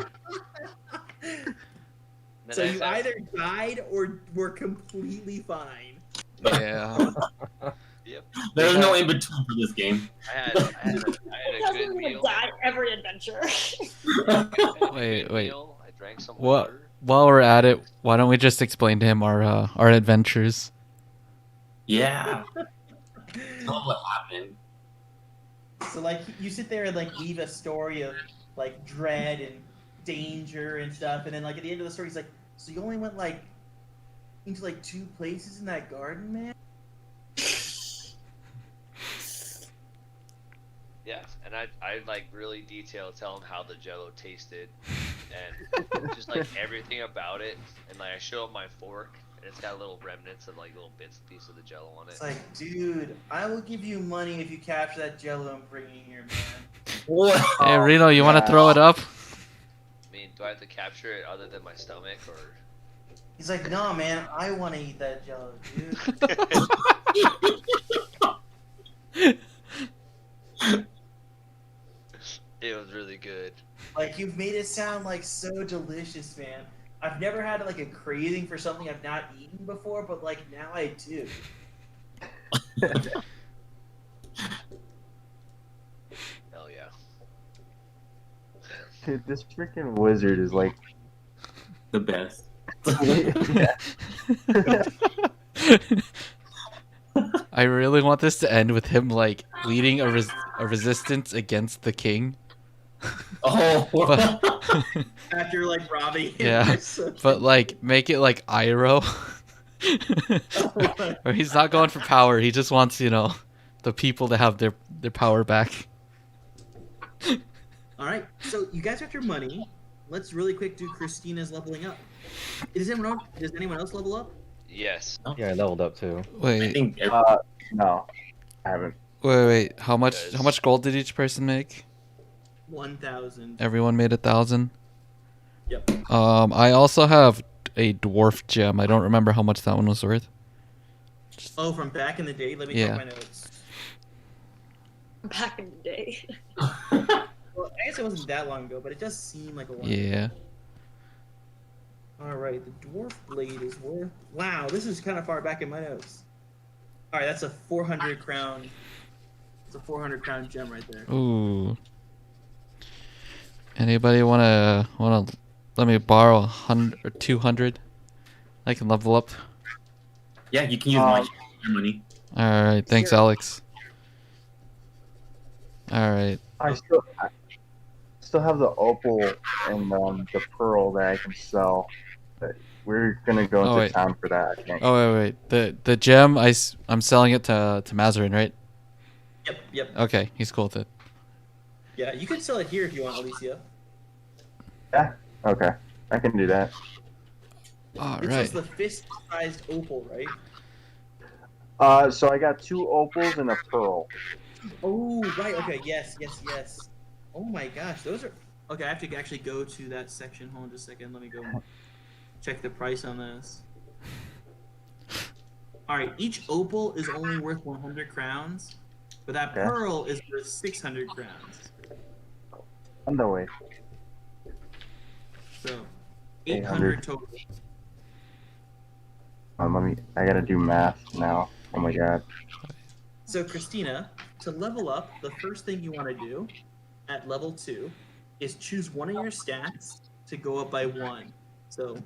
S4: So you either died or were completely fine.
S2: Yeah.
S7: Yep.
S5: There's no in between for this game.
S7: I had a good
S1: Doesn't
S7: meal.
S1: die every adventure.
S2: Wait.
S7: I drank some
S2: What?
S7: water.
S2: While we're at it, why don't we just explain to him our adventures?
S5: Yeah. Tell him what happened.
S4: So like you sit there and like weave a story of like dread and danger and stuff, and then like at the end of the story, he's like, "So you only went like into like 2 places in that garden, man?"
S7: Yeah, and I like really tell him how the Jello tasted, and just like everything about it, and like I show him my fork, and it's got little remnants of like little bits and pieces of the Jello on it.
S4: It's like, dude, I will give you money if you capture that Jello and bring it here, man.
S5: What?
S2: Hey, Reno, you want to throw it up?
S7: I mean, do I have to capture it other than my stomach, or?
S4: He's like, nah, man, I want to eat that Jello, dude.
S7: It was really good.
S4: Like you've made it sound like so delicious, man. I've never had like a craving for something I've not eaten before, but like now I do.
S7: Hell yeah.
S3: Dude, this freaking wizard is like.
S5: The best.
S2: I really want this to end with him like leading a resistance against the king.
S5: Oh.
S2: But,
S4: After like robbing him.
S2: yeah, but like make it like Iroh. Or he's not going for power. He just wants, the people to have their power back.
S4: All right, so you guys got your money. Let's really quick do Christina's leveling up. Does anyone else level up?
S7: Yes.
S6: Yeah, I leveled up too.
S5: I
S2: Wait,
S5: think
S3: No, I haven't.
S2: wait. How much gold did each person make?
S4: 1,000.
S2: Everyone made 1,000.
S4: Yep.
S2: I also have a dwarf gem. I don't remember how much that one was worth.
S4: Oh, from back in the day. Let me
S2: Yeah.
S4: check my notes.
S1: Back in the day.
S4: Well, I guess it wasn't that long ago, but it does seem like a while.
S2: Yeah.
S4: All right, the Dwarf Blade is worth. Wow, this is kind of far back in my notes. All right, that's a 400 crown. It's a 400 crown gem right there.
S2: Ooh. Anybody wanna let me borrow 100 or 200? I can level up.
S5: Yeah, you can use my money.
S2: All right, thanks,
S4: Sure.
S2: Alex. All right.
S3: I still have the opal and the pearl that I can sell. But we're gonna go
S2: Oh,
S3: into
S2: wait.
S3: town for that. I think.
S2: Oh wait. The gem I'm selling it to Mazarin, right?
S4: Yep.
S2: Okay, he's cool with it.
S4: Yeah, you can sell it here if you want, Alicia.
S3: Yeah. Okay. I can do that.
S2: All
S4: This
S2: right.
S4: was the fist-sized opal, right?
S3: So I got 2 opals and a pearl.
S4: Oh, right. Okay. Yes. Yes. Yes. Oh my gosh, those are. Okay, I have to actually go to that section. Hold on just a second. Let me go check the price on this. All right, each opal is only worth 100 crowns, but that
S3: Okay.
S4: pearl is worth 600 crowns.
S3: On the way.
S4: So 800 total.
S3: I gotta do math now. Oh my god.
S4: So Christina, to level up, the first thing you want to do at level 2 is choose one of your stats to go up by 1. So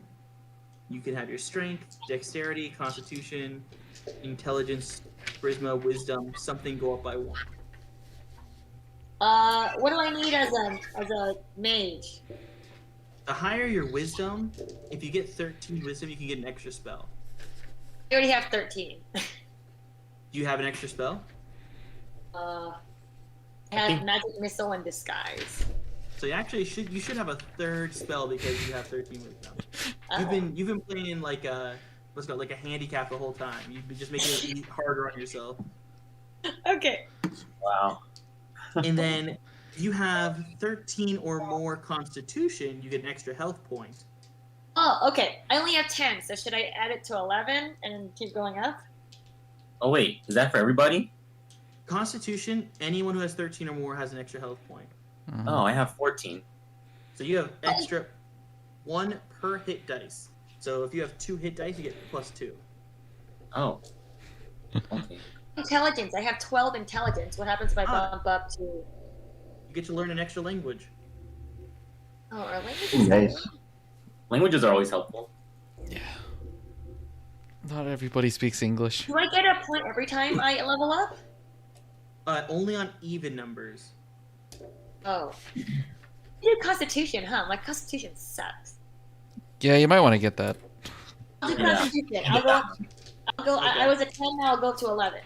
S4: you can have your strength, dexterity, constitution, intelligence, charisma, wisdom, something go up by 1.
S1: What do I need as a mage?
S4: The higher your wisdom, if you get 13 wisdom, you can get an extra spell.
S1: I already have 13.
S4: Do you have an extra spell?
S1: I have magic missile and disguise.
S4: So you should have a third spell because you have 13 wisdom. You've been playing like a like a handicap the whole time. You've been just making it harder on yourself.
S1: Okay.
S5: Wow.
S4: And then if you have 13 or more constitution, you get an extra health point.
S1: Oh, okay. I only have 10, so should I add it to 11 and keep going up?
S5: Oh wait, is that for everybody?
S4: Constitution, anyone who has 13 or more has an extra health point.
S5: Oh, I have 14.
S4: So you have extra 1 per hit dice. So if you have 2 hit dice, you get +2.
S5: Oh. Okay.
S1: Intelligence. I have 12 intelligence. What happens if I
S4: Ah.
S1: bump up to...
S4: You get to learn an extra language.
S1: Oh, are languages...
S3: Nice.
S5: Languages are always helpful.
S2: Yeah. Not everybody speaks English.
S1: Do I get a point every time I level up?
S4: Only on even numbers.
S1: Oh. You do Constitution, huh? My Constitution sucks.
S2: Yeah, you might want to get that.
S1: I'll do
S5: Yeah.
S1: Constitution. I'll go. I was at 10, now I'll go up to 11.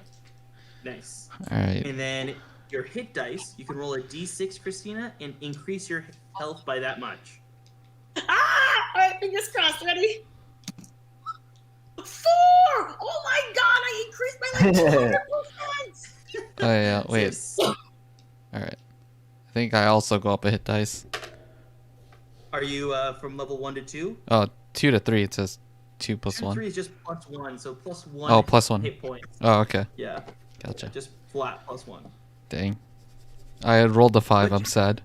S4: Nice.
S2: All right.
S4: And then your hit dice, you can roll a d6, Christina, and increase your health by that much.
S1: Ah! Alright, fingers crossed. Ready? 4! Oh my god, I increased by like 200%!
S2: Oh yeah. Wait.
S4: So,
S2: All right. I think I also go up a hit dice.
S4: are you from level 1 to 2?
S2: Oh, 2 to 3. It says 2 plus
S4: 2 to
S2: 1.
S4: 3 is just +1, so +1.
S2: Oh, +1.
S4: hit points.
S2: Oh, okay.
S4: Yeah,
S2: Gotcha.
S4: just flat +1.
S2: Dang. I had rolled a 5.
S4: But
S2: I'm sad.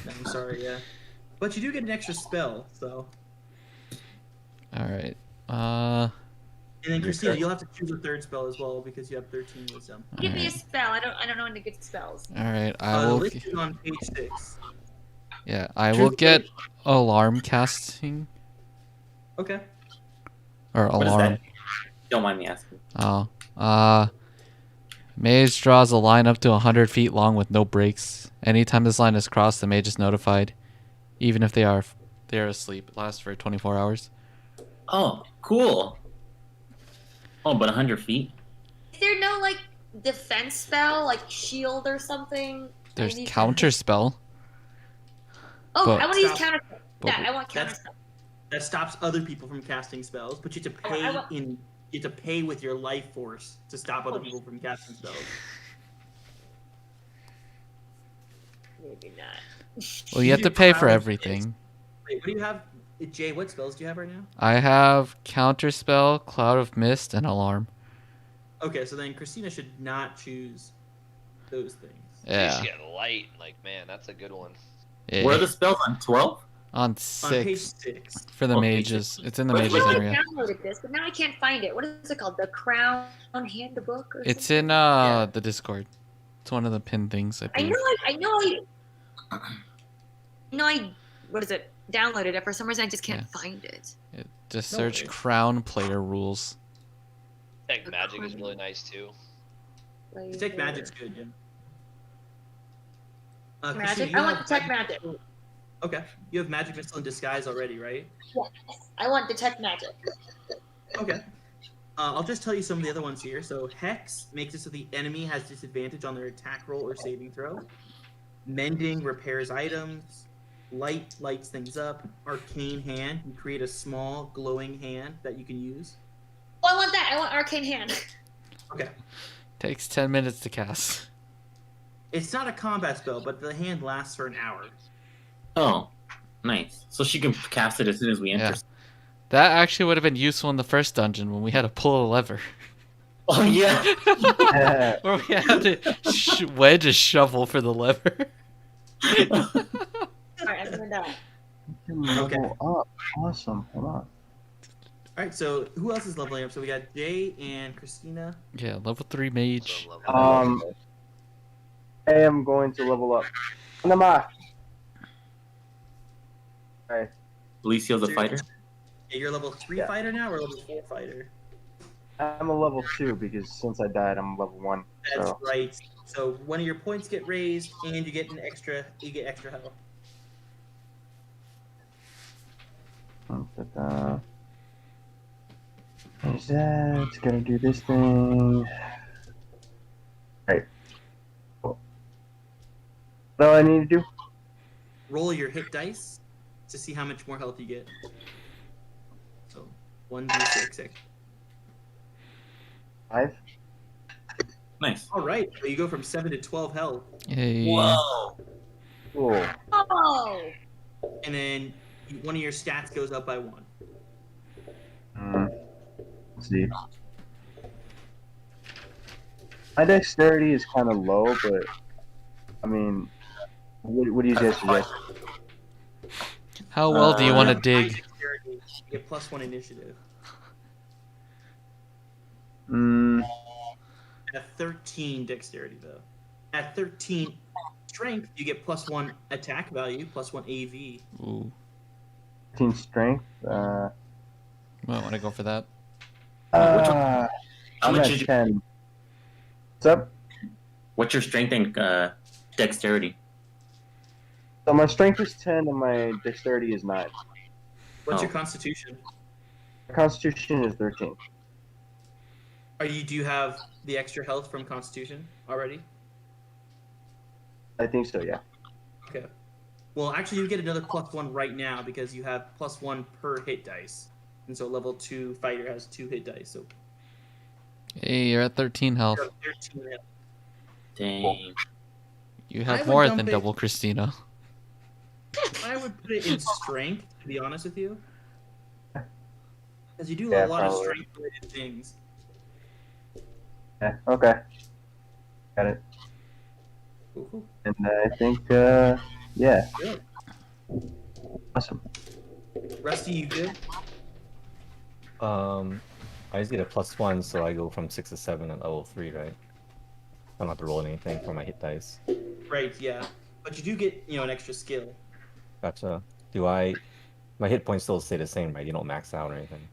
S4: No, I'm sorry, yeah. But you do get an extra spell, so.
S2: All right.
S4: And then Christina,
S5: Okay.
S4: you'll have to choose a third spell as well because you have 13 wisdom.
S1: Give me a
S2: Alright.
S1: spell. I don't know any good spells.
S2: All right. I
S4: The
S2: will.
S4: list is on page 6.
S2: Yeah, I will get alarm casting
S4: Okay.
S2: or
S5: What is
S2: alarm.
S5: that? Don't mind me asking.
S2: Oh. Mage draws a line up to 100 feet long with no breaks. Anytime this line is crossed, the mage is notified, even if they are asleep. It lasts for 24 hours.
S5: Oh, cool. Oh, but 100 feet?
S1: Is there no like defense spell, like shield or something?
S2: There's
S1: I need
S2: counter spell.
S1: Oh,
S2: but-
S1: I want to use
S4: Stop.
S1: counter.
S2: But-
S1: Yeah, I want counter
S4: That's-
S1: spell.
S4: That stops other people from casting spells, but you have to
S1: Oh,
S4: pay
S1: I wa-
S4: you have to pay with your life force to stop other people from casting spells.
S1: Maybe not.
S2: Well, you have
S4: do
S2: to pay for
S4: Crown of
S2: everything.
S4: Wait, what do you have? Jay, what spells do you have right now?
S2: I have counter spell, cloud of mist, and alarm.
S4: Okay, so then Christina should not choose those things.
S7: You
S2: Yeah.
S7: just get light. Like, man, that's a good one.
S2: Yeah.
S5: Where are the spells on 12?
S2: On
S4: On page
S2: 6
S4: 6.
S2: for the
S5: On page
S2: mages.
S5: six.
S2: It's in the
S5: Wait,
S1: I
S2: mages
S1: know I
S2: area.
S1: downloaded this, but now I can't find it. What is it called? The Crown Handbook? Or
S2: It's
S1: something?
S2: in the Discord. It's one of the pinned things, I
S1: I
S2: believe.
S1: know I what is it? Downloaded it. For some reason, I just can't find it.
S2: Just
S4: No
S2: search
S4: worries.
S2: Crown player rules.
S7: Tech magic is really nice too.
S4: Detect magic's good, yeah. Christina,
S1: Magic.
S4: you
S1: I want
S4: have
S1: detect magic.
S4: Okay, you have magic missile and disguise already, right?
S1: Yes, I want detect magic.
S4: Okay. I'll just tell you some of the other ones here. So Hex makes it so the enemy has disadvantage on their attack roll or saving throw. Mending repairs items. light lights things up. Arcane Hand, you create a small glowing hand that you can use.
S1: Oh, I want that. I want Arcane Hand.
S4: Okay.
S2: Takes 10 minutes to cast.
S4: It's not a combat spell, but the hand lasts for an hour.
S5: Oh, nice. So she can cast it as soon as we enter.
S2: Yeah. That actually would have been useful in the first dungeon when we had to pull a lever.
S5: Oh yeah.
S3: Yeah.
S2: Or we had to wedge a shovel for the lever.
S1: Alright, I'm doing that.
S4: Okay.
S3: Level up. Awesome. Hold on.
S4: All right, so who else is leveling up? So we got Jay and Christina.
S2: Yeah, level 3 mage.
S7: So I'm level-
S3: I am going to level up. Nama. Alright.
S5: Luicio's a fighter.
S4: Yeah, you're level 3
S3: Yeah.
S4: fighter now, or level 4 fighter?
S3: I'm a level 2 because since I died, I'm level 1.
S4: That's
S3: So
S4: right. So one of your points get raised, and you get an extra. You get extra health.
S3: There's that. Gotta do this thing. Right. Cool. What do I need to do?
S4: Roll your hit dice to see how much more health you get. So 1d6.
S3: 5?
S5: Nice.
S4: All right. So you go from 7 to 12 health,
S2: Yay.
S5: Whoa.
S3: Cool.
S1: Oh!
S4: and then one of your stats goes up by 1.
S3: Let's see. My dexterity is kind of low, but I mean, what do you guys suggest?
S2: How well do you want to
S4: High
S2: dig?
S4: dexterity, you get +1 initiative. At 13 dexterity, though. At 13 strength, you get +1 attack value, +1 AV.
S2: Ooh,
S3: 15 strength.
S2: might want to go for that.
S5: How
S3: I'm
S5: much
S3: at
S5: is your,
S3: 10. What's up?
S5: what's your strength and dexterity?
S3: So my strength is 10 and my dexterity is 9.
S4: What's
S5: Oh.
S4: your constitution?
S3: My constitution is 13.
S4: Do you have the extra health from constitution already?
S3: I think so, yeah.
S4: Okay. Well, actually, you get another +1 right now because you have +1 per hit dice. And so level 2 fighter has 2 hit dice. So
S2: Hey, you're at 13 health.
S4: you have 13 health.
S5: Dang.
S2: You
S4: I
S2: have
S4: would
S2: more
S4: dump
S2: than
S4: it-
S2: double Christina.
S4: I would put it in strength, to be honest with you. Because you do
S3: Yeah,
S4: a lot of
S3: probably.
S4: strength-related things.
S3: Yeah, okay. Got it.
S4: Cool.
S3: And I think, yeah.
S4: Good.
S3: Awesome.
S4: Rusty, you good?
S6: I just get a +1, so I go from 6 to 7 at level 3, right? I don't have to roll anything for my hit dice.
S4: Right, yeah. But you do get, an extra skill.
S6: Gotcha. My hit points still stay the same, right? You don't max out or anything.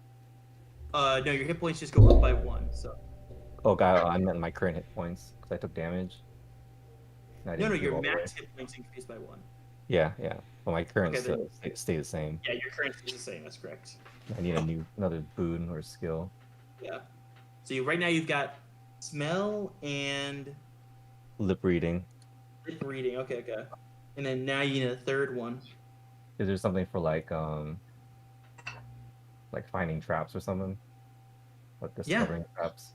S4: No, your hit points just go up by 1, so.
S6: Oh god, I meant my current hit points, because I took damage. And I
S4: No,
S6: didn't
S4: your
S6: go all the way.
S4: max hit points increase by 1.
S6: Yeah. But my current
S4: Okay, then-
S6: stay the same.
S4: Yeah, your current is the same, that's correct.
S6: I need another boon or skill.
S4: Yeah. So right now you've got smell and
S6: Lip reading.
S4: lip reading. Okay. And then now you need a third one.
S6: Is there something for like finding traps or something? Like discovering traps?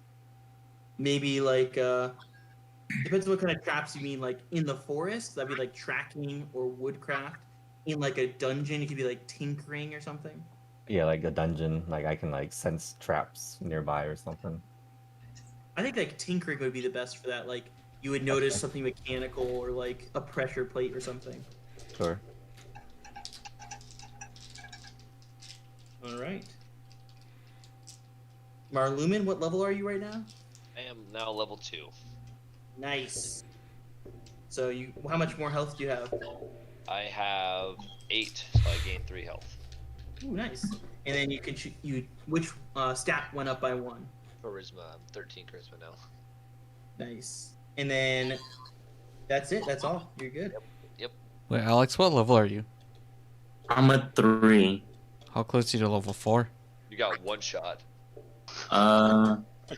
S4: Maybe like depends on what kind of traps you mean. Like in the forest, that'd be like tracking or woodcraft. In like a dungeon, it could be like tinkering or something.
S6: Yeah, like a dungeon. Like I can like sense traps nearby or something.
S4: I think like tinkering would be the best for that. Like you would notice
S6: Okay.
S4: something mechanical or like a pressure plate or something.
S6: Sure.
S4: All right. Marlumin, what level are you right now?
S7: I am now level 2.
S4: Nice. So how much more health do you have?
S7: I have 8, so I gain 3 health.
S4: Ooh, nice. And then you can which stat went up by 1?
S7: Charisma, I'm 13 charisma now.
S4: Nice. And then that's it. That's all. You're good.
S2: Wait, Alex, what level are you?
S5: I'm at 3.
S2: How close are you to level 4?
S7: You got 1 shot.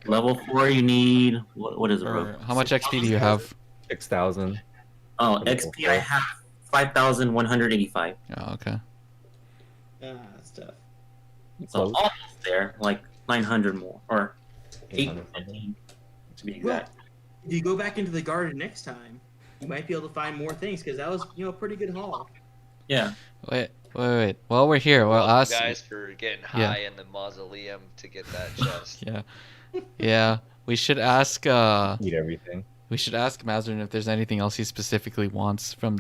S5: Level 4 you need, what is it?
S2: Or how much XP do you have?
S6: 6,000.
S5: Oh,
S6: Level
S5: XP I
S6: 4.
S5: have 5,185.
S2: Oh, okay.
S4: That's tough.
S5: So almost there, like 900 more, or
S6: 800
S5: 850 to be
S4: Well,
S5: exact.
S4: if you go back into the garden next time, you might be able to find more things because that was, a pretty good haul.
S5: Yeah.
S2: Wait. While we're here, we'll
S7: Welcome,
S2: ask.
S7: guys, for getting high in the mausoleum to get that chest.
S2: Yeah. We should ask.
S6: Eat everything.
S2: We should ask Mazrin if there's anything else he specifically wants from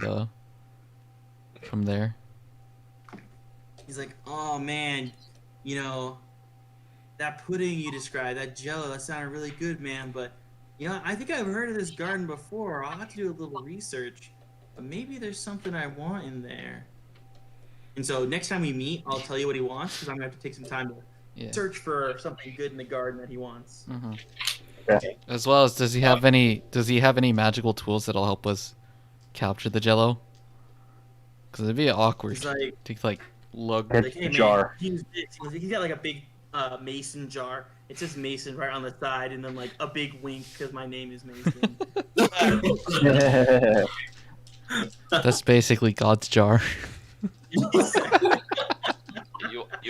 S2: there.
S4: He's like, oh man, that pudding you described, that jello, that sounded really good, man. But I think I've heard of this garden before. I'll have to do a little research. But maybe there's something I want in there. And so next time we meet, I'll tell you what he wants because I'm gonna have to take some time to search for something good in the garden that he wants.
S2: Mm-hmm.
S3: Okay.
S2: As well as, does he have any magical tools that'll help us capture the jello? Because it'd be awkward
S4: He's like,
S2: to lug.
S3: Get
S4: like, hey man,
S3: jar.
S4: he's got like a big mason jar. It says Mason right on the side, and then like a big wink because my name is Mason.
S2: That's basically God's jar.
S7: You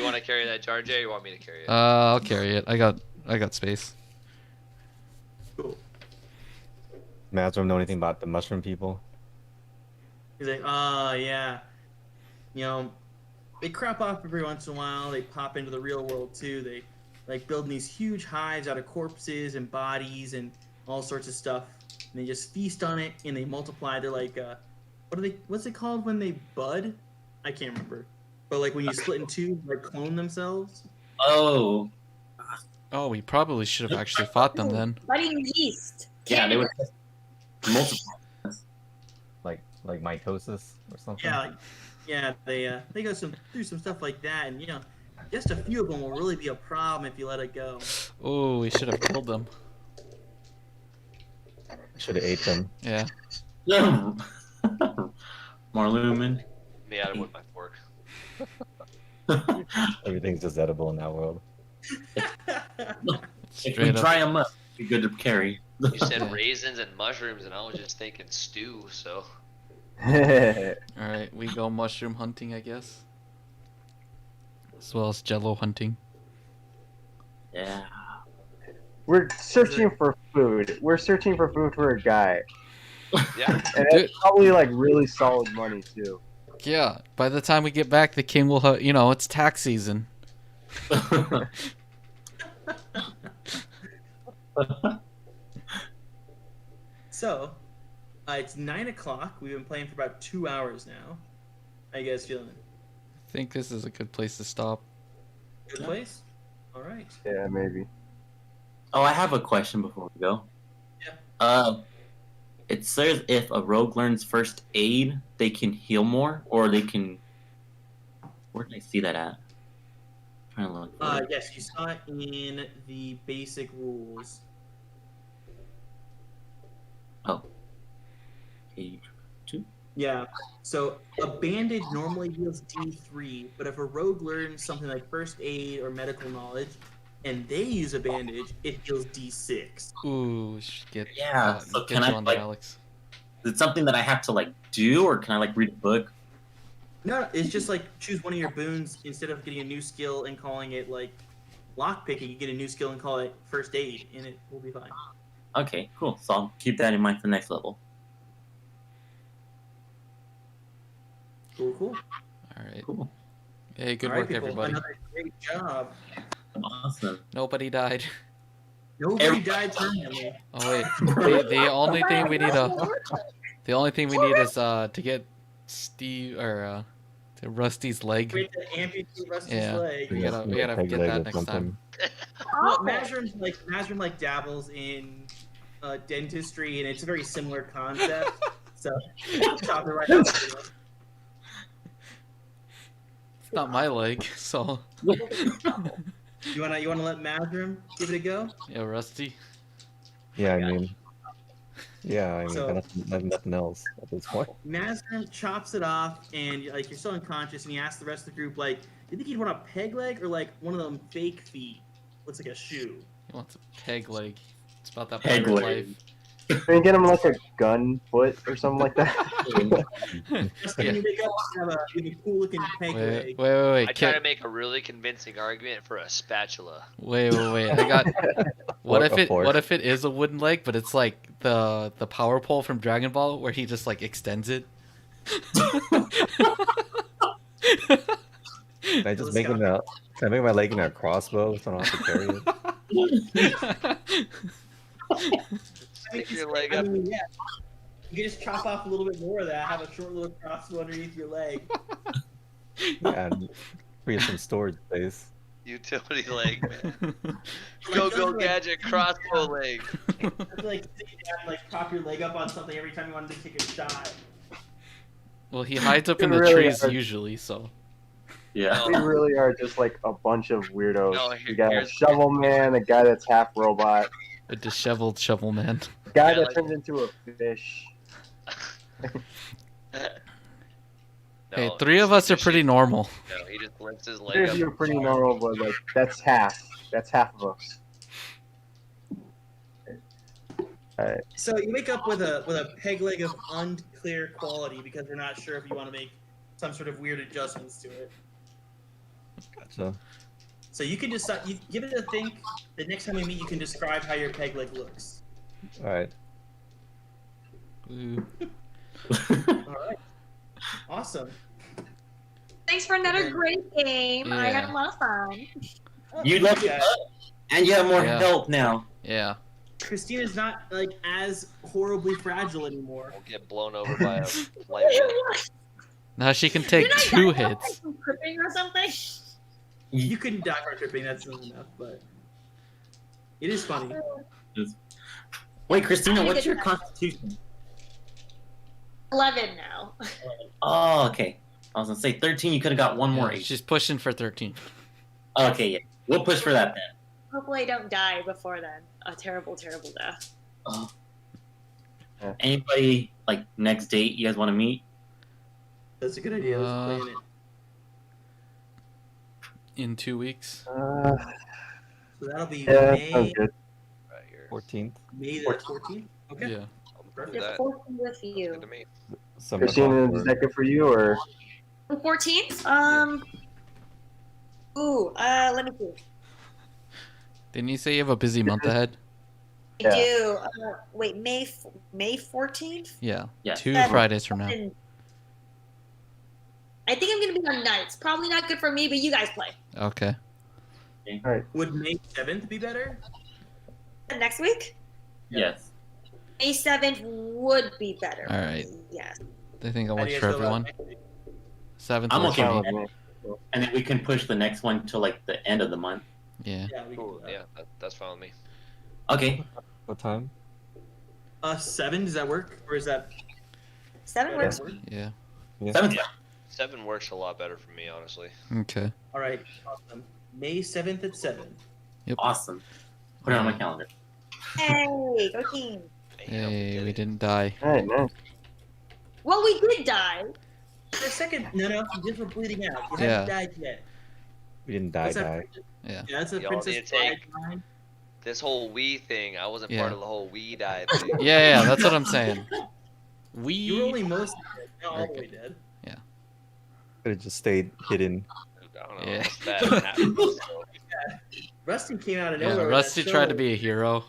S7: want to carry that jar, Jay? Or you want me to carry it?
S2: I'll carry it. I got space.
S4: Cool.
S6: Mazrim know anything about the mushroom people?
S4: He's like, yeah. They crop off every once in a while. They pop into the real world too. They like building these huge hives out of corpses and bodies and all sorts of stuff. And they just feast on it and they multiply. They're like, what's it called when they bud? I can't remember. But like when you split in two, like clone themselves.
S5: Oh.
S2: Oh, we probably should have actually fought them then.
S1: Budding yeast.
S5: Yeah, they were multiple.
S6: Like mitosis or something?
S4: Yeah, they go through some stuff like that, and just a few of them will really be a problem if you let it go.
S2: Oh, we should have killed them.
S6: Should have ate them.
S2: Yeah.
S5: Marlumen.
S7: Me out with my fork.
S6: Everything's just edible in that world.
S5: If we
S2: Straight up.
S5: dry them up, be good to carry.
S7: You said raisins and mushrooms, and I was just thinking stew. So
S2: Alright, we go mushroom hunting, I guess. As well as jello hunting.
S5: Yeah.
S3: We're searching for food. We're searching for food for a guy.
S7: yeah.
S3: And
S2: Dude.
S3: it's probably like really solid money too.
S2: Yeah, by the time we get back, the king will have, it's tax season.
S4: So, it's 9 o'clock. We've been playing for about 2 hours now. How you guys feeling?
S2: I think this is a good place to stop.
S4: Good place? All right.
S3: Yeah, maybe.
S5: Oh, I have a question before we go.
S4: Yeah.
S5: It says if a rogue learns first aid, they can heal more, or they can. Where did I see that at? I'm trying to look. For it.
S4: Yes, you saw it in the basic rules.
S5: Oh. Page 2.
S4: Yeah. So a bandage normally heals D3, but if a rogue learns something like first aid or medical knowledge, and they use a bandage, it heals D6.
S2: Ooh, we should get,
S5: Yeah, so
S2: get
S5: can
S2: you
S5: I,
S2: on there,
S5: like-
S2: Alex.
S5: Is it something that I have to do, or can I read a book?
S4: No, it's just choose one of your boons instead of getting a new skill and calling it lockpicking. You get a new skill and call it first aid, and it will be fine.
S5: Okay, cool. So I'll keep that in mind for the next level.
S4: Cool.
S2: Alright.
S5: Cool.
S2: Hey, good
S4: All right,
S2: work,
S4: people.
S2: everybody.
S4: Another great job.
S5: Awesome.
S2: Nobody died.
S4: Nobody died permanently.
S2: Oh wait, the only thing we need is to get Steve or to Rusty's leg.
S4: We had to amputate Rusty's
S2: Yeah.
S4: leg.
S2: We gotta get that next time.
S4: Well, Mazrim dabbles in dentistry, and it's a very similar concept. So chop it right off.
S2: It's not my leg, so
S4: You wanna let Mazrim give it a go?
S2: yeah, Rusty.
S6: Yeah, I mean,
S4: So-
S6: nothing else at this point.
S4: Mazrim chops it off, and you're still unconscious, and he asks the rest of the group, do you think he'd want a peg leg or one of them fake feet? Looks like a shoe.
S2: He wants a peg leg. It's about that
S5: Peg
S2: pirate
S5: leg.
S2: life.
S3: Can you get him a gun foot or something like that?
S4: Just when you wake up, you have a cool looking peg leg.
S2: Wait.
S7: I try to make a really convincing argument for a spatula.
S2: Wait. I got. What
S6: Or a fork.
S2: What if it is a wooden leg, but it's like the power pole from Dragon Ball, where he just like extends it?
S6: Can I just make it a? Can I make my leg in a crossbow so I don't have to carry it?
S7: Stick your leg
S4: I
S7: up.
S4: mean, yeah. You can just chop off a little bit more of that. Have a short little crossbow underneath your leg.
S6: And free some storage space.
S7: Utility leg, man. Go gadget crossbow leg.
S4: You have to, like sit down, like prop your leg up on something every time you wanted to take a shot.
S2: Well, he hides up in the
S3: Really
S2: trees
S3: hard.
S2: usually, so.
S5: Yeah.
S3: We really are just like a bunch of weirdos.
S7: No,
S3: You got a
S7: here's-
S3: shovel man, a guy that's half robot,
S2: A disheveled shovel man.
S3: a guy
S7: Yeah,
S3: that
S7: like-
S3: turns into a fish.
S2: Hey,
S7: No,
S2: 3 of us are
S7: fish-
S2: pretty normal.
S7: No, he just lifts his leg
S3: There's
S7: up.
S3: you're pretty normal, but like that's half. That's half of us. Alright.
S4: So you wake up with a peg leg of unclear quality because we're not sure if you want to make some sort of weird adjustments to it.
S6: Gotcha.
S4: So you can decide. You give it a think. The next time we meet, you can describe how your peg leg looks.
S6: All right.
S2: Ooh.
S4: All right. Awesome.
S1: Thanks for another great game. I had
S2: Yeah.
S1: a lot of fun.
S5: You leveled
S4: Yeah.
S5: up, and you have more
S2: Yeah.
S5: health now.
S2: Yeah.
S4: Christina's not like as horribly fragile anymore.
S7: Won't get blown over by a lightning.
S2: Now she can take
S1: Didn't I
S2: 2
S1: die
S2: hits.
S1: from tripping or something?
S4: You couldn't die from tripping. That's not enough, but it is funny.
S5: Wait, Christina,
S1: I
S5: what's
S1: did
S5: your
S1: that.
S5: constitution?
S1: 11 now.
S5: Oh, okay. I was gonna say 13. You could have got one more.
S2: Yeah,
S5: HP.
S2: she's pushing for 13.
S5: Okay, yeah. We'll push for that then.
S1: Hopefully I don't die before then. A terrible, terrible death.
S5: Anybody like next date you guys want to meet?
S4: That's a good idea. Let's plan it.
S2: In 2 weeks.
S4: So that'll be
S3: Yeah, that
S4: May,
S3: sounds good.
S7: Right here.
S6: 14th.
S4: May the 14th. Okay.
S2: Yeah.
S7: I'll do
S4: Perfect.
S1: The
S7: that.
S1: 14th with
S7: Good
S1: you.
S7: to me.
S6: 7
S3: Christina,
S6: o'clock
S3: is
S6: or-
S3: that good for you or?
S1: The 14th? Let me see.
S2: Didn't you say you have a busy month ahead?
S3: Yeah.
S1: I do. Wait, May 14th?
S2: Yeah.
S5: Yeah.
S2: 2
S1: That-
S2: Fridays from now.
S1: And I think I'm gonna be on nights. Probably not good for me, but you guys play.
S2: Okay.
S4: Would May 7th be better?
S1: Next week?
S5: Yes.
S1: May 7th would be better.
S2: All right.
S1: Yes.
S2: I think it
S4: How do
S2: works
S4: you
S2: for
S4: guys feel about
S2: everyone.
S4: next week?
S2: 7th
S5: I'm
S2: works
S5: okay
S2: for
S5: with
S2: me.
S3: Fine with me.
S5: And then we can push the next one to like the end of the month.
S2: Yeah.
S4: Yeah, we can
S7: Cool.
S4: do that.
S7: Yeah, that's fine with me.
S5: Okay.
S6: What time?
S4: 7, does that work? Or is that
S1: 7
S4: that
S1: works.
S4: work?
S2: Yeah.
S5: 7th.
S7: 7 works a lot better for me, honestly.
S2: Okay.
S4: All right, awesome. May 7th at 7.
S5: Awesome. Put it on my calendar.
S1: Hey, go team.
S7: Damn,
S2: Hey,
S7: did
S2: we
S7: it.
S2: didn't die.
S3: Alright, nice.
S1: Well, we did die.
S4: For a second, no, you just were bleeding out. You
S2: Yeah.
S4: haven't died yet.
S6: We didn't die.
S4: That's a-
S6: Die.
S2: Yeah.
S4: Yeah, that's a
S7: Y'all
S4: Princess
S7: need to take-
S4: Bride line.
S7: This whole we thing, I wasn't
S2: Yeah.
S7: part of the whole we die thing.
S2: Yeah, that's what I'm saying.
S4: You were only
S2: We.
S4: mostly dead, not all the way
S2: Okay.
S4: dead.
S6: Could have just stayed hidden.
S7: I don't know.
S2: Yeah.
S7: That's bad. It happened, so.
S4: Rusty came out of
S2: Yeah,
S4: nowhere. with
S2: Rusty
S4: that
S2: tried to
S4: shovel.
S2: be a hero.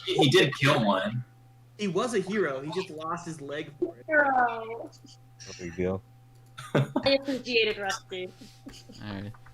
S5: He did kill one.
S4: He was a hero. He just lost his leg for it.
S1: Hero.
S6: No big deal.
S1: I appreciated Rusty.
S2: All right.